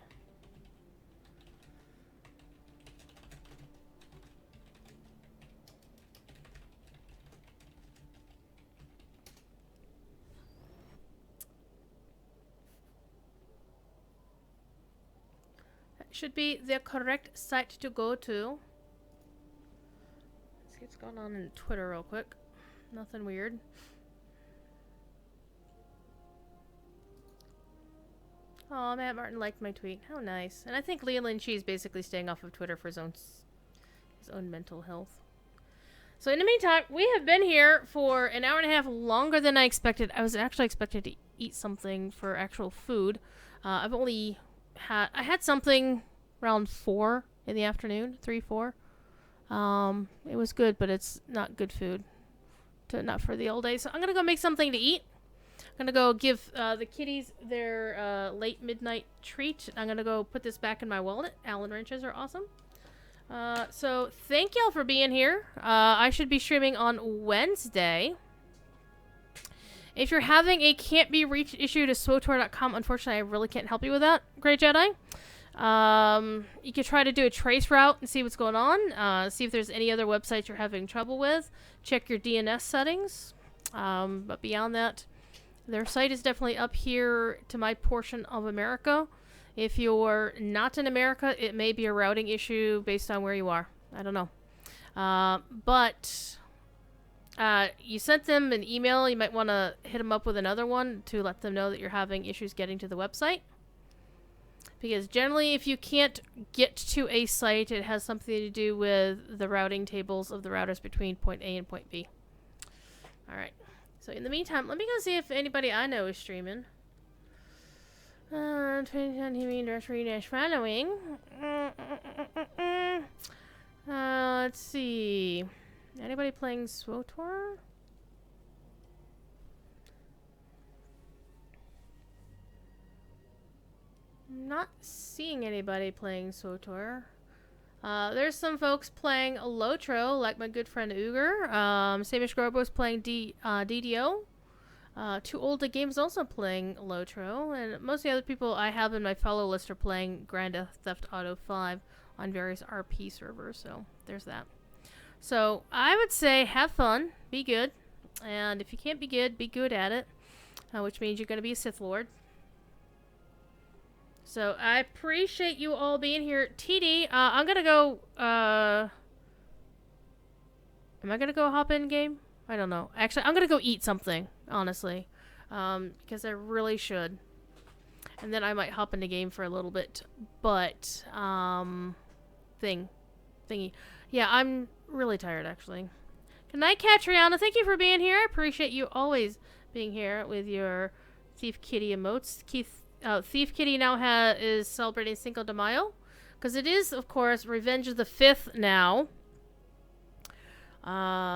That should be the correct site to go to. Let's see what's going on in Twitter real quick. Nothing weird. Oh, Matt Martin liked my tweet. How nice. And I think Leland She's basically staying off of Twitter for his own mental health. So in the meantime, we have been here for an hour and a half longer than I expected. I was actually expected to eat something for actual food. I had something around 4 in the afternoon, 3, 4. It was good, but it's not good food. Not for the old days. So I'm going to go make something to eat. I'm gonna go give the kitties their late midnight treat. I'm gonna go put this back in my wallet. Allen wrenches are awesome. So thank y'all for being here. I should be streaming on Wednesday. If you're having a can't be reached issue to SWTOR.com, unfortunately I really can't help you with that, Grey Jedi. You can try to do a trace route and see what's going on. See if there's any other websites you're having trouble with. Check your DNS settings. But beyond that, their site is definitely up here to my portion of America. If you're not in America, it may be a routing issue based on where you are. I don't know. But you sent them an email. You might want to hit them up with another one to let them know that you're having issues getting to the website. Because generally, if you can't get to a site, it has something to do with the routing tables of the routers between point A and point B. Alright. So in the meantime, let me go see if anybody I know is streaming. 2010 TV directory following. Let's see. Anybody playing SWTOR? Not seeing anybody playing SWTOR. There's some folks playing Lotro, like my good friend Uger. Samish Gorbo's playing DDO. Too Old to Game's also playing Lotro. And most of the other people I have in my follow list are playing Grand Theft Auto 5 on various RP servers. So there's that. So I would say have fun, be good. And if you can't be good at it. Which means you're going to be a Sith Lord. So, I appreciate you all being here. TD, I'm gonna go, am I gonna go hop in game? I don't know. Actually, I'm gonna go eat something, honestly. Because I really should. And then I might hop into game for a little bit. But, thingy. Yeah, I'm really tired, actually. Good night, Catriona. Thank you for being here. I appreciate you always being here with your Thief Kitty emotes. Thief Kitty now is celebrating Cinco de Mayo, because it is, of course, Revenge of the 5th now.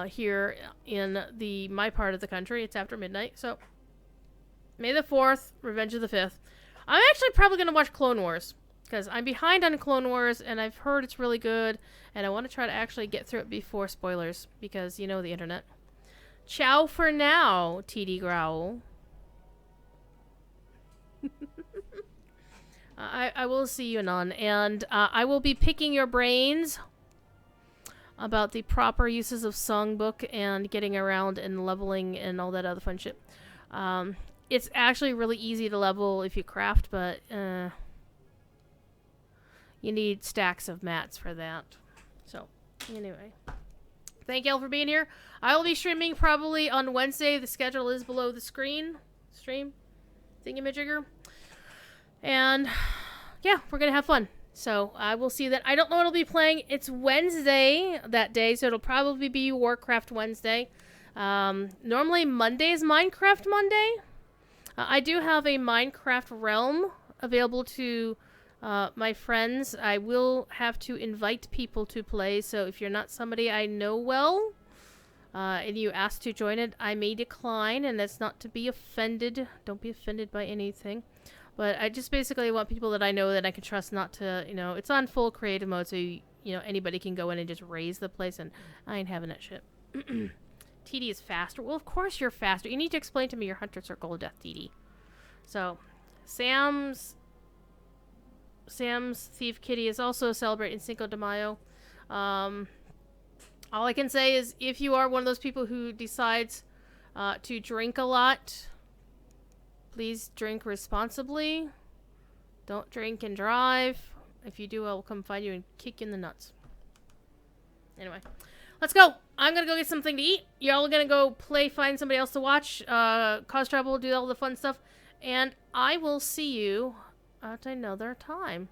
Here in my part of the country, it's after midnight. So, May the 4th, Revenge of the 5th. I'm actually probably gonna watch Clone Wars, because I'm behind on Clone Wars, and I've heard it's really good, and I want to try to actually get through it before spoilers, because you know the internet. Ciao for now, TD Growl. I will see you anon, and I will be picking your brains about the proper uses of Songbook and getting around and leveling and all that other fun shit. It's actually really easy to level if you craft, but you need stacks of mats for that. So, anyway. Thank y'all for being here. I will be streaming probably on Wednesday. The schedule is below the screen. Stream. Thingamajigger. And yeah, we're gonna have fun. So I will see that. I don't know what I'll be playing. It's Wednesday that day, so it'll probably be Warcraft Wednesday. Normally Monday is Minecraft Monday. I do have a Minecraft Realm available to my friends. I will have to invite people to play, so if you're not somebody I know well, and you ask to join it, I may decline, and that's not to be offended. Don't be offended by anything. But I just basically want people that I know that I can trust not to, you know, it's on full creative mode, so, you know, anybody can go in and just raise the place, and I ain't having that shit. TD is faster. Well, of course you're faster. You need to explain to me your Hunter Circle of Death, TD. So, Sam's Thief Kitty is also celebrating Cinco de Mayo. All I can say is if you are one of those people who decides to drink a lot, please drink responsibly. Don't drink and drive. If you do, I will come find you and kick you in the nuts. Anyway, let's go. I'm going to go get something to eat. Y'all are going to go play, find somebody else to watch, cause trouble, do all the fun stuff. And I will see you at another time.